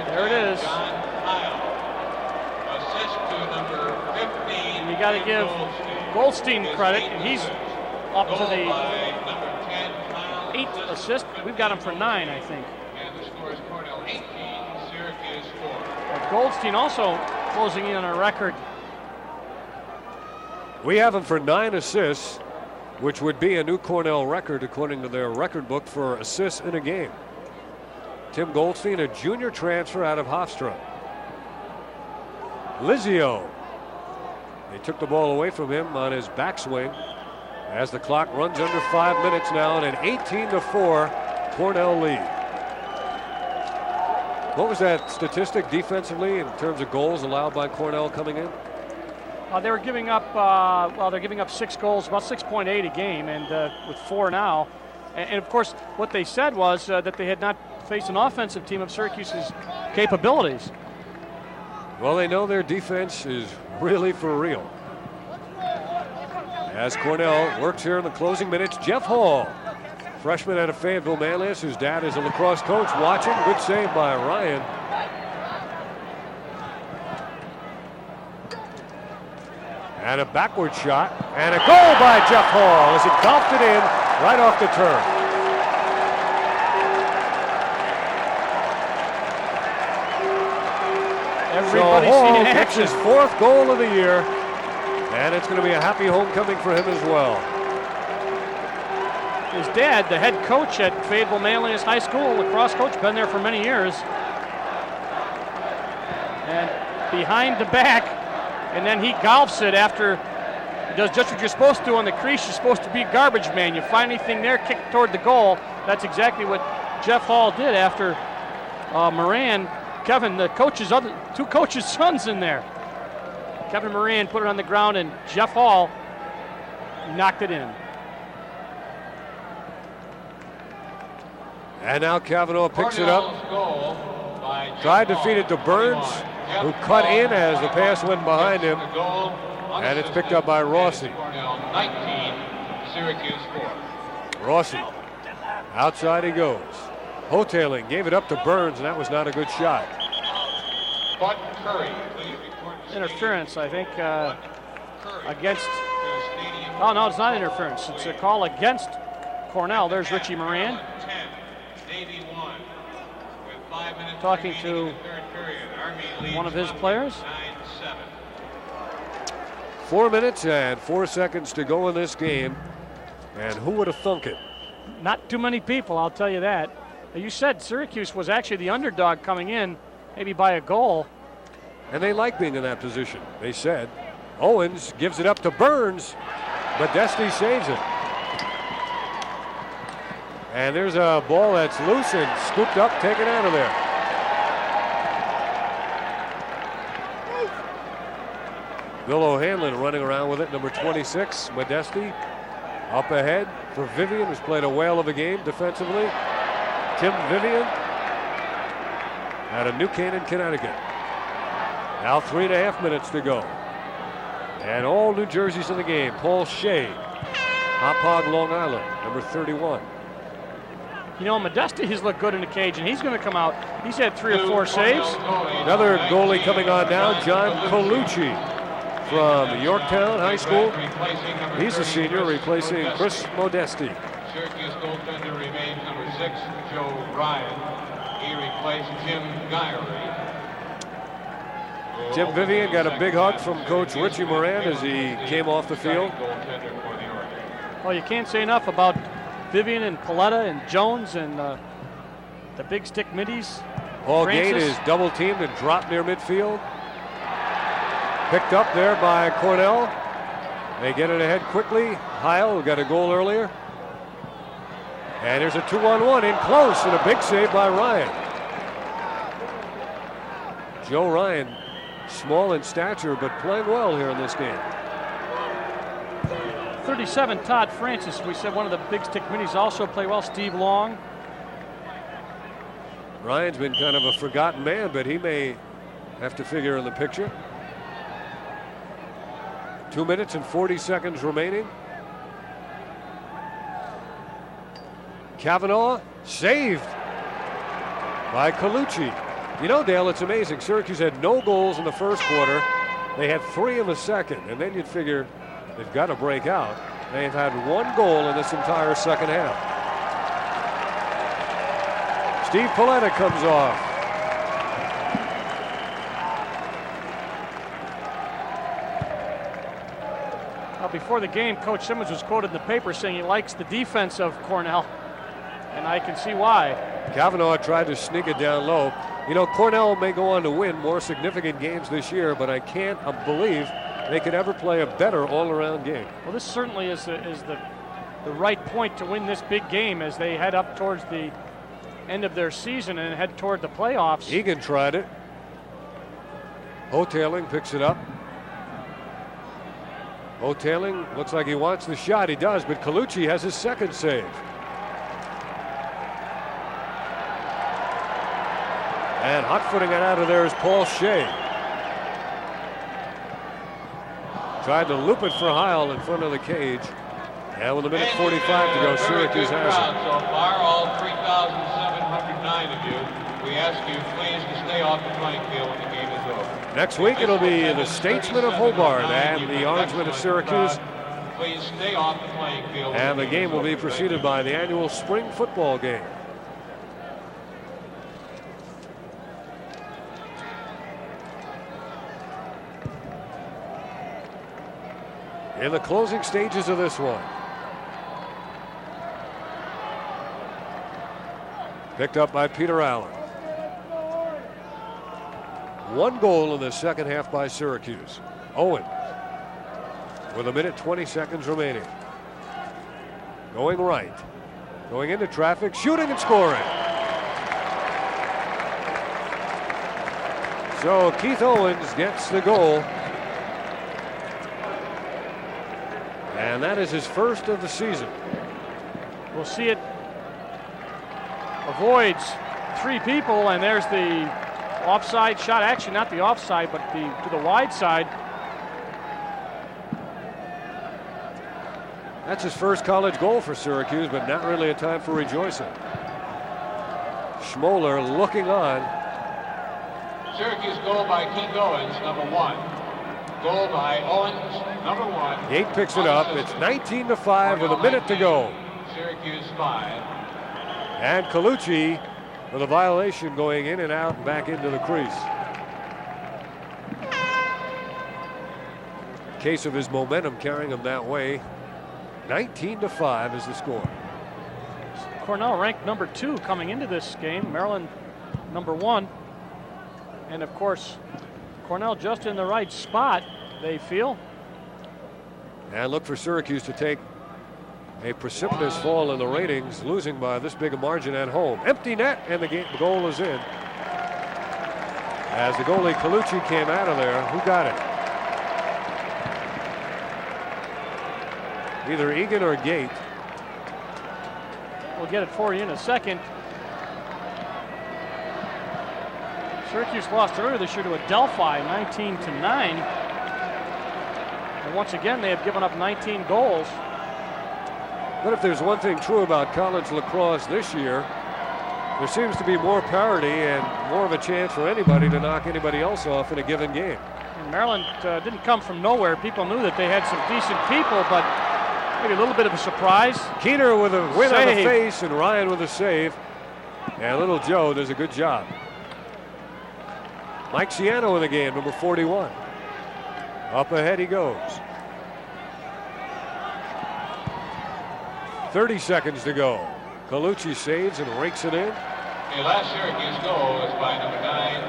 There it is. And you got to give Goldstein credit, and he's up to the 8th assist. We've got him for 9, I think. And the score is Cornell 18, Syracuse 4. But Goldstein also closing in on a record. We have him for 9 assists, which would be a new Cornell record according to their record book for assists in a game. Tim Goldstein, a junior transfer out of Hofstra. Lizio. They took the ball away from him on his backswing as the clock runs under 5 minutes now, and an 18-4 Cornell lead. What was that statistic defensively in terms of goals allowed by Cornell coming in? They were giving up, they're giving up 6 goals, about 6.8 a game, and with 4 now. And of course, what they said was that they had not faced an offensive team of Syracuse's capabilities. Well, they know their defense is really for real. As Cornell works here in the closing minutes, Jeff Hall, freshman out of Fayetteville, Manlius, whose dad is a lacrosse coach, watching. Good save by Ryan. And a backward shot, and a goal by Jeff Hall as he golfed it in right off the turn. Everybody's so Hall seen gets action. his 4th goal of the year, and it's going to be a happy homecoming for him as well. His dad, the head coach at Fayetteville Manlius High School, lacrosse coach, been there for many years. And behind the back, and then he golfs it after he does just what you're supposed to do on the crease. You're supposed to be a garbage man. You find anything there, kick toward the goal. That's exactly what Jeff Hall did after Moran, Kevin, the coach's two coaches' sons in there. Kevin Moran put it on the ground, and Jeff Hall knocked it in. And now Cavanaugh picks it up. Tried to feed it to Burns, who cut in as the pass went behind him. And it's picked up by Rossi. 19, Syracuse 4. Rossi. Outside he goes. Hoteling gave it up to Burns, and that was not a good shot. Bud Curry, please report to Interference, I think, Curry against. to the stadium. Oh, no, it's not interference. It's a call against Cornell. There's Richie Moran. 10, Navy 1. With 5 minutes Talking remaining to in the third period. Army leads one of his 1 players. 9-7. 4 minutes and 4 seconds to go in this game. And who would have thunk it? Not too many people, I'll tell you that. You said Syracuse was actually the underdog coming in maybe by a goal. And they like being in that position, they said. Owens gives it up to Burns. Modesti saves it. And there's a ball that's loose and scooped up, taken out of there. Bill O'Hanlon running around with it, number 26, Modesti. Up ahead for Vivian, who's played a whale of a game defensively. Tim Vivian out of New Canaan, Connecticut. Now 3.5 minutes to go. And all New Jerseys in the game. Paul Shea, Hauppauge, Long Island, number 31. You know, Modesti has looked good in the cage, and he's going to come out. He's had 3 or 4 saves. Another goalie coming on now, John Colucci from Yorktown High School. He's a senior, replacing Chris Modesti. Syracuse goaltender remains number 6, Joe Ryan. He replaced Jim Guyery. Jim Vivian got a big hug from Coach Richie Moran as he came off the field. Well, you can't say enough about Vivian and Paletta and Jones and the big stick middies. Paul Gate is double teamed and dropped near midfield. Picked up there by Cornell. They get it ahead quickly. Heil, who got a goal earlier. And there's a 2-on-1 in close and a big save by Ryan. Joe Ryan, small in stature, but playing well here in this game. 37, Todd Francis. We said one of the big stick minis also play well. Steve Long. Ryan's been kind of a forgotten man, but he may have to figure in the picture. 2 minutes and 40 seconds remaining. Kavanaugh saved by Colucci. You know, Dale, it's amazing. Syracuse had no goals in the first quarter. They had 3 in the second, and then you'd figure they've got to break out. They've had 1 goal in this entire second half. Steve Paletta comes off. Now, before the game, Coach Simmons was quoted in the paper saying he likes the defense of Cornell, and I can see why. Kavanaugh tried to sneak it down low. You know, Cornell may go on to win more significant games this year, but I can't believe they could ever play a better all-around game. Well, this certainly is the right point to win this big game as they head up towards the end of their season and head toward the playoffs. Egan tried it. Hotailing picks it up. Hotailing looks like he wants the shot. He does, but Colucci has his second save. And hot-footing it out of there is Paul Shea. Tried to loop it for Heil in front of the cage. And with a minute 45 to go, Syracuse has it. So far, all 3,709 of you, we ask you please to stay off the playing field when the game is over. Next week it'll be the Statesmen of Hobart and the Orangemen of Syracuse. Please stay off the playing field. And the game will be preceded by the annual spring football game. In the closing stages of this one. Picked up by Peter Allen. 1 goal in the second half by Syracuse. Owen with a minute 20 seconds remaining. Going right. Going into traffic, shooting and scoring. So Keith Owens gets the goal. And that is his first of the season. We'll see it avoids 3 people, and there's the offside shot. Actually, not the offside, but to the wide side. That's his first college goal for Syracuse, but not really a time for rejoicing. Schimoler looking on. Syracuse goal by Keith Owens, number 1. Goal by Owens, number 1. Gate picks it up. It's 19-5 with a minute to go. Syracuse 5. And Colucci with a violation going in and out and back into the crease. Case of his momentum carrying him that way. 19-5 is the score. Cornell ranked number 2 coming into this game. Maryland number 1. And of course, Cornell just in the right spot, they feel. And look for Syracuse to take a precipitous fall in the ratings, losing by this big a margin at home. Empty net, and the goal is in. As the goalie Colucci came out of there, who got it? Either Egan or Gate. We'll get it for you in a second. Syracuse lost earlier this year to Adelphi, 19-9. And once again, they have given up 19 goals. But if there's one thing true about college lacrosse this year, there seems to be more parity and more of a chance for anybody to knock anybody else off in a given game. And Maryland didn't come from nowhere. People knew that they had some decent people, but maybe a little bit of a surprise. Keener with a win on the Save. face and Ryan with a save. And little Joe does a good job. Mike Ciano in the game, number 41. Up ahead he goes. 30 seconds to go. Colucci saves and rakes it in. The last Syracuse goal is by number 9,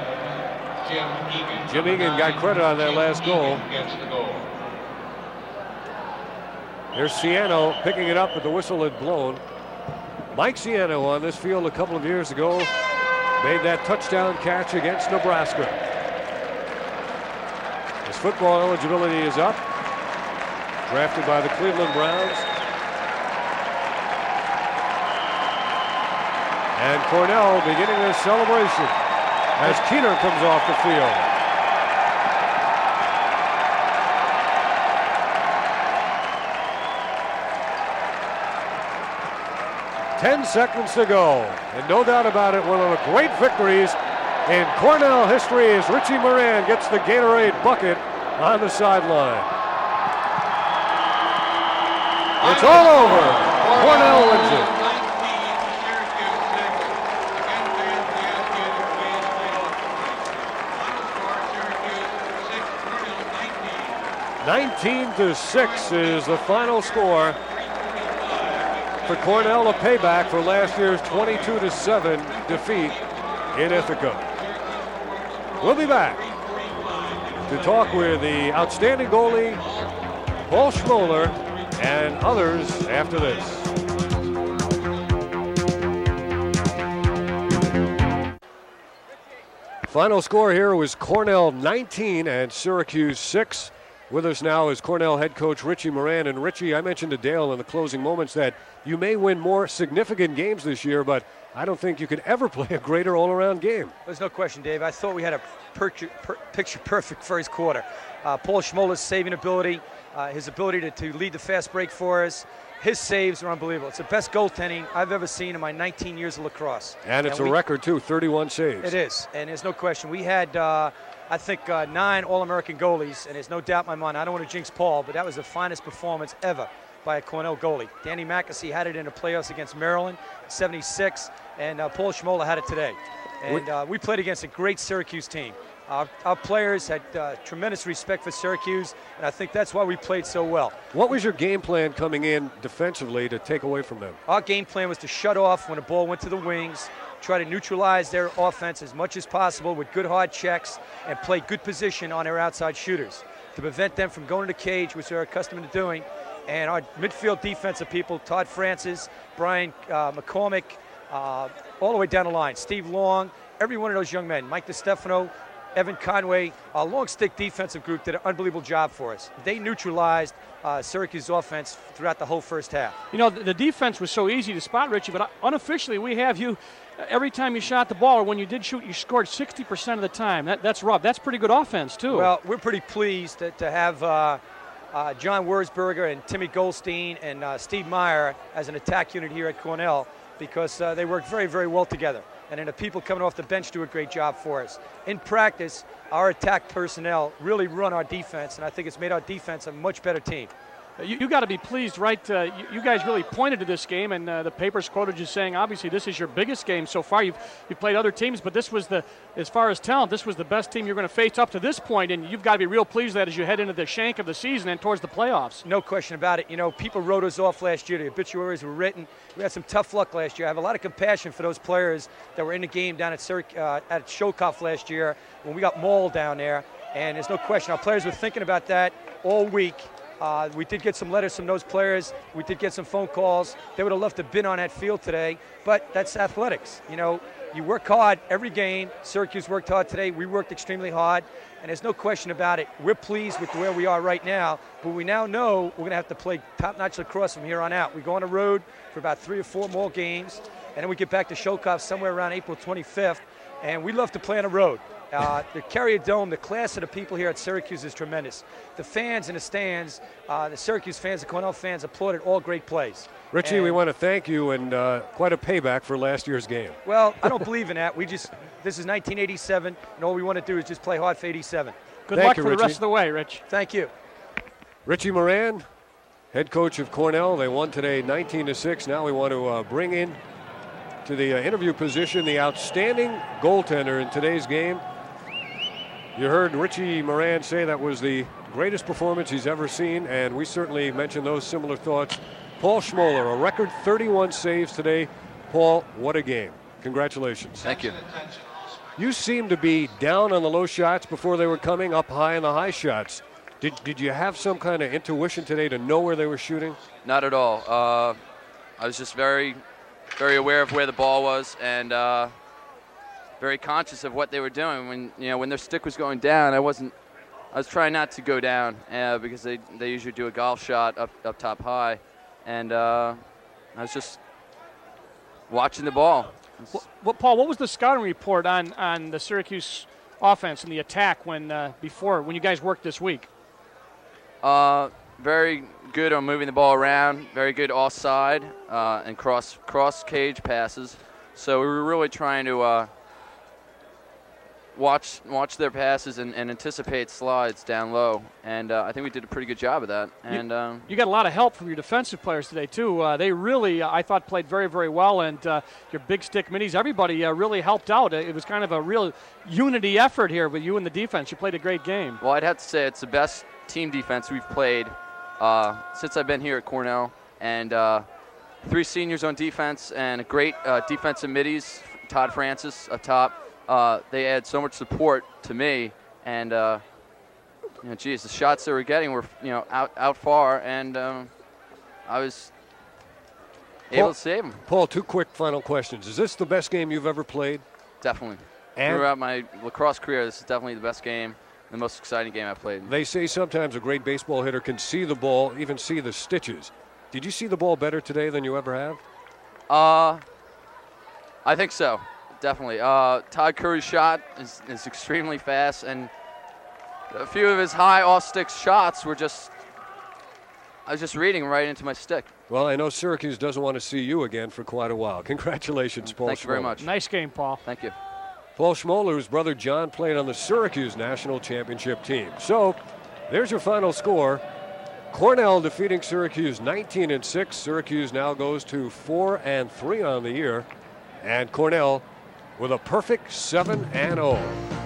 Jim Egan. Jim Egan got credit on that last goal. Gets the goal. There's Ciano picking it up, but the whistle had blown. Mike Ciano on this field a couple of years ago made that touchdown catch against Nebraska. His football eligibility is up. Drafted by the Cleveland Browns. And Cornell beginning their celebration as Keener comes off the field. "10 seconds to go, and no doubt about it, one of the great victories in Cornell history as Richie Moran gets the Gatorade bucket on the sideline. It's all over. Cornell wins it. Syracuse 6. Again, fans, we ask you to please stay off the field. Final score, Syracuse 6, Cornell 19. 19-6 is the final score for Cornell, a payback for last year's 22-7 defeat in Ithaca. We'll be back to talk with the outstanding goalie, Paul Schimoler, and others after this. Final score here was Cornell 19 and Syracuse 6. With us now is Cornell head coach Richie Moran. And Richie, I mentioned to Dale in the closing moments that you may win more significant games this year, but I don't think you could ever play a greater all-around game. There's no question, Dave. I thought we had a picture-perfect first quarter. Paul Schimoler's saving ability, his ability to lead the fast break for us, his saves are unbelievable. It's the best goaltending I've ever seen in my 19 years of lacrosse. And it's a record, too, 31 saves. It is, and there's no question. We had, I think, 9 All-American goalies, and there's no doubt in my mind, I don't want to jinx Paul, but that was the finest performance ever by a Cornell goalie. Danny McAsee had it in the playoffs against Maryland, 76, and Paul Schimoler had it today. And we played against a great Syracuse team. Our players had tremendous respect for Syracuse, and I think that's why we played so well. What was your game plan coming in defensively to take away from them? Our game plan was to shut off when the ball went to the wings, try to neutralize their offense as much as possible with good hard checks, and play good position on their outside shooters to prevent them from going to the cage, which they're accustomed to doing. And our midfield defensive people, Todd Francis, Brian McCormick, all the way down the line, Steve Long, every one of those young men, Mike DiStefano, Evan Conway, our long stick defensive group did an unbelievable job for us. They neutralized Syracuse offense throughout the whole first half. You know, the defense was so easy to spot, Richie, but unofficially we have you, every time you shot the ball or when you did shoot, you scored 60% of the time. That's rough. That's pretty good offense, too. Well, we're pretty pleased to have John Wurzberger and Timmy Goldstein and Steve Meyer as an attack unit here at Cornell because they work very, very well together. And then the people coming off the bench do a great job for us. In practice, our attack personnel really run our defense, and I think it's made our defense a much better team. You got to be pleased, right? You guys really pointed to this game, and the papers quoted you saying, obviously, this is your biggest game so far. You've played other teams, but this was as far as talent, this was the best team you're going to face up to this point, and you've got to be real pleased with that as you head into the shank of the season and towards the playoffs. No question about it. You know, people wrote us off last year. The obituaries were written. We had some tough luck last year. I have a lot of compassion for those players that were in the game down at Shokov last year when we got mauled down there, and there's no question. Our players were thinking about that all week. We did get some letters from those players. We did get some phone calls. They would have loved to have been on that field today, but that's athletics. You know, you work hard every game. Syracuse worked hard today. We worked extremely hard, and there's no question about it. We're pleased with where we are right now, but we now know we're going to have to play top-notch lacrosse from here on out. We go on the road for about 3 or 4 more games, and then we get back to Shokov somewhere around April 25th, and we love to play on the road. The Carrier Dome, the class of the people here at Syracuse is tremendous. The fans in the stands, the Syracuse fans, the Cornell fans applauded all great plays. Richie, and we want to thank you, and quite a payback for last year's game. Well, I don't believe in that. This is 1987, and all we want to do is just play hard for 87. Good luck for the rest of the way, Rich. Thank you. Richie Moran, head coach of Cornell. They won today 19-6. Now we want to bring in to the interview position the outstanding goaltender in today's game. You heard Richie Moran say that was the greatest performance he's ever seen, and we certainly mentioned those similar thoughts. Paul Schimoler, a record 31 saves today. Paul, what a game. Congratulations. Thank you. You seemed to be down on the low shots before they were coming, up high on the high shots. Did you have some kind of intuition today to know where they were shooting? Not at all. I was just very, very aware of where the ball was, and very conscious of what they were doing. When their stick was going down, I was trying not to go down because they usually do a golf shot up top high, and I was just watching the ball. Paul, what was the scouting report on the Syracuse offense and the attack when you guys worked this week? Very good on moving the ball around. Very good offside and cross cage passes. So we were really trying to watch their passes and anticipate slides down low, and I think we did a pretty good job of that. And you got a lot of help from your defensive players today too. They really, I thought, played very, very well, and your big stick minis, everybody really helped out. It was kind of a real unity effort here with you and the defense. You played a great game. Well, I'd have to say it's the best team defense we've played since I've been here at Cornell, and 3 seniors on defense and a great defensive middies, Todd Francis up top. They add so much support to me, and geez, the shots they were getting were out far, and I was able to save them. Paul, 2 quick final questions. Is this the best game you've ever played? Definitely. And throughout my lacrosse career, this is definitely the best game, the most exciting game I've played. They say sometimes a great baseball hitter can see the ball, even see the stitches. Did you see the ball better today than you ever have? I think so. Definitely. Todd Curry's shot is extremely fast, and a few of his high off-stick shots were I was just reading right into my stick. Well, I know Syracuse doesn't want to see you again for quite a while. Congratulations, Paul Thank you very much. Nice game, Paul. Thank you. Paul Schimoler, whose brother John played on the Syracuse national championship team. So there's your final score. Cornell defeating Syracuse 19-6. Syracuse now goes to 4-3 on the year, and Cornell with a perfect 7-0.